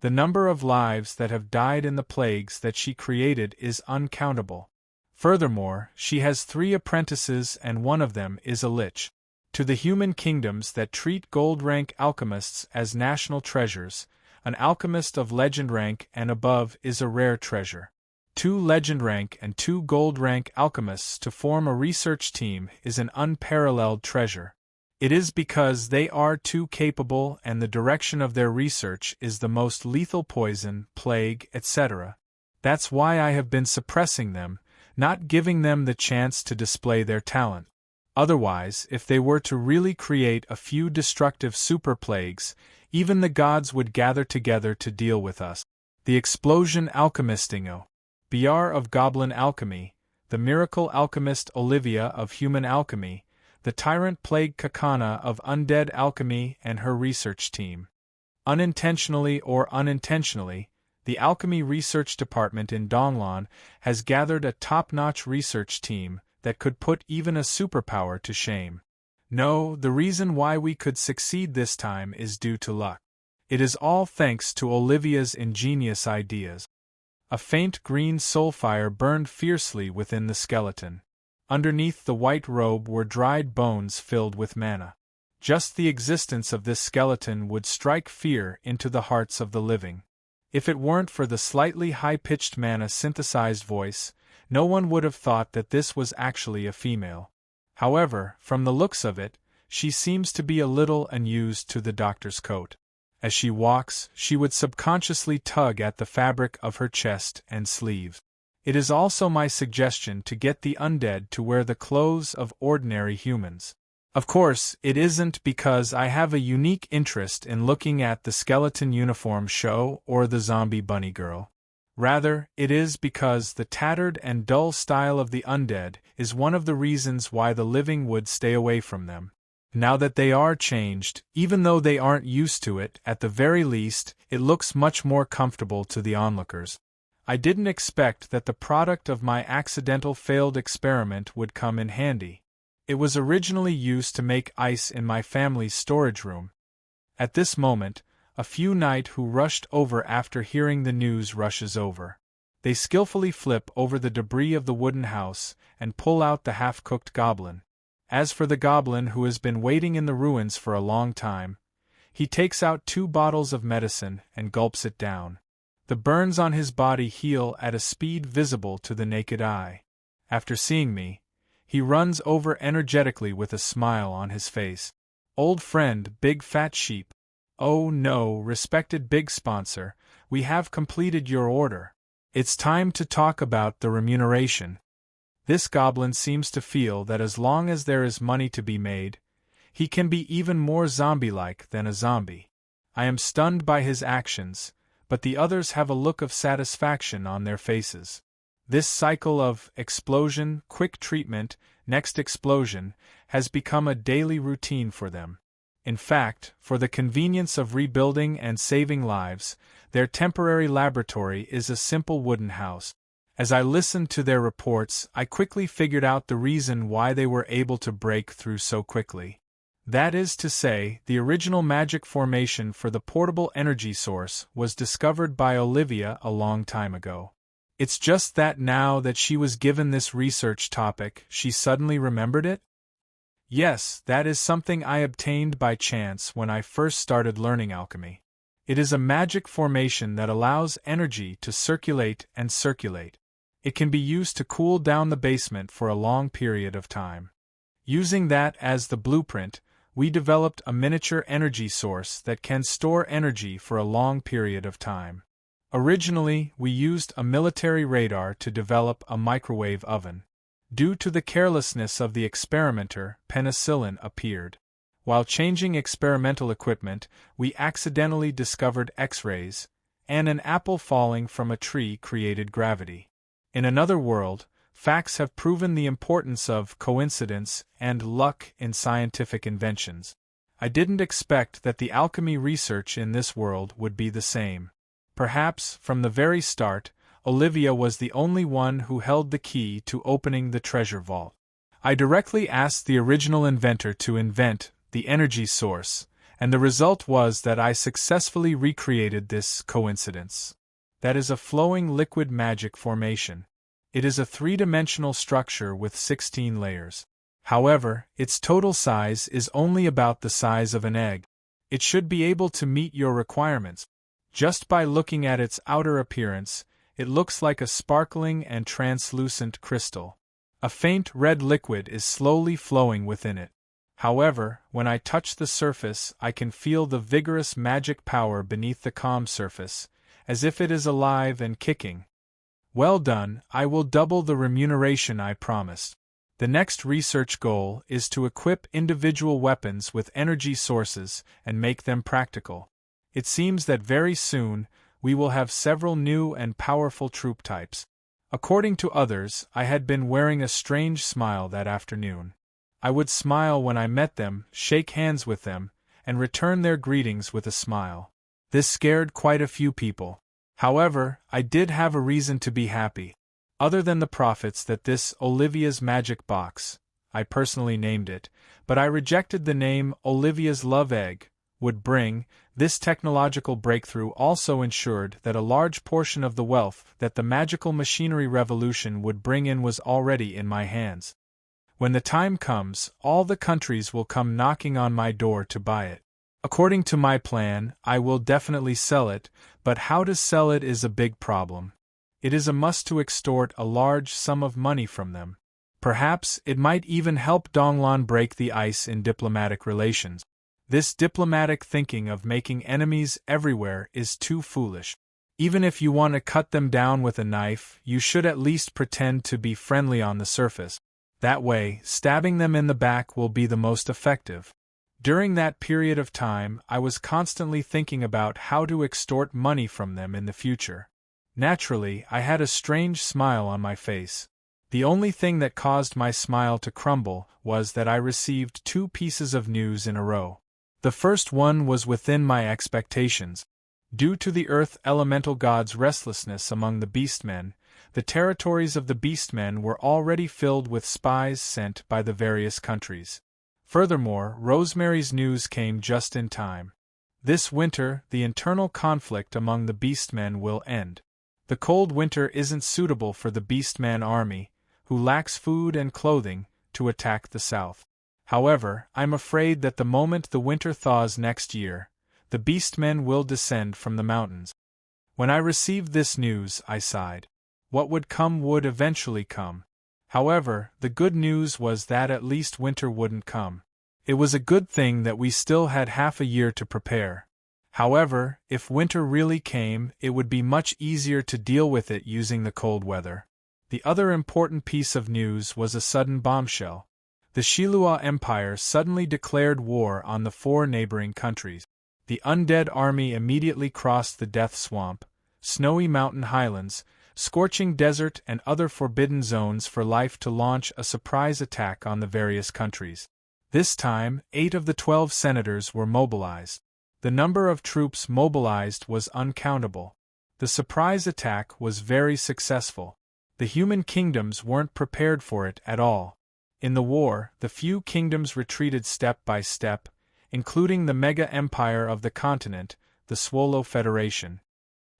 The number of lives that have died in the plagues that she created is uncountable. Furthermore, she has 3 apprentices and one of them is a lich. To the human kingdoms that treat gold rank alchemists as national treasures, an alchemist of legend rank and above is a rare treasure. 2 legend rank and 2 gold rank alchemists to form a research team is an unparalleled treasure. It is because they are too capable and the direction of their research is the most lethal poison, plague, etc. That's why I have been suppressing them, not giving them the chance to display their talent. Otherwise, if they were to really create a few destructive super plagues, even the gods would gather together to deal with us. The Explosion Alchemistingo. Br of Goblin Alchemy, the Miracle Alchemist Olivia of Human Alchemy, the Tyrant Plague Kakana of Undead Alchemy and her research team. Unintentionally or unintentionally, the Alchemy Research Department in Donglon has gathered a top-notch research team that could put even a superpower to shame. No, the reason why we could succeed this time is due to luck. It is all thanks to Olivia's ingenious ideas. A faint green soulfire burned fiercely within the skeleton. Underneath the white robe were dried bones filled with mana. Just the existence of this skeleton would strike fear into the hearts of the living. If it weren't for the slightly high-pitched mana-synthesized voice, no one would have thought that this was actually a female. However, from the looks of it, she seems to be a little unused to the doctor's coat. As she walks, she would subconsciously tug at the fabric of her chest and sleeves. It is also my suggestion to get the undead to wear the clothes of ordinary humans. Of course, it isn't because I have a unique interest in looking at the skeleton uniform show or the zombie bunny girl. Rather, it is because the tattered and dull style of the undead is one of the reasons why the living would stay away from them. Now that they are changed, even though they aren't used to it, at the very least, it looks much more comfortable to the onlookers. I didn't expect that the product of my accidental failed experiment would come in handy. It was originally used to make ice in my family's storage room. At this moment, a few knight who rushed over after hearing the news rushes over. They skillfully flip over the debris of the wooden house and pull out the half-cooked goblin. As for the goblin who has been waiting in the ruins for a long time, he takes out 2 bottles of medicine and gulps it down. The burns on his body heal at a speed visible to the naked eye. After seeing me, he runs over energetically with a smile on his face. Old friend, big fat sheep. Oh no, respected big sponsor, we have completed your order. It's time to talk about the remuneration. This goblin seems to feel that as long as there is money to be made, he can be even more zombie-like than a zombie. I am stunned by his actions, but the others have a look of satisfaction on their faces. This cycle of explosion, quick treatment, next explosion, has become a daily routine for them. In fact, for the convenience of rebuilding and saving lives, their temporary laboratory is a simple wooden house. As I listened to their reports, I quickly figured out the reason why they were able to break through so quickly. That is to say, the original magic formation for the portable energy source was discovered by Olivia a long time ago. It's just that now that she was given this research topic, she suddenly remembered it? Yes, that is something I obtained by chance when I first started learning alchemy. It is a magic formation that allows energy to circulate and circulate. It can be used to cool down the basement for a long period of time. Using that as the blueprint, we developed a miniature energy source that can store energy for a long period of time. Originally, we used a military radar to develop a microwave oven. Due to the carelessness of the experimenter, penicillin appeared. While changing experimental equipment, we accidentally discovered X-rays, and an apple falling from a tree created gravity. In another world, facts have proven the importance of coincidence and luck in scientific inventions. I didn't expect that the alchemy research in this world would be the same. Perhaps, from the very start, Olivia was the only one who held the key to opening the treasure vault. I directly asked the original inventor to invent the energy source, and the result was that I successfully recreated this coincidence. That is a flowing liquid magic formation. It is a three-dimensional structure with 16 layers. However, its total size is only about the size of an egg. It should be able to meet your requirements. Just by looking at its outer appearance, it looks like a sparkling and translucent crystal. A faint red liquid is slowly flowing within it. However, when I touch the surface, I can feel the vigorous magic power beneath the calm surface, as if it is alive and kicking. Well done, I will double the remuneration I promised. The next research goal is to equip individual weapons with energy sources and make them practical. It seems that very soon, we will have several new and powerful troop types. According to others, I had been wearing a strange smile that afternoon. I would smile when I met them, shake hands with them, and return their greetings with a smile. This scared quite a few people. However, I did have a reason to be happy. Other than the profits that this Olivia's Magic Box, I personally named it, but I rejected the name Olivia's Love Egg, would bring, this technological breakthrough also ensured that a large portion of the wealth that the magical machinery revolution would bring in was already in my hands. When the time comes, all the countries will come knocking on my door to buy it. According to my plan, I will definitely sell it, but how to sell it is a big problem. It is a must to extort a large sum of money from them. Perhaps it might even help Donglan break the ice in diplomatic relations. This diplomatic thinking of making enemies everywhere is too foolish. Even if you want to cut them down with a knife, you should at least pretend to be friendly on the surface. That way, stabbing them in the back will be the most effective. During that period of time, I was constantly thinking about how to extort money from them in the future. Naturally, I had a strange smile on my face. The only thing that caused my smile to crumble was that I received 2 pieces of news in a row. The first one was within my expectations. Due to the Earth Elemental God's restlessness among the Beastmen, the territories of the Beastmen were already filled with spies sent by the various countries. Furthermore, Rosemary's news came just in time. This winter, the internal conflict among the Beastmen will end. The cold winter isn't suitable for the Beastman army, who lacks food and clothing, to attack the south. However, I'm afraid that the moment the winter thaws next year, the Beastmen will descend from the mountains. When I received this news, I sighed. What would come would eventually come. However, the good news was that at least winter wouldn't come. It was a good thing that we still had half a year to prepare. However, if winter really came, it would be much easier to deal with it using the cold weather. The other important piece of news was a sudden bombshell. The Shilua Empire suddenly declared war on the 4 neighboring countries. The undead army immediately crossed the Death Swamp, snowy mountain highlands, scorching desert and other forbidden zones for life to launch a surprise attack on the various countries. This time, 8 of the 12 senators were mobilized. The number of troops mobilized was uncountable. The surprise attack was very successful. The human kingdoms weren't prepared for it at all. In the war, the few kingdoms retreated step by step, including the mega-empire of the continent, the Swolo Federation.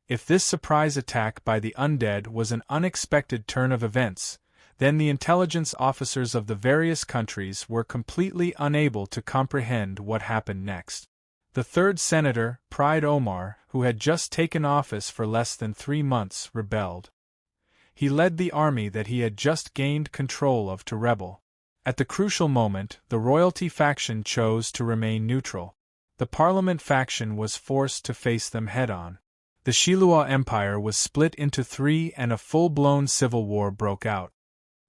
If this surprise attack by the undead was an unexpected turn of events, then the intelligence officers of the various countries were completely unable to comprehend what happened next. The 3rd senator, Pride Omar, who had just taken office for less than 3 months, rebelled. He led the army that he had just gained control of to rebel. At the crucial moment, the royalty faction chose to remain neutral. The Parliament faction was forced to face them head-on. The Shilua Empire was split into three and a full-blown civil war broke out.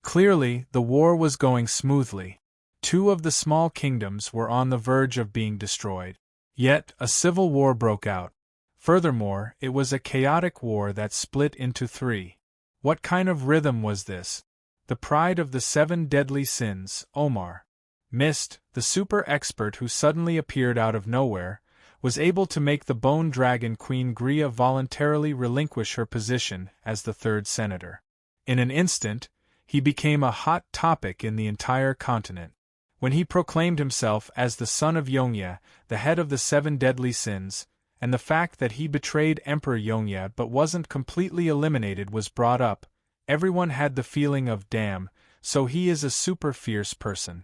Clearly, the war was going smoothly. Two of the small kingdoms were on the verge of being destroyed. Yet, a civil war broke out. Furthermore, it was a chaotic war that split into three. What kind of rhythm was this? The pride of the 7 deadly sins, Omar. Mist, the super expert who suddenly appeared out of nowhere, was able to make the Bone Dragon Queen Gria voluntarily relinquish her position as the 3rd senator. In an instant, he became a hot topic in the entire continent. When he proclaimed himself as the son of Yongya, the head of the 7 deadly sins, and the fact that he betrayed Emperor Yongya but wasn't completely eliminated was brought up, everyone had the feeling of damn, so he is a super fierce person.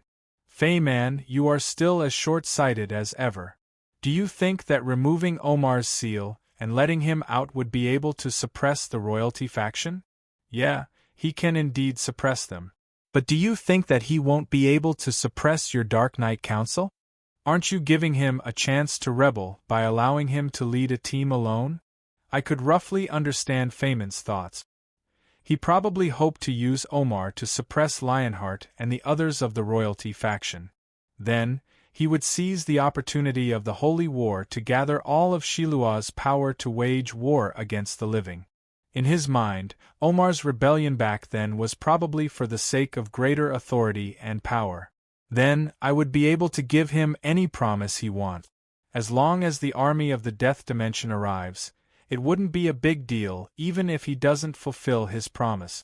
Feyman, you are still as short-sighted as ever. Do you think that removing Omar's seal and letting him out would be able to suppress the royalty faction? Yeah, he can indeed suppress them. But do you think that he won't be able to suppress your Dark Knight Council? Aren't you giving him a chance to rebel by allowing him to lead a team alone? I could roughly understand Feyman's thoughts. He probably hoped to use Omar to suppress Lionheart and the others of the royalty faction. Then, he would seize the opportunity of the Holy War to gather all of Shilua's power to wage war against the living. In his mind, Omar's rebellion back then was probably for the sake of greater authority and power. Then, I would be able to give him any promise he wants. As long as the army of the Death Dimension arrives, it wouldn't be a big deal even if he doesn't fulfill his promise.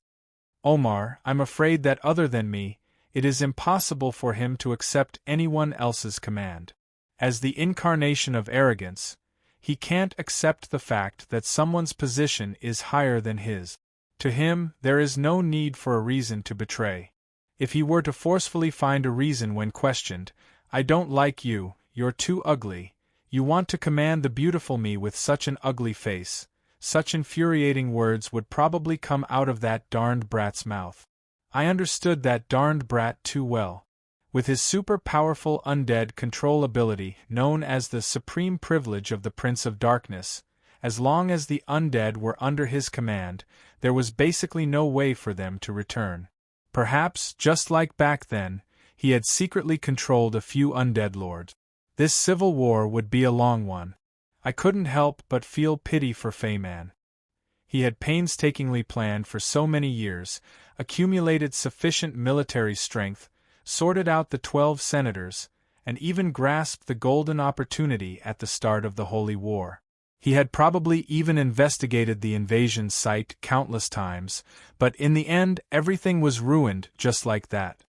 Omar, I'm afraid that other than me, it is impossible for him to accept anyone else's command. As the incarnation of arrogance, he can't accept the fact that someone's position is higher than his. To him, there is no need for a reason to betray. If he were to forcefully find a reason when questioned, I don't like you, you're too ugly, you want to command the beautiful me with such an ugly face, such infuriating words would probably come out of that darned brat's mouth. I understood that darned brat too well. With his super-powerful undead control ability known as the supreme privilege of the Prince of Darkness, as long as the undead were under his command, there was basically no way for them to return. Perhaps, just like back then, he had secretly controlled a few undead lords. This civil war would be a long one. I couldn't help but feel pity for Feyman. He had painstakingly planned for so many years, accumulated sufficient military strength, sorted out the 12 senators, and even grasped the golden opportunity at the start of the Holy War. He had probably even investigated the invasion site countless times, but in the end everything was ruined just like that.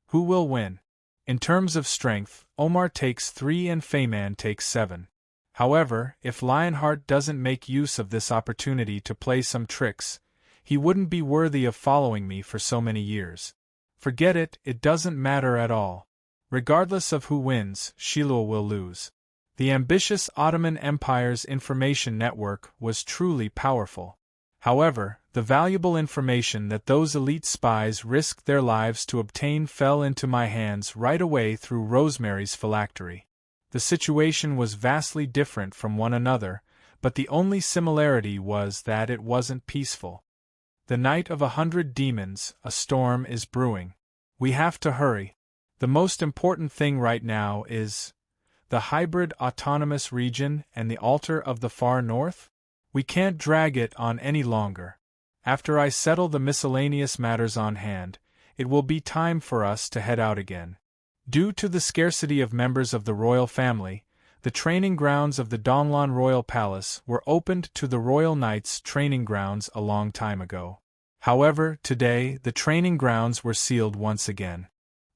Who will win? In terms of strength, Omar takes 3 and Feyman takes 7. However, if Lionheart doesn't make use of this opportunity to play some tricks, he wouldn't be worthy of following me for so many years. Forget it, it doesn't matter at all. Regardless of who wins, Shilua will lose. The ambitious Ottoman Empire's information network was truly powerful. However, the valuable information that those elite spies risked their lives to obtain fell into my hands right away through Rosemary's phylactery. The situation was vastly different from one another, but the only similarity was that it wasn't peaceful. The night of 100 demons, a storm is brewing. We have to hurry. The most important thing right now is the hybrid autonomous region and the altar of the far north? We can't drag it on any longer. After I settle the miscellaneous matters on hand, it will be time for us to head out again. Due to the scarcity of members of the royal family, the training grounds of the Donlon Royal Palace were opened to the Royal Knights' training grounds a long time ago. However, today the training grounds were sealed once again.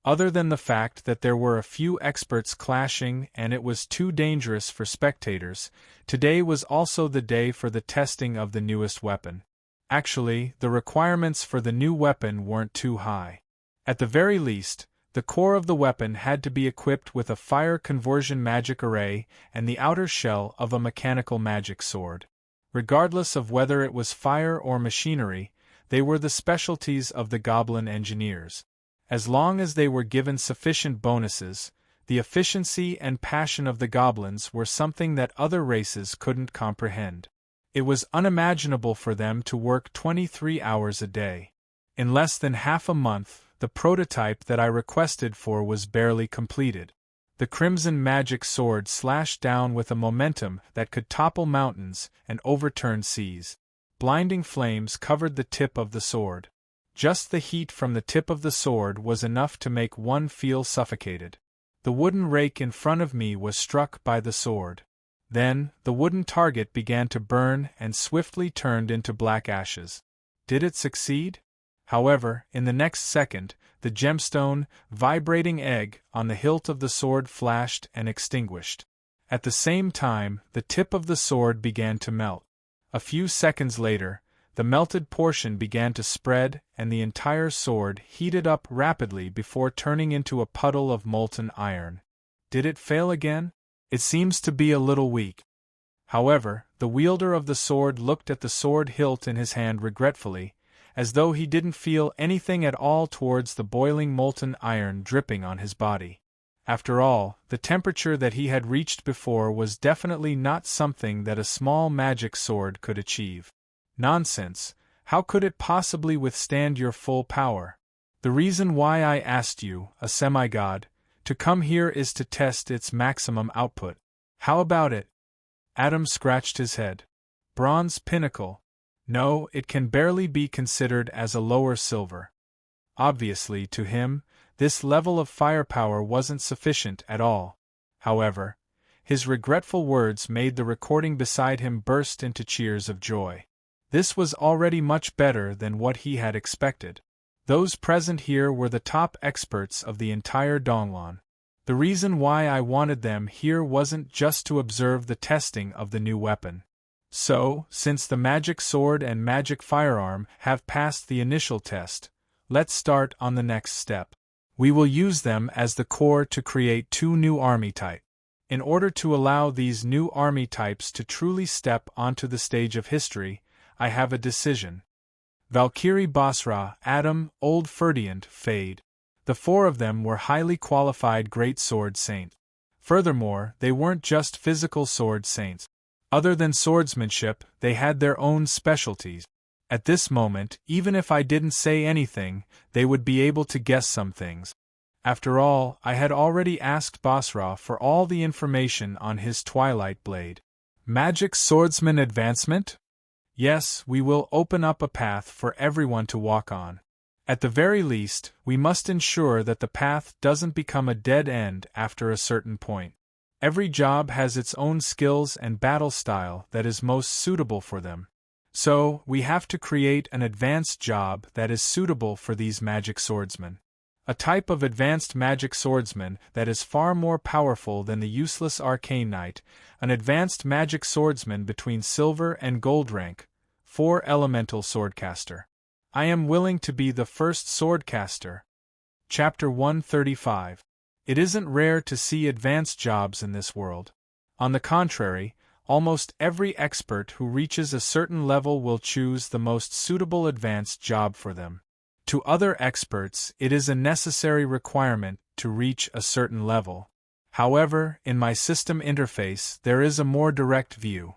Other than the fact that there were a few experts clashing and it was too dangerous for spectators, today was also the day for the testing of the newest weapon. Actually, the requirements for the new weapon weren't too high. At the very least, the core of the weapon had to be equipped with a fire conversion magic array and the outer shell of a mechanical magic sword. Regardless of whether it was fire or machinery, they were the specialties of the goblin engineers. As long as they were given sufficient bonuses, the efficiency and passion of the goblins were something that other races couldn't comprehend. It was unimaginable for them to work 23 hours a day. In less than half a month, the prototype that I requested for was barely completed. The crimson magic sword slashed down with a momentum that could topple mountains and overturn seas. Blinding flames covered the tip of the sword. Just the heat from the tip of the sword was enough to make one feel suffocated. The wooden rake in front of me was struck by the sword. Then, the wooden target began to burn and swiftly turned into black ashes. Did it succeed? However, in the next second, the gemstone, vibrating egg, on the hilt of the sword flashed and extinguished. At the same time, the tip of the sword began to melt. A few seconds later, the melted portion began to spread and the entire sword heated up rapidly before turning into a puddle of molten iron. Did it fail again? It seems to be a little weak. However, the wielder of the sword looked at the sword hilt in his hand regretfully, as though he didn't feel anything at all towards the boiling molten iron dripping on his body. After all, the temperature that he had reached before was definitely not something that a small magic sword could achieve. Nonsense, how could it possibly withstand your full power? The reason why I asked you, a semi-god, to come here is to test its maximum output. How about it? Adam scratched his head. Bronze pinnacle. No, it can barely be considered as a lower silver. Obviously, to him, this level of firepower wasn't sufficient at all. However, his regretful words made the recording beside him burst into cheers of joy. This was already much better than what he had expected. Those present here were the top experts of the entire Donglan. The reason why I wanted them here wasn't just to observe the testing of the new weapon. So, since the magic sword and magic firearm have passed the initial test, let's start on the next step. We will use them as the core to create 2 new army types. In order to allow these new army types to truly step onto the stage of history, I have a decision. Valkyrie Basra, Adam, Old Ferdinand, Fade. The 4 of them were highly qualified great sword saints. Furthermore, they weren't just physical sword saints. Other than swordsmanship, they had their own specialties. At this moment, even if I didn't say anything, they would be able to guess some things. After all, I had already asked Basra for all the information on his Twilight Blade. Magic swordsman advancement? Yes, we will open up a path for everyone to walk on. At the very least, we must ensure that the path doesn't become a dead end after a certain point. Every job has its own skills and battle style that is most suitable for them. So, we have to create an advanced job that is suitable for these magic swordsmen. A type of advanced magic swordsman that is far more powerful than the useless arcane knight, an advanced magic swordsman between silver and gold rank, 4 elemental swordcaster. I am willing to be the first swordcaster. Chapter 135. It isn't rare to see advanced jobs in this world. On the contrary, almost every expert who reaches a certain level will choose the most suitable advanced job for them. To other experts, it is a necessary requirement to reach a certain level. However, in my system interface, there is a more direct view.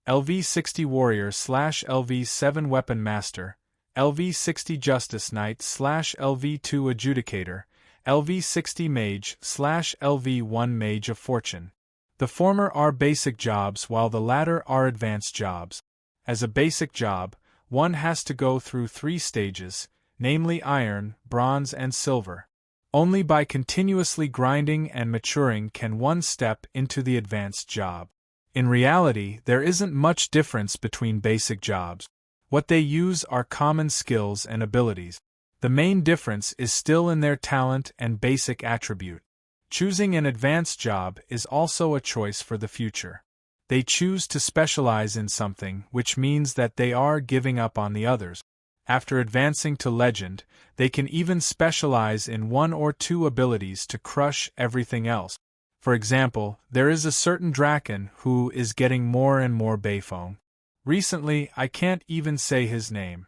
LV60 Warrior / LV7 Weapon Master, LV60 Justice Knight / LV2 Adjudicator, LV60 Mage / LV1 Mage of Fortune. The former are basic jobs while the latter are advanced jobs. As a basic job, one has to go through 3 stages, namely iron, bronze and silver. Only by continuously grinding and maturing can one step into the advanced job. In reality, there isn't much difference between basic jobs. What they use are common skills and abilities. The main difference is still in their talent and basic attribute. Choosing an advanced job is also a choice for the future. They choose to specialize in something, which means that they are giving up on the others. After advancing to legend, they can even specialize in 1 or 2 abilities to crush everything else. For example, there is a certain Draken who is getting more and more Beifong. Recently, I can't even say his name.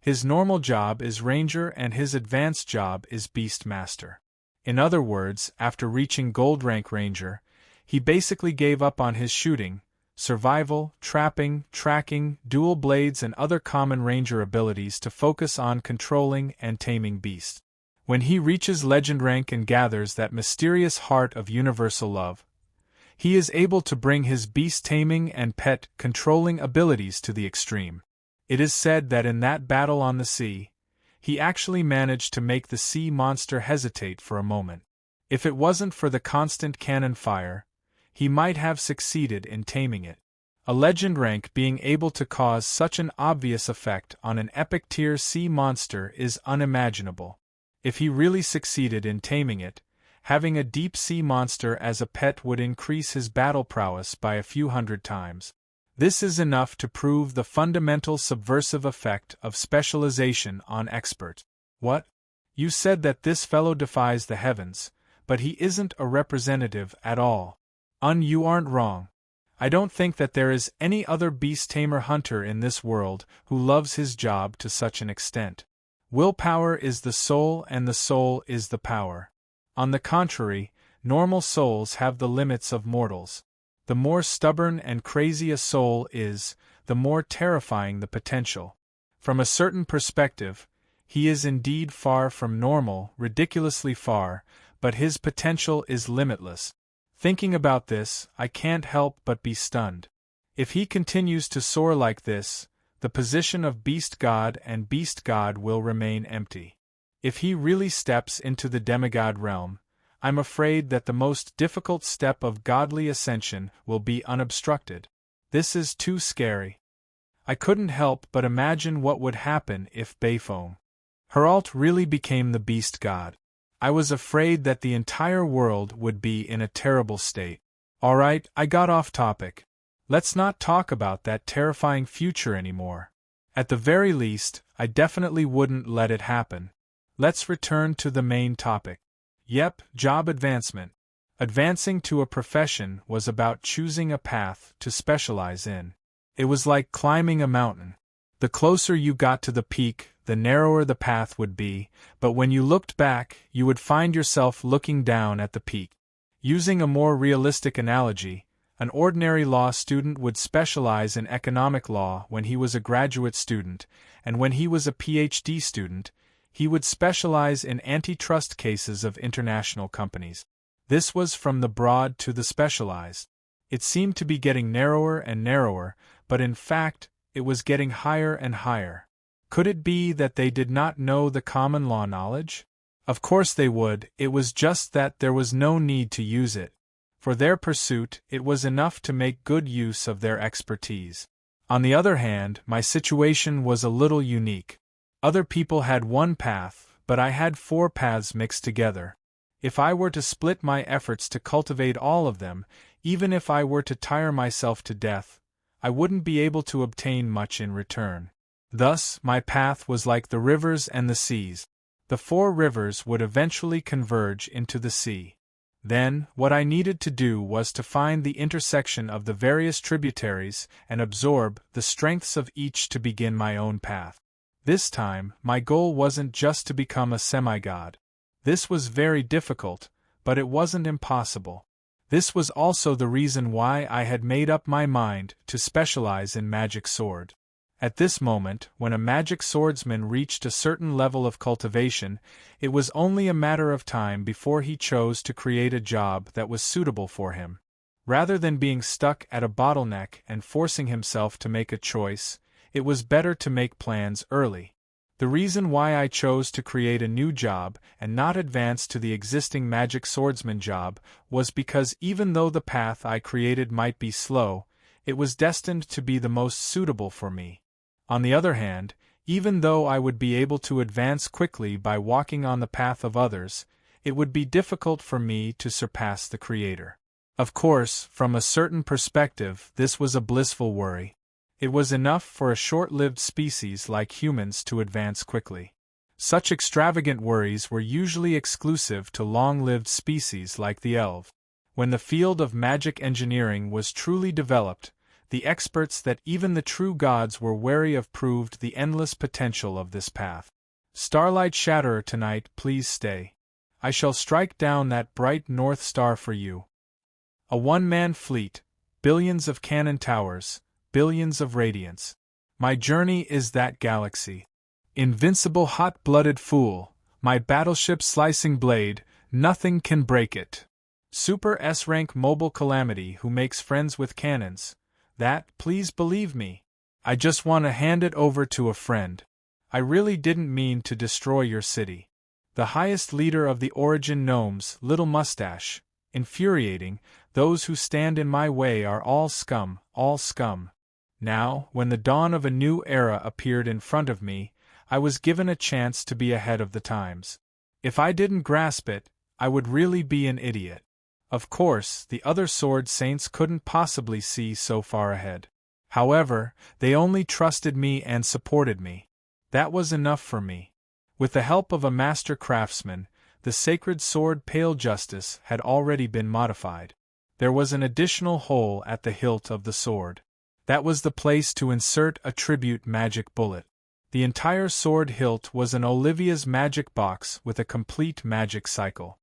His normal job is Ranger and his advanced job is Beastmaster. In other words, after reaching Gold Rank Ranger, he basically gave up on his shooting, survival, trapping, tracking, dual blades and other common Ranger abilities to focus on controlling and taming beasts. When he reaches Legend rank and gathers that mysterious heart of universal love, he is able to bring his beast taming and pet controlling abilities to the extreme. It is said that in that battle on the sea, he actually managed to make the sea monster hesitate for a moment. If it wasn't for the constant cannon fire, he might have succeeded in taming it. A legend rank being able to cause such an obvious effect on an epic tier sea monster is unimaginable. If he really succeeded in taming it, having a deep sea monster as a pet would increase his battle prowess by a few hundred times. This is enough to prove the fundamental subversive effect of specialization on expert. What? You said that this fellow defies the heavens, but he isn't a representative at all. You aren't wrong. I don't think that there is any other beast tamer hunter in this world who loves his job to such an extent. Willpower is the soul and the soul is the power. On the contrary, normal souls have the limits of mortals. The more stubborn and crazy a soul is, the more terrifying the potential. From a certain perspective, he is indeed far from normal, ridiculously far, but his potential is limitless. Thinking about this, I can't help but be stunned. If he continues to soar like this, the position of Beast God and Beast God will remain empty. If he really steps into the demigod realm, I'm afraid that the most difficult step of godly ascension will be unobstructed. This is too scary. I couldn't help but imagine what would happen if Bayfoam Herald really became the Beast God. I was afraid that the entire world would be in a terrible state. Alright, I got off topic. Let's not talk about that terrifying future anymore. At the very least, I definitely wouldn't let it happen. Let's return to the main topic. Yep, job advancement. Advancing to a profession was about choosing a path to specialize in. It was like climbing a mountain. The closer you got to the peak, the narrower the path would be, but when you looked back, you would find yourself looking down at the peak. Using a more realistic analogy, an ordinary law student would specialize in economic law when he was a graduate student, and when he was a PhD student, he would specialize in antitrust cases of international companies. This was from the broad to the specialized. It seemed to be getting narrower and narrower, but in fact, it was getting higher and higher. Could it be that they did not know the common law knowledge? Of course they would, it was just that there was no need to use it. For their pursuit, it was enough to make good use of their expertise. On the other hand, my situation was a little unique. Other people had one path, but I had 4 paths mixed together. If I were to split my efforts to cultivate all of them, even if I were to tire myself to death, I wouldn't be able to obtain much in return. Thus, my path was like the rivers and the seas. The 4 rivers would eventually converge into the sea. Then, what I needed to do was to find the intersection of the various tributaries and absorb the strengths of each to begin my own path. This time, my goal wasn't just to become a semi-god. This was very difficult, but it wasn't impossible. This was also the reason why I had made up my mind to specialize in magic sword. At this moment, when a magic swordsman reached a certain level of cultivation, it was only a matter of time before he chose to create a job that was suitable for him. Rather than being stuck at a bottleneck and forcing himself to make a choice, it was better to make plans early. The reason why I chose to create a new job and not advance to the existing magic swordsman job was because even though the path I created might be slow, it was destined to be the most suitable for me. On the other hand, even though I would be able to advance quickly by walking on the path of others, it would be difficult for me to surpass the Creator. Of course, from a certain perspective, this was a blissful worry. It was enough for a short-lived species like humans to advance quickly. Such extravagant worries were usually exclusive to long-lived species like the elf. When the field of magic engineering was truly developed, the experts that even the true gods were wary of proved the endless potential of this path. Starlight Shatterer, tonight, please stay. I shall strike down that bright North Star for you. A one-man fleet, billions of cannon towers, billions of radiance. My journey is that galaxy. Invincible hot-blooded fool, my battleship slicing blade, nothing can break it. Super S-rank mobile calamity who makes friends with cannons. That, please believe me. I just want to hand it over to a friend. I really didn't mean to destroy your city. The highest leader of the Origin Gnomes, Little Mustache. Infuriating, those who stand in my way are all scum, all scum. Now, when the dawn of a new era appeared in front of me, I was given a chance to be ahead of the times. If I didn't grasp it, I would really be an idiot. Of course, the other Sword Saints couldn't possibly see so far ahead. However, they only trusted me and supported me. That was enough for me. With the help of a master craftsman, the sacred sword Pale Justice had already been modified. There was an additional hole at the hilt of the sword. That was the place to insert a tribute magic bullet. The entire sword hilt was an Olivia's magic box with a complete magic cycle.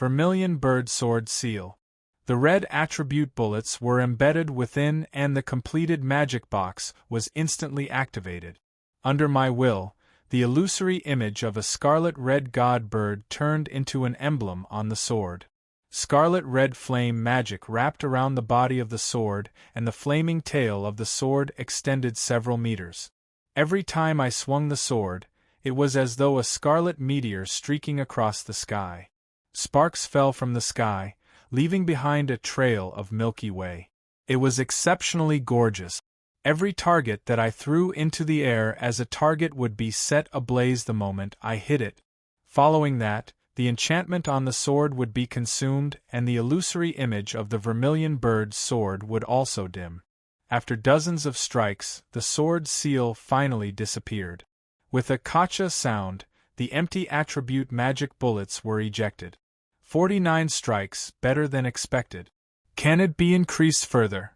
Vermilion Bird Sword Seal. The red attribute bullets were embedded within and the completed magic box was instantly activated. Under my will, the illusory image of a scarlet-red god bird turned into an emblem on the sword. Scarlet-red flame magic wrapped around the body of the sword, and the flaming tail of the sword extended several meters. Every time I swung the sword, it was as though a scarlet meteor streaking across the sky. Sparks fell from the sky, leaving behind a trail of Milky Way. It was exceptionally gorgeous. Every target that I threw into the air as a target would be set ablaze the moment I hit it. Following that, the enchantment on the sword would be consumed and the illusory image of the vermilion bird's sword would also dim. After dozens of strikes, the sword seal finally disappeared. With a kacha sound, the empty attribute magic bullets were ejected. 49 strikes, better than expected. Can it be increased further?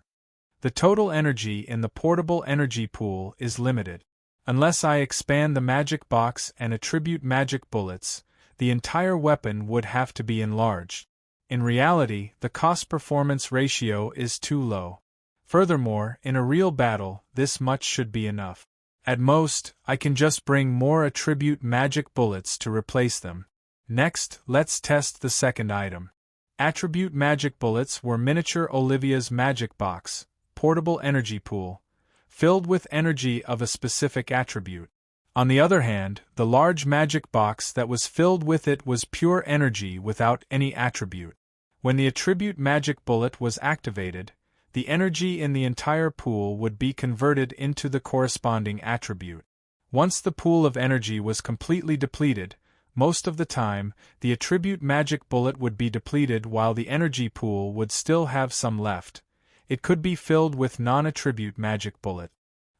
The total energy in the portable energy pool is limited. Unless I expand the magic box and attribute magic bullets, the entire weapon would have to be enlarged. In reality, the cost-performance ratio is too low. Furthermore, in a real battle, this much should be enough. At most, I can just bring more attribute magic bullets to replace them. Next, let's test the second item. Attribute magic bullets were miniature Olivia's magic box, portable energy pool, filled with energy of a specific attribute. On the other hand, the large magic box that was filled with it was pure energy without any attribute. When the attribute magic bullet was activated, the energy in the entire pool would be converted into the corresponding attribute. Once the pool of energy was completely depleted, most of the time, the attribute magic bullet would be depleted while the energy pool would still have some left. It could be filled with non-attribute magic bullet.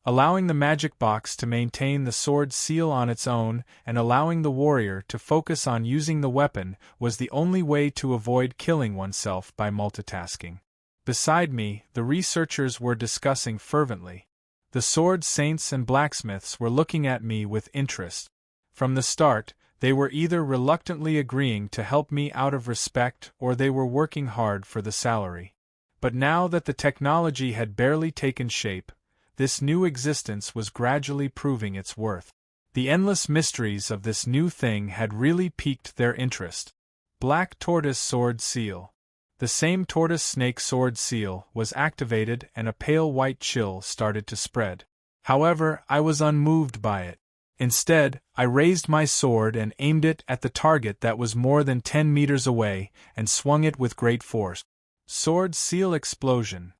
Allowing the magic box to maintain the sword seal on its own and allowing the warrior to focus on using the weapon was the only way to avoid killing oneself by multitasking. Beside me, the researchers were discussing fervently. The sword saints and blacksmiths were looking at me with interest. From the start, they were either reluctantly agreeing to help me out of respect or they were working hard for the salary. But now that the technology had barely taken shape, this new existence was gradually proving its worth. The endless mysteries of this new thing had really piqued their interest. Black Tortoise Sword Seal. The same Tortoise Snake Sword Seal was activated and a pale white chill started to spread. However, I was unmoved by it. Instead, I raised my sword and aimed it at the target that was more than 10 meters away and swung it with great force. Sword Seal Explosion.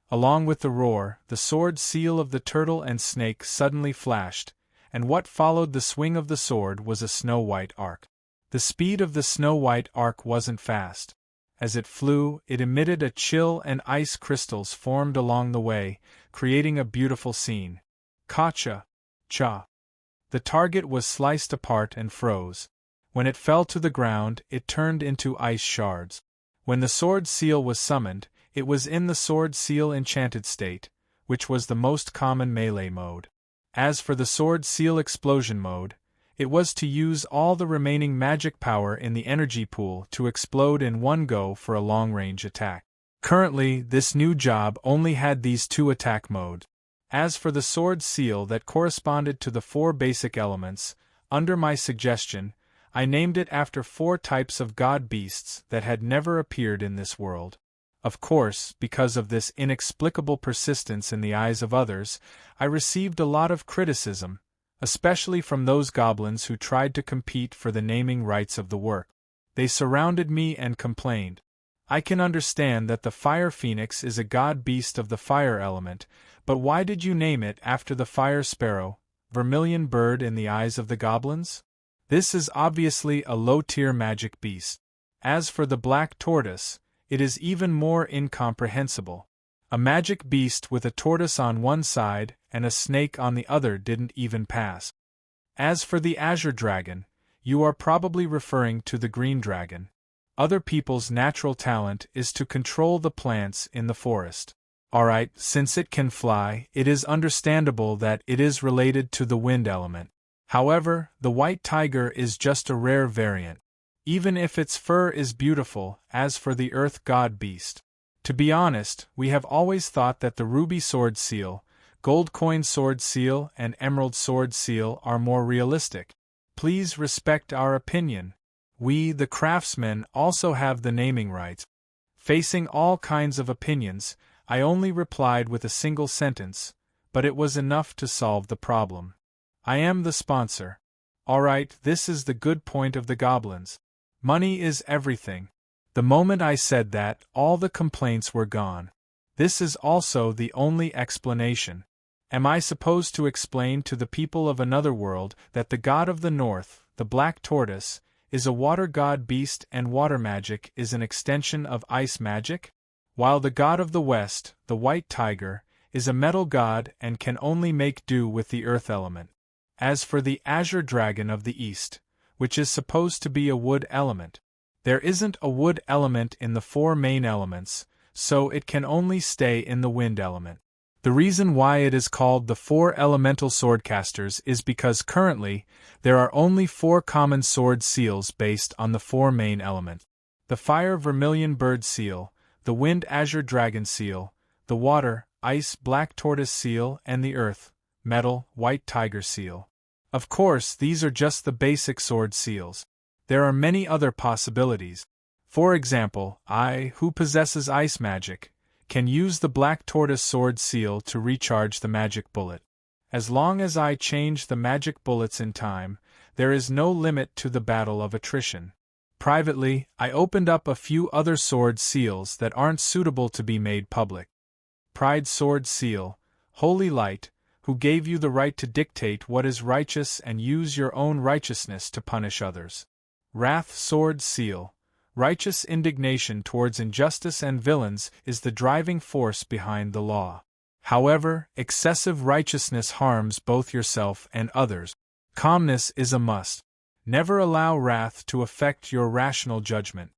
Along with the roar, the sword seal of the turtle and snake suddenly flashed, and what followed the swing of the sword was a snow-white arc. The speed of the snow-white arc wasn't fast. As it flew, it emitted a chill and ice crystals formed along the way, creating a beautiful scene. Kacha. Cha. The target was sliced apart and froze. When it fell to the ground, it turned into ice shards. When the sword seal was summoned, it was in the sword seal enchanted state, which was the most common melee mode. As for the sword seal explosion mode, it was to use all the remaining magic power in the energy pool to explode in one go for a long-range attack. Currently, this new job only had these two attack modes. As for the sword seal that corresponded to the 4 basic elements, under my suggestion, I named it after 4 types of god beasts that had never appeared in this world. Of course, because of this inexplicable persistence in the eyes of others, I received a lot of criticism, especially from those goblins who tried to compete for the naming rights of the work. They surrounded me and complained. I can understand that the fire phoenix is a god beast of the fire element, but why did you name it after the fire sparrow, vermilion bird in the eyes of the goblins? This is obviously a low-tier magic beast. As for the black tortoise, it is even more incomprehensible. A magic beast with a tortoise on one side and a snake on the other didn't even pass. As for the azure dragon, you are probably referring to the green dragon. Other people's natural talent is to control the plants in the forest. Alright, since it can fly, it is understandable that it is related to the wind element. However, the white tiger is just a rare variant. Even if its fur is beautiful, as for the earth god beast. To be honest, we have always thought that the ruby sword seal, gold coin sword seal, and emerald sword seal are more realistic. Please respect our opinion. We, the craftsmen, also have the naming rights. Facing all kinds of opinions, I only replied with a single sentence, but it was enough to solve the problem. I am the sponsor. Alright, this is the good point of the goblins. Money is everything. The moment I said that, all the complaints were gone. This is also the only explanation. Am I supposed to explain to the people of another world that the god of the north, the black tortoise, is a water god beast and water magic is an extension of ice magic? While the god of the west, the white tiger, is a metal god and can only make do with the earth element. As for the azure dragon of the east, which is supposed to be a wood element, there isn't a wood element in the 4 main elements, so it can only stay in the wind element. The reason why it is called the 4 elemental swordcasters is because currently, there are only 4 common sword seals based on the 4 main elements. The fire vermilion bird seal, the wind azure dragon seal, the water, ice black tortoise seal, and the earth, metal, white tiger seal. Of course, these are just the basic sword seals. There are many other possibilities. For example, I, who possesses ice magic, can use the black tortoise sword seal to recharge the magic bullet. As long as I change the magic bullets in time, there is no limit to the battle of attrition. Privately, I opened up a few other sword seals that aren't suitable to be made public. Pride sword seal, holy light, who gave you the right to dictate what is righteous and use your own righteousness to punish others. Wrath sword seal, righteous indignation towards injustice and villains is the driving force behind the law. However, excessive righteousness harms both yourself and others. Calmness is a must. Never allow wrath to affect your rational judgment.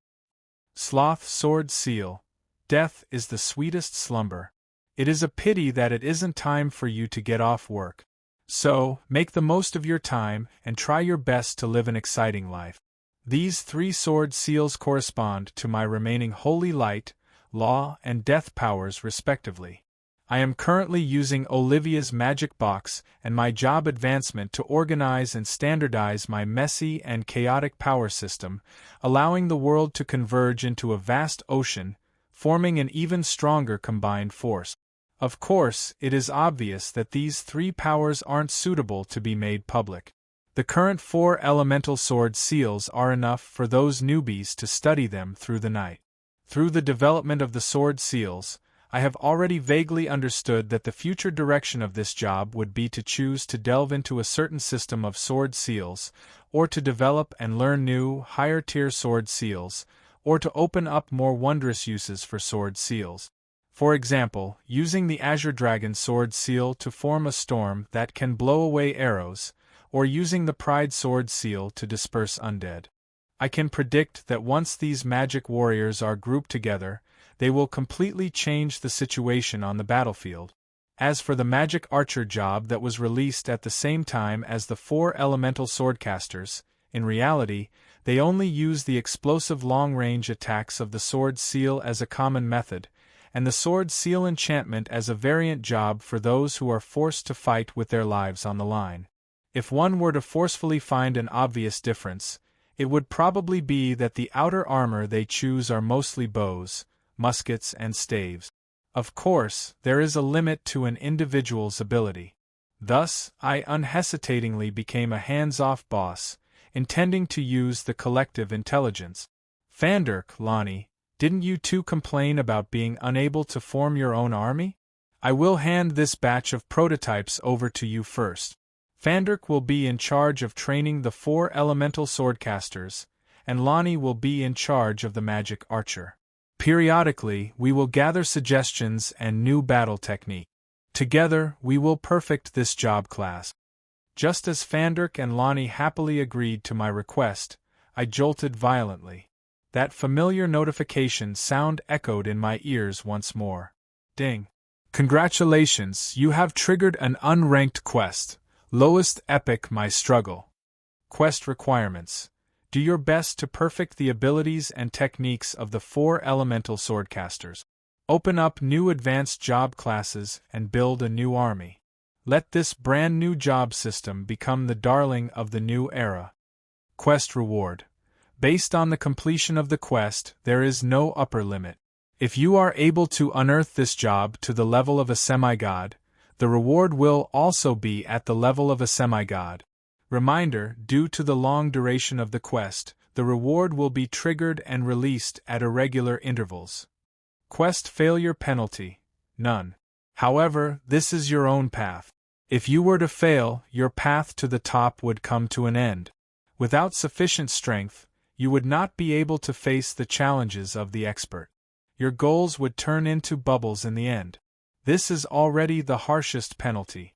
Sloth sword seal, death is the sweetest slumber. It is a pity that it isn't time for you to get off work. So, make the most of your time and try your best to live an exciting life. These 3 sword seals correspond to my remaining holy light, law, and death powers respectively. I am currently using Olivia's magic box and my job advancement to organize and standardize my messy and chaotic power system, allowing the world to converge into a vast ocean, forming an even stronger combined force. Of course, it is obvious that these 3 powers aren't suitable to be made public. The current 4 elemental sword seals are enough for those newbies to study them through the night. Through the development of the sword seals, I have already vaguely understood that the future direction of this job would be to choose to delve into a certain system of sword seals, or to develop and learn new, higher-tier sword seals, or to open up more wondrous uses for sword seals. For example, using the Azure Dragon sword seal to form a storm that can blow away arrows, or using the Pride sword seal to disperse undead. I can predict that once these magic warriors are grouped together, they will completely change the situation on the battlefield. As for the magic archer job that was released at the same time as the 4 elemental swordcasters, in reality, they only use the explosive long-range attacks of the sword seal as a common method, and the sword seal enchantment as a variant job for those who are forced to fight with their lives on the line. If one were to forcefully find an obvious difference, it would probably be that the outer armor they choose are mostly bows, muskets and staves. Of course, there is a limit to an individual's ability. Thus, I unhesitatingly became a hands-off boss, intending to use the collective intelligence. Fanderk, Lonnie, didn't you two complain about being unable to form your own army? I will hand this batch of prototypes over to you first. Fanderk will be in charge of training the 4 elemental swordcasters, and Lonnie will be in charge of the magic archer. Periodically, we will gather suggestions and new battle technique. Together, we will perfect this job class. Just as Fanderk and Lonnie happily agreed to my request, I jolted violently. That familiar notification sound echoed in my ears once more. Ding. Congratulations, you have triggered an unranked quest. Lowest epic my struggle. Quest requirements. Do your best to perfect the abilities and techniques of the 4 elemental swordcasters. Open up new advanced job classes and build a new army. Let this brand new job system become the darling of the new era. Quest reward. Based on the completion of the quest, there is no upper limit. If you are able to unearth this job to the level of a semigod, the reward will also be at the level of a semigod. Reminder, due to the long duration of the quest, the reward will be triggered and released at irregular intervals. Quest failure penalty: none. However, this is your own path. If you were to fail, your path to the top would come to an end. Without sufficient strength, you would not be able to face the challenges of the expert. Your goals would turn into bubbles in the end. This is already the harshest penalty.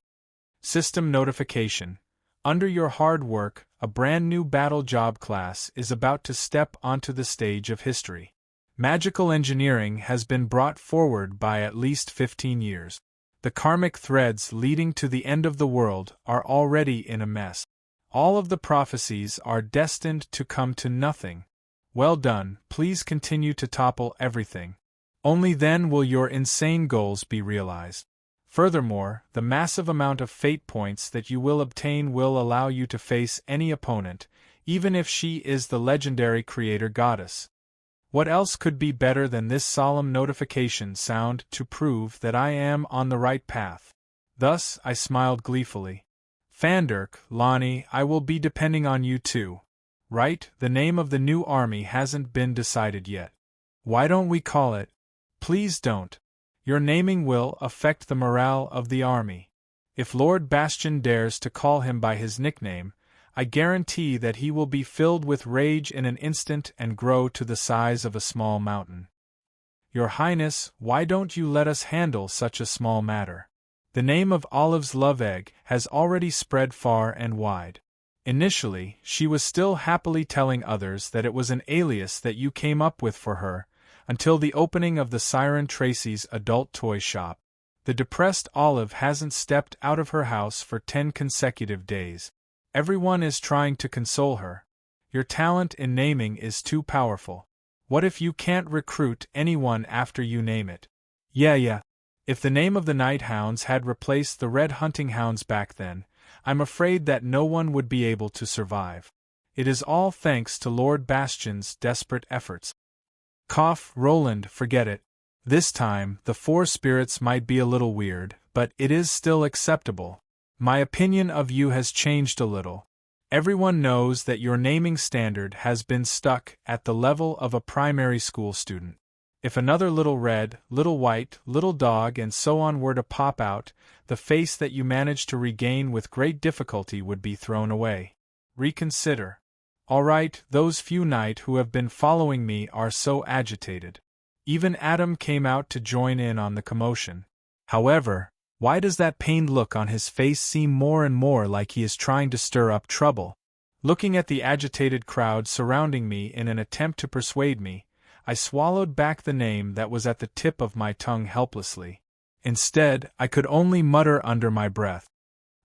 System notification. Under your hard work, a brand new battle job class is about to step onto the stage of history. Magical engineering has been brought forward by at least 15 years. The karmic threads leading to the end of the world are already in a mess. All of the prophecies are destined to come to nothing. Well done, please continue to topple everything. Only then will your insane goals be realized. Furthermore, the massive amount of fate points that you will obtain will allow you to face any opponent, even if she is the legendary creator goddess. What else could be better than this solemn notification sound to prove that I am on the right path? Thus, I smiled gleefully. Fanderk, Lonnie, I will be depending on you too. Right, the name of the new army hasn't been decided yet. Why don't we call it? Please don't. Your naming will affect the morale of the army. If Lord Bastion dares to call him by his nickname, I guarantee that he will be filled with rage in an instant and grow to the size of a small mountain. Your Highness, why don't you let us handle such a small matter? The name of Olive's love egg has already spread far and wide. Initially, she was still happily telling others that it was an alias that you came up with for her, until the opening of the Siren Tracy's adult toy shop. The depressed Olive hasn't stepped out of her house for 10 consecutive days. Everyone is trying to console her. Your talent in naming is too powerful. What if you can't recruit anyone after you name it? Yeah. If the name of the Night Hounds had replaced the Red Hunting Hounds back then, I'm afraid that no one would be able to survive. It is all thanks to Lord Bastion's desperate efforts. Cough, Roland, forget it. This time, the 4 spirits might be a little weird, but it is still acceptable. My opinion of you has changed a little. Everyone knows that your naming standard has been stuck at the level of a primary school student. If another little red, little white, little dog and so on were to pop out, the face that you managed to regain with great difficulty would be thrown away. Reconsider. All right, those few knight who have been following me are so agitated. Even Adam came out to join in on the commotion. However, why does that pained look on his face seem more and more like he is trying to stir up trouble? Looking at the agitated crowd surrounding me in an attempt to persuade me, I swallowed back the name that was at the tip of my tongue helplessly. Instead, I could only mutter under my breath.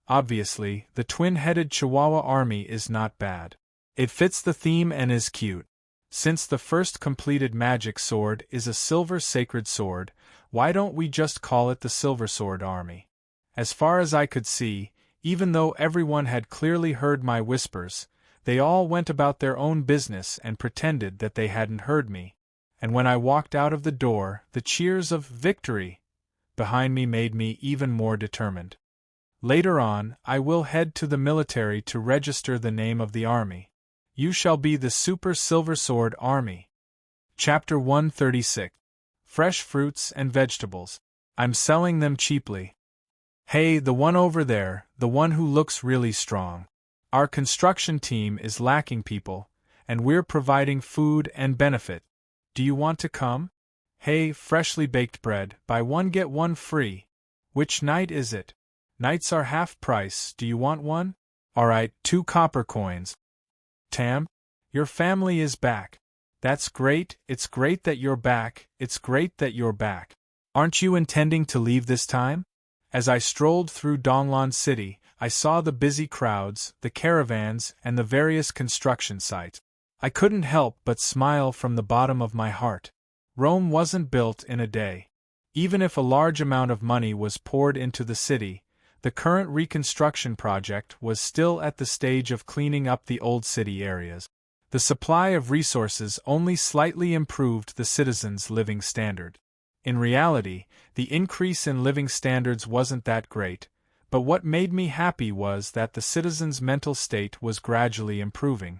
Obviously, the twin-headed Chihuahua army is not bad. It fits the theme and is cute. Since the first completed magic sword is a silver sacred sword, why don't we just call it the Silver Sword Army? As far as I could see, even though everyone had clearly heard my whispers, they all went about their own business and pretended that they hadn't heard me. And when I walked out of the door, the cheers of "Victory!" behind me made me even more determined. Later on, I will head to the military to register the name of the army. You shall be the Super Silver Sword Army. Chapter 136. Fresh fruits and vegetables. I'm selling them cheaply. Hey, the one over there, the one who looks really strong. Our construction team is lacking people, and we're providing food and benefit. Do you want to come? Hey, freshly baked bread, buy one get one free. Which night is it? Nights are half price, do you want one? Alright, 2 copper coins. Tam, your family is back. That's great, it's great that you're back, it's great that you're back. Aren't you intending to leave this time? As I strolled through Donglan City, I saw the busy crowds, the caravans, and the various construction sites. I couldn't help but smile from the bottom of my heart. Rome wasn't built in a day. Even if a large amount of money was poured into the city, the current reconstruction project was still at the stage of cleaning up the old city areas. The supply of resources only slightly improved the citizens' living standard. In reality, the increase in living standards wasn't that great, but what made me happy was that the citizens' mental state was gradually improving.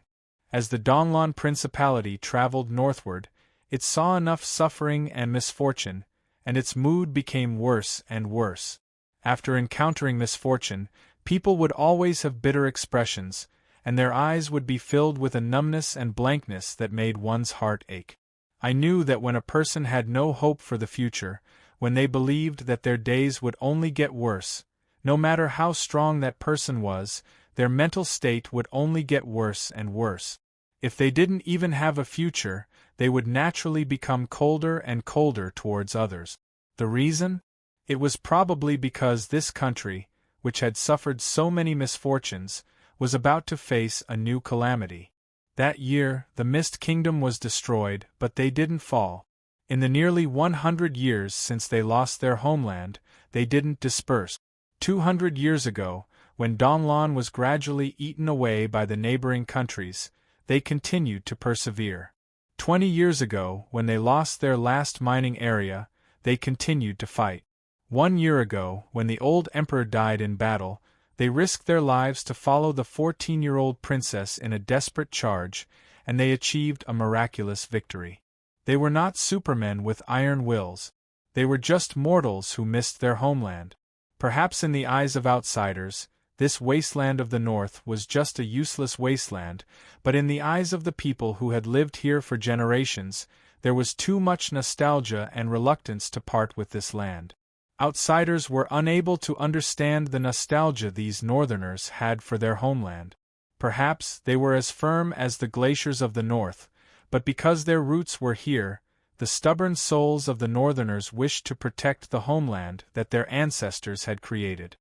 As the Donglan Principality traveled northward, it saw enough suffering and misfortune, and its mood became worse and worse. After encountering misfortune, people would always have bitter expressions, and their eyes would be filled with a numbness and blankness that made one's heart ache. I knew that when a person had no hope for the future, when they believed that their days would only get worse, no matter how strong that person was, their mental state would only get worse and worse. If they didn't even have a future, they would naturally become colder and colder towards others. The reason? It was probably because this country, which had suffered so many misfortunes, was about to face a new calamity. That year, the Mist Kingdom was destroyed, but they didn't fall. In the nearly 100 years since they lost their homeland, they didn't disperse. 200 years ago, when Donglan was gradually eaten away by the neighboring countries, they continued to persevere. 20 years ago, when they lost their last mining area, they continued to fight. 1 year ago, when the old emperor died in battle, they risked their lives to follow the 14-year-old princess in a desperate charge, and they achieved a miraculous victory. They were not supermen with iron wills. They were just mortals who missed their homeland. Perhaps in the eyes of outsiders, this wasteland of the north was just a useless wasteland, but in the eyes of the people who had lived here for generations, there was too much nostalgia and reluctance to part with this land. Outsiders were unable to understand the nostalgia these northerners had for their homeland. Perhaps they were as firm as the glaciers of the north, but because their roots were here, the stubborn souls of the northerners wished to protect the homeland that their ancestors had created.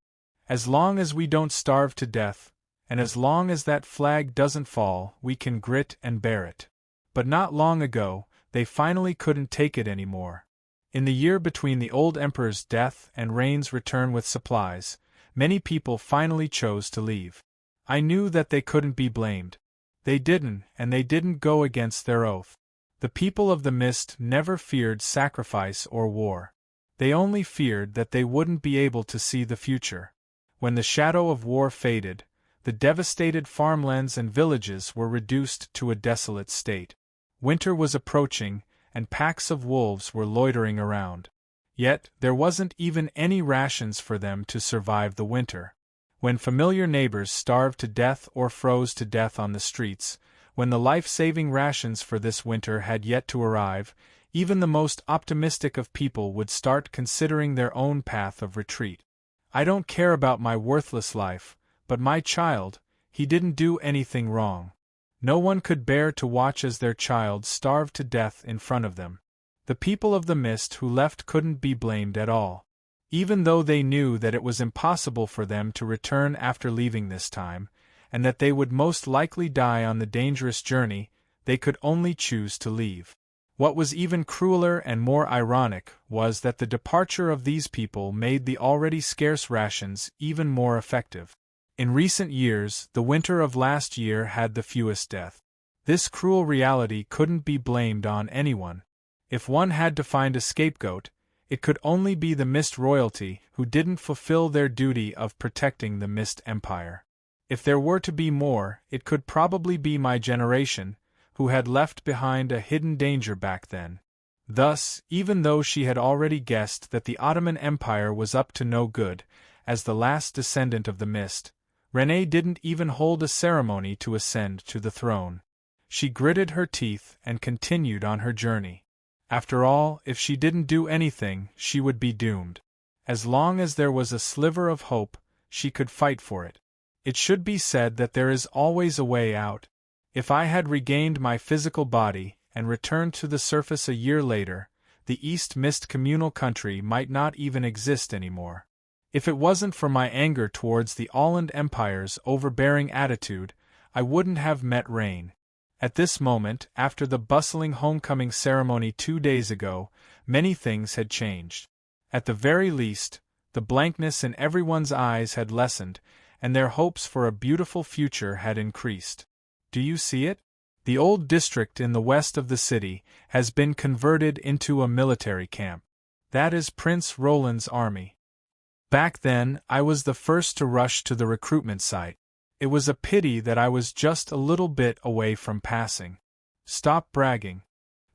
As long as we don't starve to death, and as long as that flag doesn't fall, we can grit and bear it. But not long ago, they finally couldn't take it anymore. In the year between the old emperor's death and Rain's return with supplies, many people finally chose to leave. I knew that they couldn't be blamed. They didn't, and they didn't go against their oath. The people of the Mist never feared sacrifice or war. They only feared that they wouldn't be able to see the future. When the shadow of war faded, the devastated farmlands and villages were reduced to a desolate state. Winter was approaching, and packs of wolves were loitering around. Yet, there wasn't even any rations for them to survive the winter. When familiar neighbors starved to death or froze to death on the streets, when the life-saving rations for this winter had yet to arrive, even the most optimistic of people would start considering their own path of retreat. I don't care about my worthless life, but my child, he didn't do anything wrong. No one could bear to watch as their child starved to death in front of them. The people of the Mist who left couldn't be blamed at all. Even though they knew that it was impossible for them to return after leaving this time, and that they would most likely die on the dangerous journey, they could only choose to leave. What was even crueler and more ironic was that the departure of these people made the already scarce rations even more effective. In recent years, the winter of last year had the fewest deaths. This cruel reality couldn't be blamed on anyone. If one had to find a scapegoat, it could only be the Mist royalty who didn't fulfill their duty of protecting the Mist Empire. If there were to be more, it could probably be my generation, who had left behind a hidden danger back then. Thus, even though she had already guessed that the Ottoman Empire was up to no good, as the last descendant of the Mist, Renée didn't even hold a ceremony to ascend to the throne. She gritted her teeth and continued on her journey. After all, if she didn't do anything, she would be doomed. As long as there was a sliver of hope, she could fight for it. It should be said that there is always a way out. If I had regained my physical body and returned to the surface a year later, the East Mist communal country might not even exist anymore. If it wasn't for my anger towards the Åland Empire's overbearing attitude, I wouldn't have met Rain. At this moment, after the bustling homecoming ceremony 2 days ago, many things had changed. At the very least, the blankness in everyone's eyes had lessened, and their hopes for a beautiful future had increased. Do you see it? The old district in the west of the city has been converted into a military camp. That is Prince Roland's army. Back then, I was the first to rush to the recruitment site. It was a pity that I was just a little bit away from passing. Stop bragging.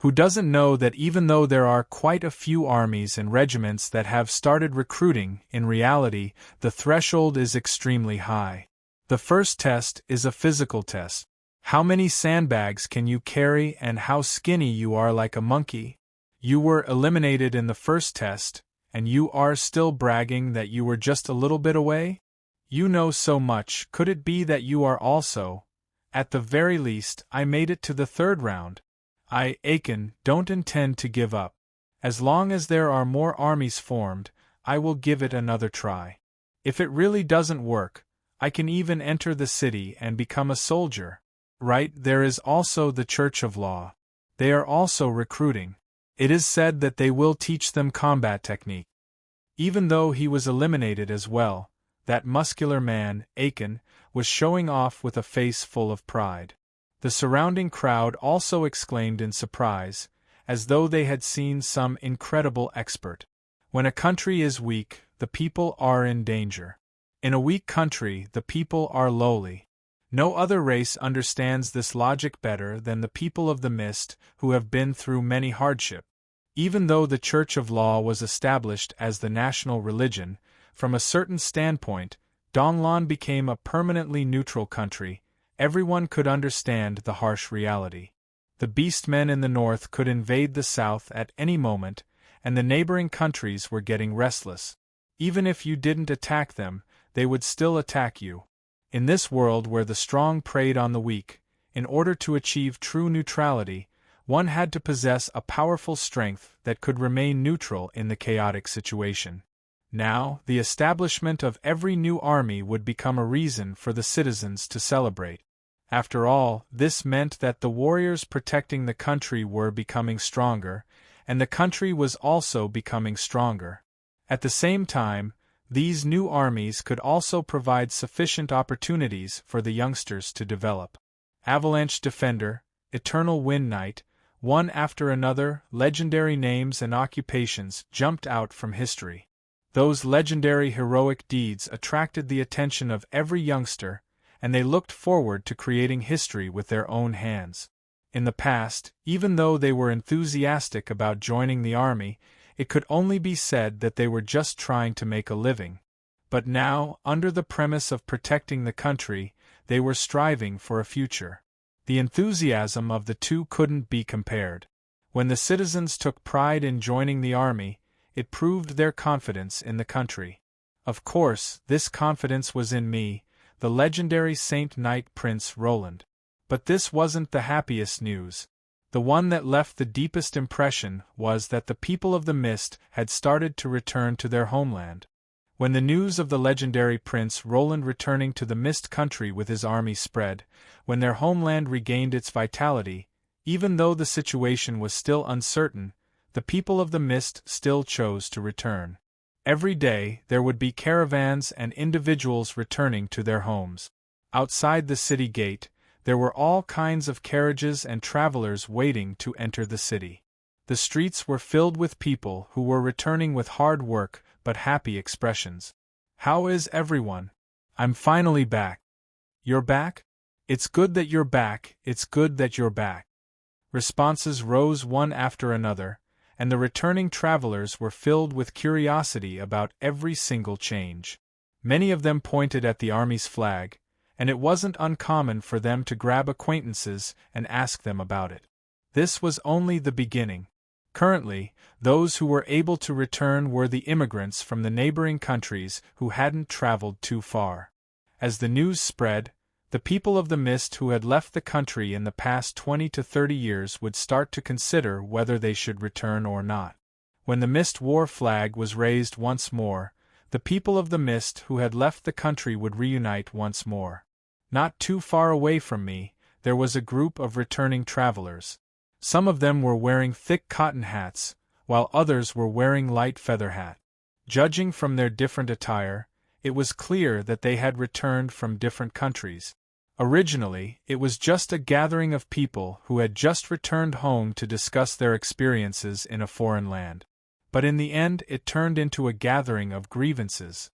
Who doesn't know that even though there are quite a few armies and regiments that have started recruiting, in reality, the threshold is extremely high. The first test is a physical test. How many sandbags can you carry and how skinny you are like a monkey? You were eliminated in the first test, and you are still bragging that you were just a little bit away? You know so much, could it be that you are also? At the very least, I made it to the 3rd round. I, Aiken, don't intend to give up. As long as there are more armies formed, I will give it another try. If it really doesn't work, I can even enter the city and become a soldier. Right, there is also the Church of Law. They are also recruiting. It is said that they will teach them combat technique. Even though he was eliminated as well, that muscular man, Aiken, was showing off with a face full of pride. The surrounding crowd also exclaimed in surprise, as though they had seen some incredible expert. When a country is weak, the people are in danger. In a weak country, the people are lowly. No other race understands this logic better than the people of the Mist, who have been through many hardships. Even though the Church of Law was established as the national religion, from a certain standpoint, Donglan became a permanently neutral country. Everyone could understand the harsh reality. The beastmen in the north could invade the south at any moment, and the neighboring countries were getting restless. Even if you didn't attack them, they would still attack you. In this world where the strong preyed on the weak, in order to achieve true neutrality, one had to possess a powerful strength that could remain neutral in the chaotic situation. Now, the establishment of every new army would become a reason for the citizens to celebrate. After all, this meant that the warriors protecting the country were becoming stronger, and the country was also becoming stronger. At the same time, these new armies could also provide sufficient opportunities for the youngsters to develop. Avalanche Defender, Eternal Wind Knight, one after another, legendary names and occupations jumped out from history. Those legendary heroic deeds attracted the attention of every youngster, and they looked forward to creating history with their own hands. In the past, even though they were enthusiastic about joining the army, it could only be said that they were just trying to make a living. But now, under the premise of protecting the country, they were striving for a future. The enthusiasm of the two couldn't be compared. When the citizens took pride in joining the army, it proved their confidence in the country. Of course, this confidence was in me, the legendary Saint Knight Prince Roland. But this wasn't the happiest news. The one that left the deepest impression was that the people of the mist had started to return to their homeland. When the news of the legendary Prince Roland returning to the Mist Country with his army spread, when their homeland regained its vitality, even though the situation was still uncertain, the people of the Mist still chose to return. Every day there would be caravans and individuals returning to their homes. Outside the city gate, there were all kinds of carriages and travelers waiting to enter the city. The streets were filled with people who were returning with hard work but happy expressions. "How is everyone? I'm finally back." "You're back? It's good that you're back, it's good that you're back." Responses rose one after another, and the returning travelers were filled with curiosity about every single change. Many of them pointed at the army's flag, and it wasn't uncommon for them to grab acquaintances and ask them about it. This was only the beginning. Currently, those who were able to return were the immigrants from the neighboring countries who hadn't traveled too far. As the news spread, the people of the Mist who had left the country in the past 20 to 30 years would start to consider whether they should return or not. When the Mist War flag was raised once more, the people of the Mist who had left the country would reunite once more. Not too far away from me, there was a group of returning travelers. Some of them were wearing thick cotton hats, while others were wearing light feather hat. Judging from their different attire, it was clear that they had returned from different countries. Originally, it was just a gathering of people who had just returned home to discuss their experiences in a foreign land. But in the end it turned into a gathering of grievances.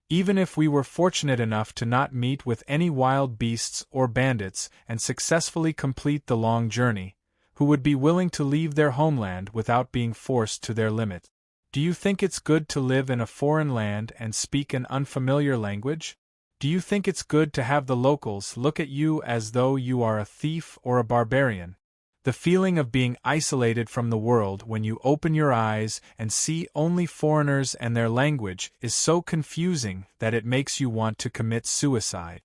Even if we were fortunate enough to not meet with any wild beasts or bandits and successfully complete the long journey, who would be willing to leave their homeland without being forced to their limit? Do you think it's good to live in a foreign land and speak an unfamiliar language? Do you think it's good to have the locals look at you as though you are a thief or a barbarian? The feeling of being isolated from the world when you open your eyes and see only foreigners and their language is so confusing that it makes you want to commit suicide.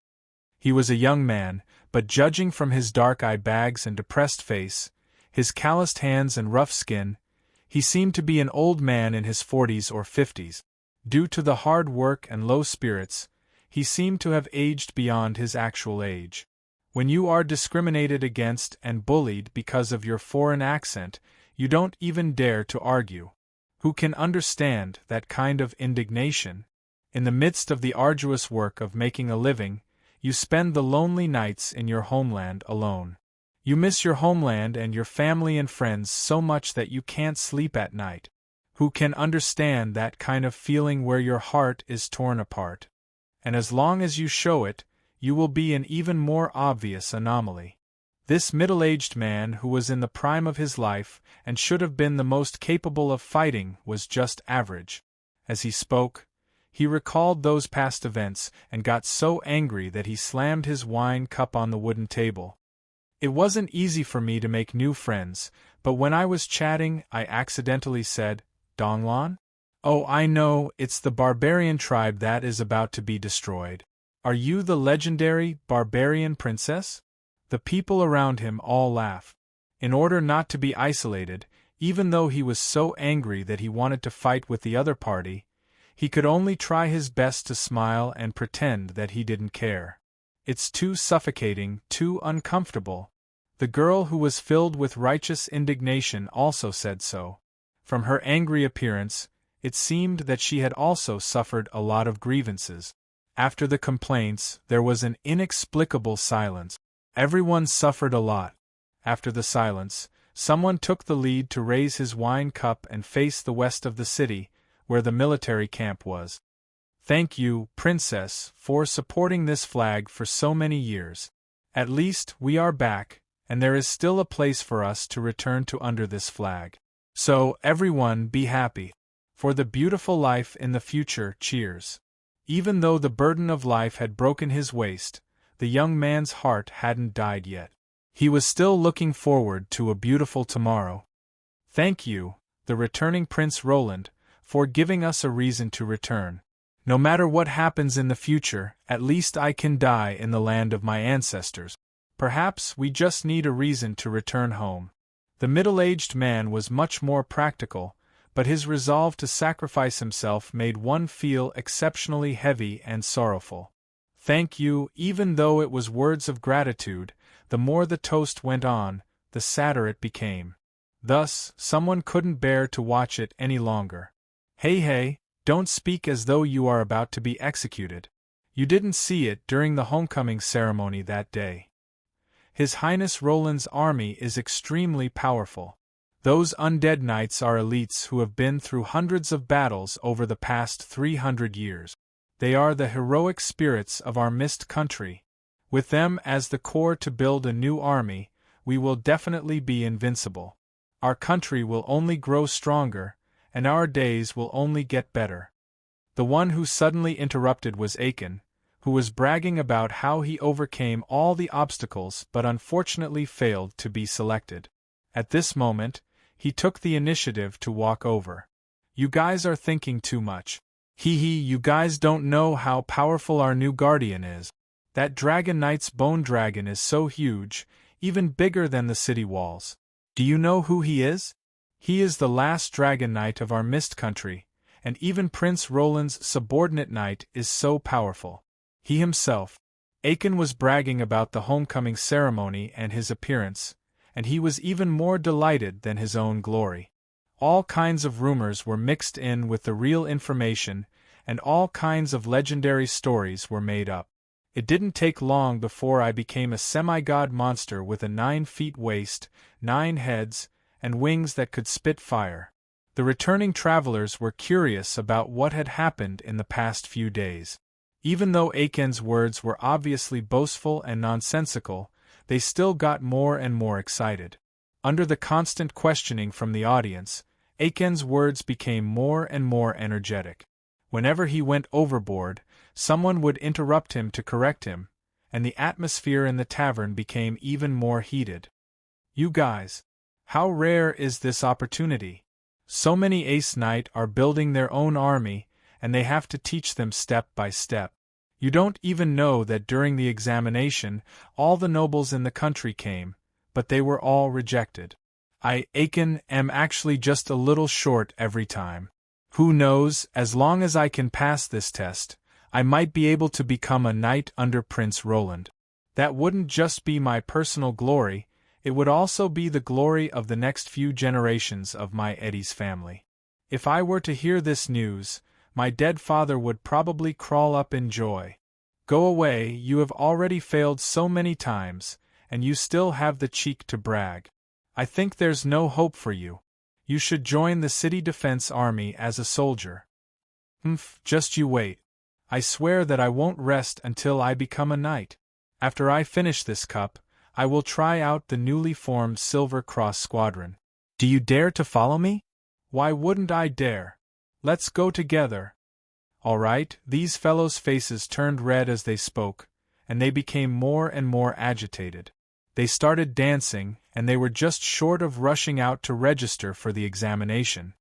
He was a young man, but judging from his dark eye bags and depressed face, his calloused hands and rough skin, he seemed to be an old man in his 40s or 50s. Due to the hard work and low spirits, he seemed to have aged beyond his actual age. When you are discriminated against and bullied because of your foreign accent, you don't even dare to argue. Who can understand that kind of indignation? In the midst of the arduous work of making a living, you spend the lonely nights in your homeland alone. You miss your homeland and your family and friends so much that you can't sleep at night. Who can understand that kind of feeling where your heart is torn apart? And as long as you show it, you will be an even more obvious anomaly. This middle-aged man who was in the prime of his life and should have been the most capable of fighting was just average. As he spoke, he recalled those past events and got so angry that he slammed his wine cup on the wooden table. It wasn't easy for me to make new friends, but when I was chatting I accidentally said, "Donglan? Oh, I know, it's the barbarian tribe that is about to be destroyed. Are you the legendary barbarian princess?" The people around him all laughed. In order not to be isolated, even though he was so angry that he wanted to fight with the other party, he could only try his best to smile and pretend that he didn't care. It's too suffocating, too uncomfortable. The girl who was filled with righteous indignation also said so. From her angry appearance, it seemed that she had also suffered a lot of grievances. After the complaints, there was an inexplicable silence. Everyone suffered a lot. After the silence, someone took the lead to raise his wine cup and face the west of the city, where the military camp was. "Thank you, Princess, for supporting this flag for so many years. At least, we are back, and there is still a place for us to return to under this flag. So, everyone be happy. For the beautiful life in the future, cheers." Even though the burden of life had broken his waist, the young man's heart hadn't died yet. He was still looking forward to a beautiful tomorrow. "Thank you, the returning Prince Roland, for giving us a reason to return. No matter what happens in the future, at least I can die in the land of my ancestors." Perhaps we just need a reason to return home. The middle-aged man was much more practical, but his resolve to sacrifice himself made one feel exceptionally heavy and sorrowful. Thank you, even though it was words of gratitude, the more the toast went on, the sadder it became. Thus, someone couldn't bear to watch it any longer. Hey, don't speak as though you are about to be executed. You didn't see it during the homecoming ceremony that day. His Highness Roland's army is extremely powerful. Those undead knights are elites who have been through hundreds of battles over the past 300 years. They are the heroic spirits of our mist country. With them as the core to build a new army, we will definitely be invincible. Our country will only grow stronger, and our days will only get better. The one who suddenly interrupted was Aiken, who was bragging about how he overcame all the obstacles but unfortunately failed to be selected. At this moment, he took the initiative to walk over. You guys are thinking too much. You guys don't know how powerful our new guardian is. That Dragon Knight's bone dragon is so huge, even bigger than the city walls. Do you know who he is? He is the last Dragon Knight of our mist country, and even Prince Roland's subordinate knight is so powerful. He himself. Aiken was bragging about the homecoming ceremony and his appearance, and he was even more delighted than his own glory. All kinds of rumors were mixed in with the real information, and all kinds of legendary stories were made up. It didn't take long before I became a semi-god monster with a 9-foot waist, 9 heads, and wings that could spit fire. The returning travelers were curious about what had happened in the past few days. Even though Aiken's words were obviously boastful and nonsensical, they still got more and more excited. Under the constant questioning from the audience, Aiken's words became more and more energetic. Whenever he went overboard, someone would interrupt him to correct him, and the atmosphere in the tavern became even more heated. You guys, how rare is this opportunity? So many Ace Knight are building their own army, and they have to teach them step by step. You don't even know that during the examination, all the nobles in the country came, but they were all rejected. Aiken, am actually just a little short every time. Who knows, as long as I can pass this test, I might be able to become a knight under Prince Roland. That wouldn't just be my personal glory, it would also be the glory of the next few generations of my Eddie's family. If I were to hear this news, my dead father would probably crawl up in joy. Go away, you have already failed so many times, and you still have the cheek to brag. I think there's no hope for you. You should join the city defense army as a soldier. Just you wait. I swear that I won't rest until I become a knight. After I finish this cup, I will try out the newly formed Silver Cross Squadron. Do you dare to follow me? Why wouldn't I dare? Let's go together. All right, these fellows' faces turned red as they spoke, and they became more and more agitated. They started dancing, and they were just short of rushing out to register for the examination.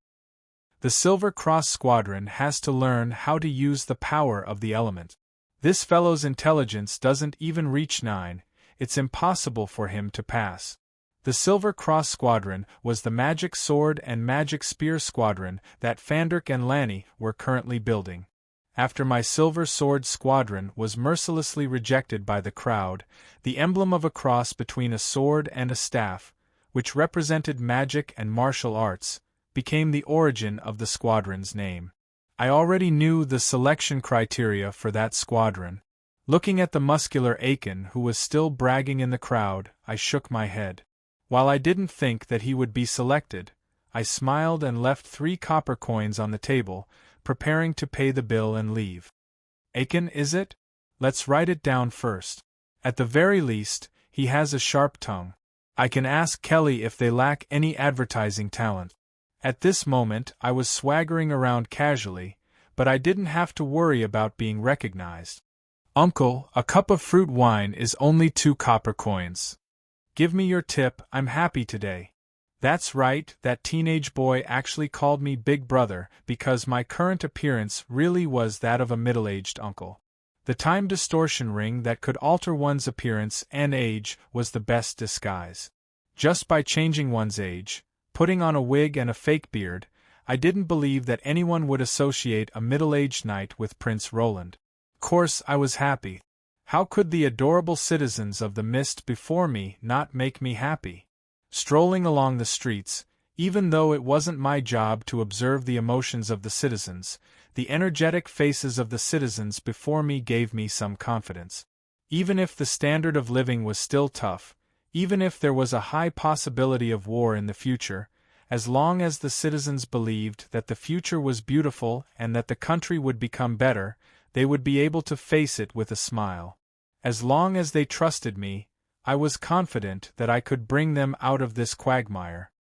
The Silver Cross Squadron has to learn how to use the power of the element. This fellow's intelligence doesn't even reach 9, it's impossible for him to pass. The Silver Cross Squadron was the Magic Sword and Magic Spear Squadron that Fandrick and Lanny were currently building. After my Silver Sword Squadron was mercilessly rejected by the crowd, the emblem of a cross between a sword and a staff, which represented magic and martial arts, became the origin of the squadron's name. I already knew the selection criteria for that squadron. Looking at the muscular Aiken who was still bragging in the crowd, I shook my head. While I didn't think that he would be selected, I smiled and left 3 copper coins on the table, preparing to pay the bill and leave. Aiken, is it? Let's write it down first. At the very least, he has a sharp tongue. I can ask Kelly if they lack any advertising talent. At this moment, I was swaggering around casually, but I didn't have to worry about being recognized. Uncle, a cup of fruit wine is only 2 copper coins. Give me your tip, I'm happy today. That's right, that teenage boy actually called me Big Brother because my current appearance really was that of a middle-aged uncle. The time distortion ring that could alter one's appearance and age was the best disguise. Just by changing one's age, putting on a wig and a fake beard, I didn't believe that anyone would associate a middle-aged knight with Prince Roland. Of course, I was happy. How could the adorable citizens of the mist before me not make me happy? Strolling along the streets, even though it wasn't my job to observe the emotions of the citizens, the energetic faces of the citizens before me gave me some confidence. Even if the standard of living was still tough, even if there was a high possibility of war in the future, as long as the citizens believed that the future was beautiful and that the country would become better, they would be able to face it with a smile. As long as they trusted me, I was confident that I could bring them out of this quagmire.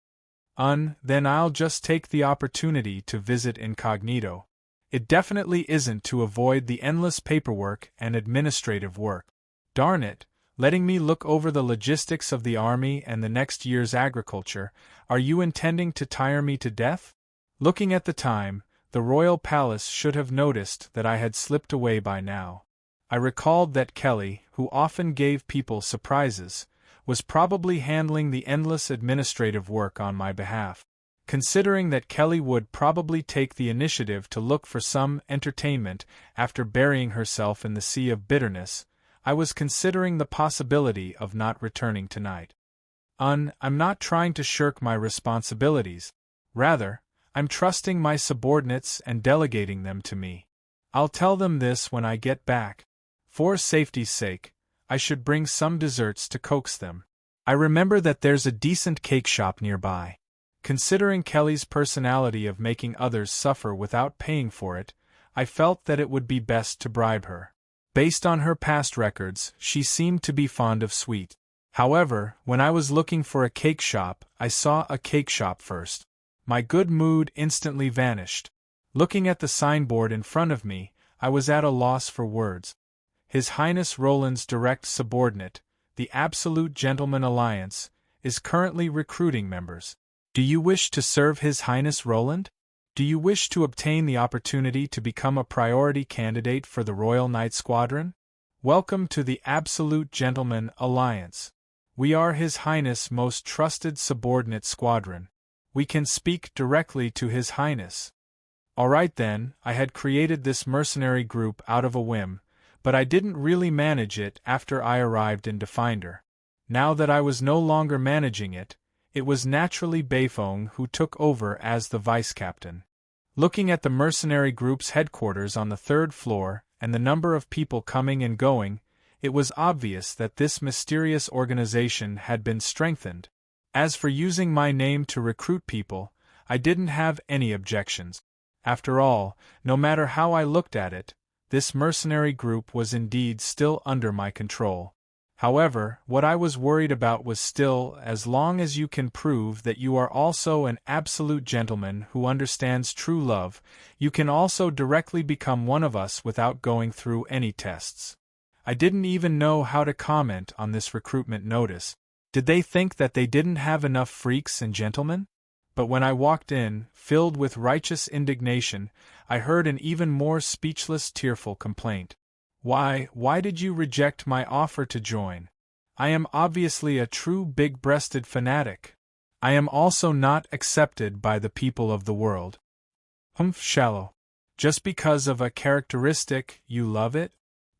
Then I'll just take the opportunity to visit incognito. It definitely isn't to avoid the endless paperwork and administrative work. Darn it, letting me look over the logistics of the army and the next year's agriculture, are you intending to tire me to death? Looking at the time, the royal palace should have noticed that I had slipped away by now. I recalled that Kelly, who often gave people surprises, was probably handling the endless administrative work on my behalf. Considering that Kelly would probably take the initiative to look for some entertainment after burying herself in the sea of bitterness, I was considering the possibility of not returning tonight. I'm not trying to shirk my responsibilities. Rather, I'm trusting my subordinates and delegating them to me. I'll tell them this when I get back. For safety's sake, I should bring some desserts to coax them. I remember that there's a decent cake shop nearby. Considering Kelly's personality of making others suffer without paying for it, I felt that it would be best to bribe her. Based on her past records, she seemed to be fond of sweet. However, when I was looking for a cake shop, I saw a cake shop first. My good mood instantly vanished. Looking at the signboard in front of me, I was at a loss for words. His Highness Roland's direct subordinate, the Absolute Gentleman Alliance, is currently recruiting members. Do you wish to serve His Highness Roland? Do you wish to obtain the opportunity to become a priority candidate for the Royal Knight Squadron? Welcome to the Absolute Gentleman Alliance. We are His Highness' most trusted subordinate squadron. We can speak directly to His Highness. Alright then, I had created this mercenary group out of a whim, but I didn't really manage it after I arrived in Definder. Now that I was no longer managing it, it was naturally Beifong who took over as the vice-captain. Looking at the mercenary group's headquarters on the third floor and the number of people coming and going, it was obvious that this mysterious organization had been strengthened. As for using my name to recruit people, I didn't have any objections. After all, no matter how I looked at it, this mercenary group was indeed still under my control. However, what I was worried about was still, as long as you can prove that you are also an absolute gentleman who understands true love, you can also directly become one of us without going through any tests. I didn't even know how to comment on this recruitment notice. Did they think that they didn't have enough freaks and gentlemen? But when I walked in, filled with righteous indignation, I heard an even more speechless, tearful complaint. Why did you reject my offer to join? I am obviously a true big-breasted fanatic. I am also not accepted by the people of the world. Shallow. Just because of a characteristic, you love it?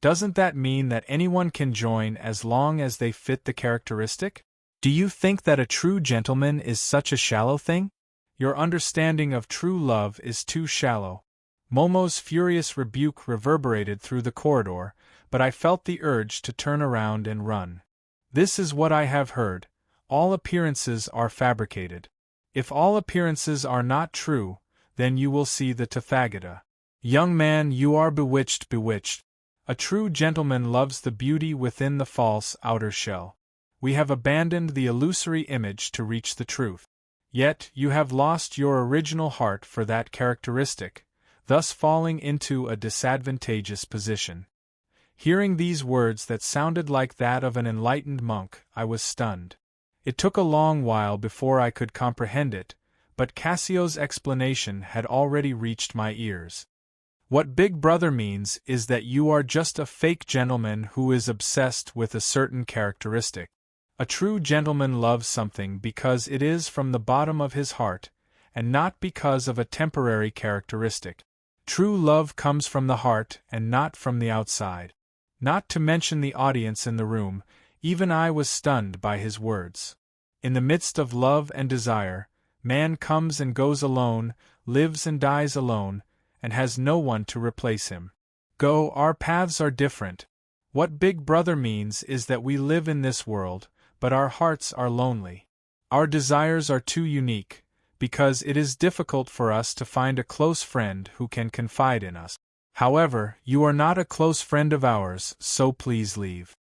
Doesn't that mean that anyone can join as long as they fit the characteristic? Do you think that a true gentleman is such a shallow thing? Your understanding of true love is too shallow. Momo's furious rebuke reverberated through the corridor, but I felt the urge to turn around and run. This is what I have heard. All appearances are fabricated. If all appearances are not true, then you will see the Tathagata. Young man, you are bewitched. A true gentleman loves the beauty within the false outer shell. We have abandoned the illusory image to reach the truth. Yet, you have lost your original heart for that characteristic, thus falling into a disadvantageous position. Hearing these words that sounded like that of an enlightened monk, I was stunned. It took a long while before I could comprehend it, but Cassio's explanation had already reached my ears. What Big Brother means is that you are just a fake gentleman who is obsessed with a certain characteristic. A true gentleman loves something because it is from the bottom of his heart, and not because of a temporary characteristic. True love comes from the heart and not from the outside. Not to mention the audience in the room, even I was stunned by his words. In the midst of love and desire, man comes and goes alone, lives and dies alone, and has no one to replace him. Go, our paths are different. What Big Brother means is that we live in this world, but our hearts are lonely. Our desires are too unique, because it is difficult for us to find a close friend who can confide in us. However, you are not a close friend of ours, so please leave.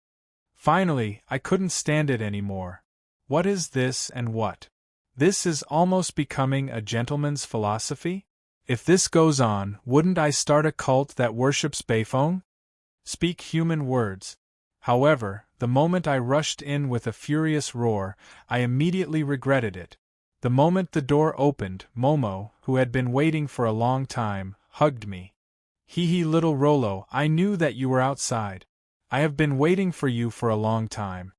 Finally, I couldn't stand it anymore. What is this and what? This is almost becoming a gentleman's philosophy? If this goes on, wouldn't I start a cult that worships Beifong? Speak human words. However, the moment I rushed in with a furious roar, I immediately regretted it. The moment the door opened, Momo, who had been waiting for a long time, hugged me. Hee little Rolo, I knew that you were outside. I have been waiting for you for a long time.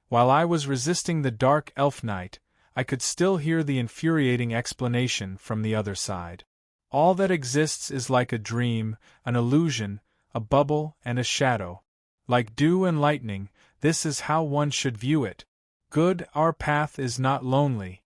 While I was resisting the dark elf knight, I could still hear the infuriating explanation from the other side. All that exists is like a dream, an illusion, a bubble and a shadow. Like dew and lightning, this is how one should view it. Good, our path is not lonely.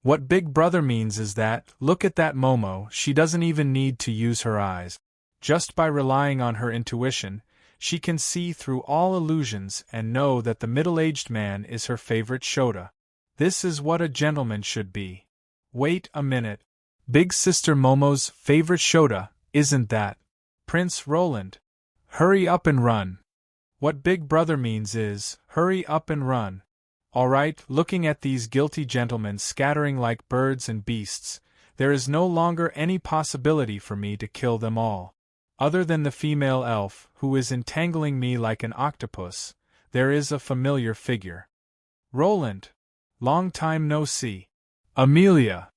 What Big Brother means is that, look at that Momo, she doesn't even need to use her eyes. Just by relying on her intuition, she can see through all illusions and know that the middle-aged man is her favorite Shota. This is what a gentleman should be. Wait a minute. Big Sister Momo's favorite Shota, isn't that Prince Roland? Hurry up and run. What Big Brother means is, hurry up and run. All right, looking at these guilty gentlemen scattering like birds and beasts, there is no longer any possibility for me to kill them all. Other than the female elf, who is entangling me like an octopus, there is a familiar figure. Roland. Long time no see. Amelia.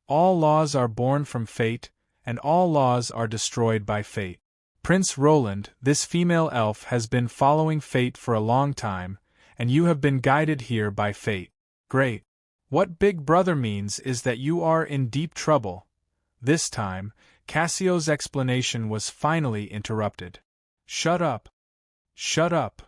All laws are born from fate, and all laws are destroyed by fate. Prince Roland, this female elf has been following fate for a long time, and you have been guided here by fate. Great. What Big Brother means is that you are in deep trouble. This time, Cassio's explanation was finally interrupted. Shut up. Shut up.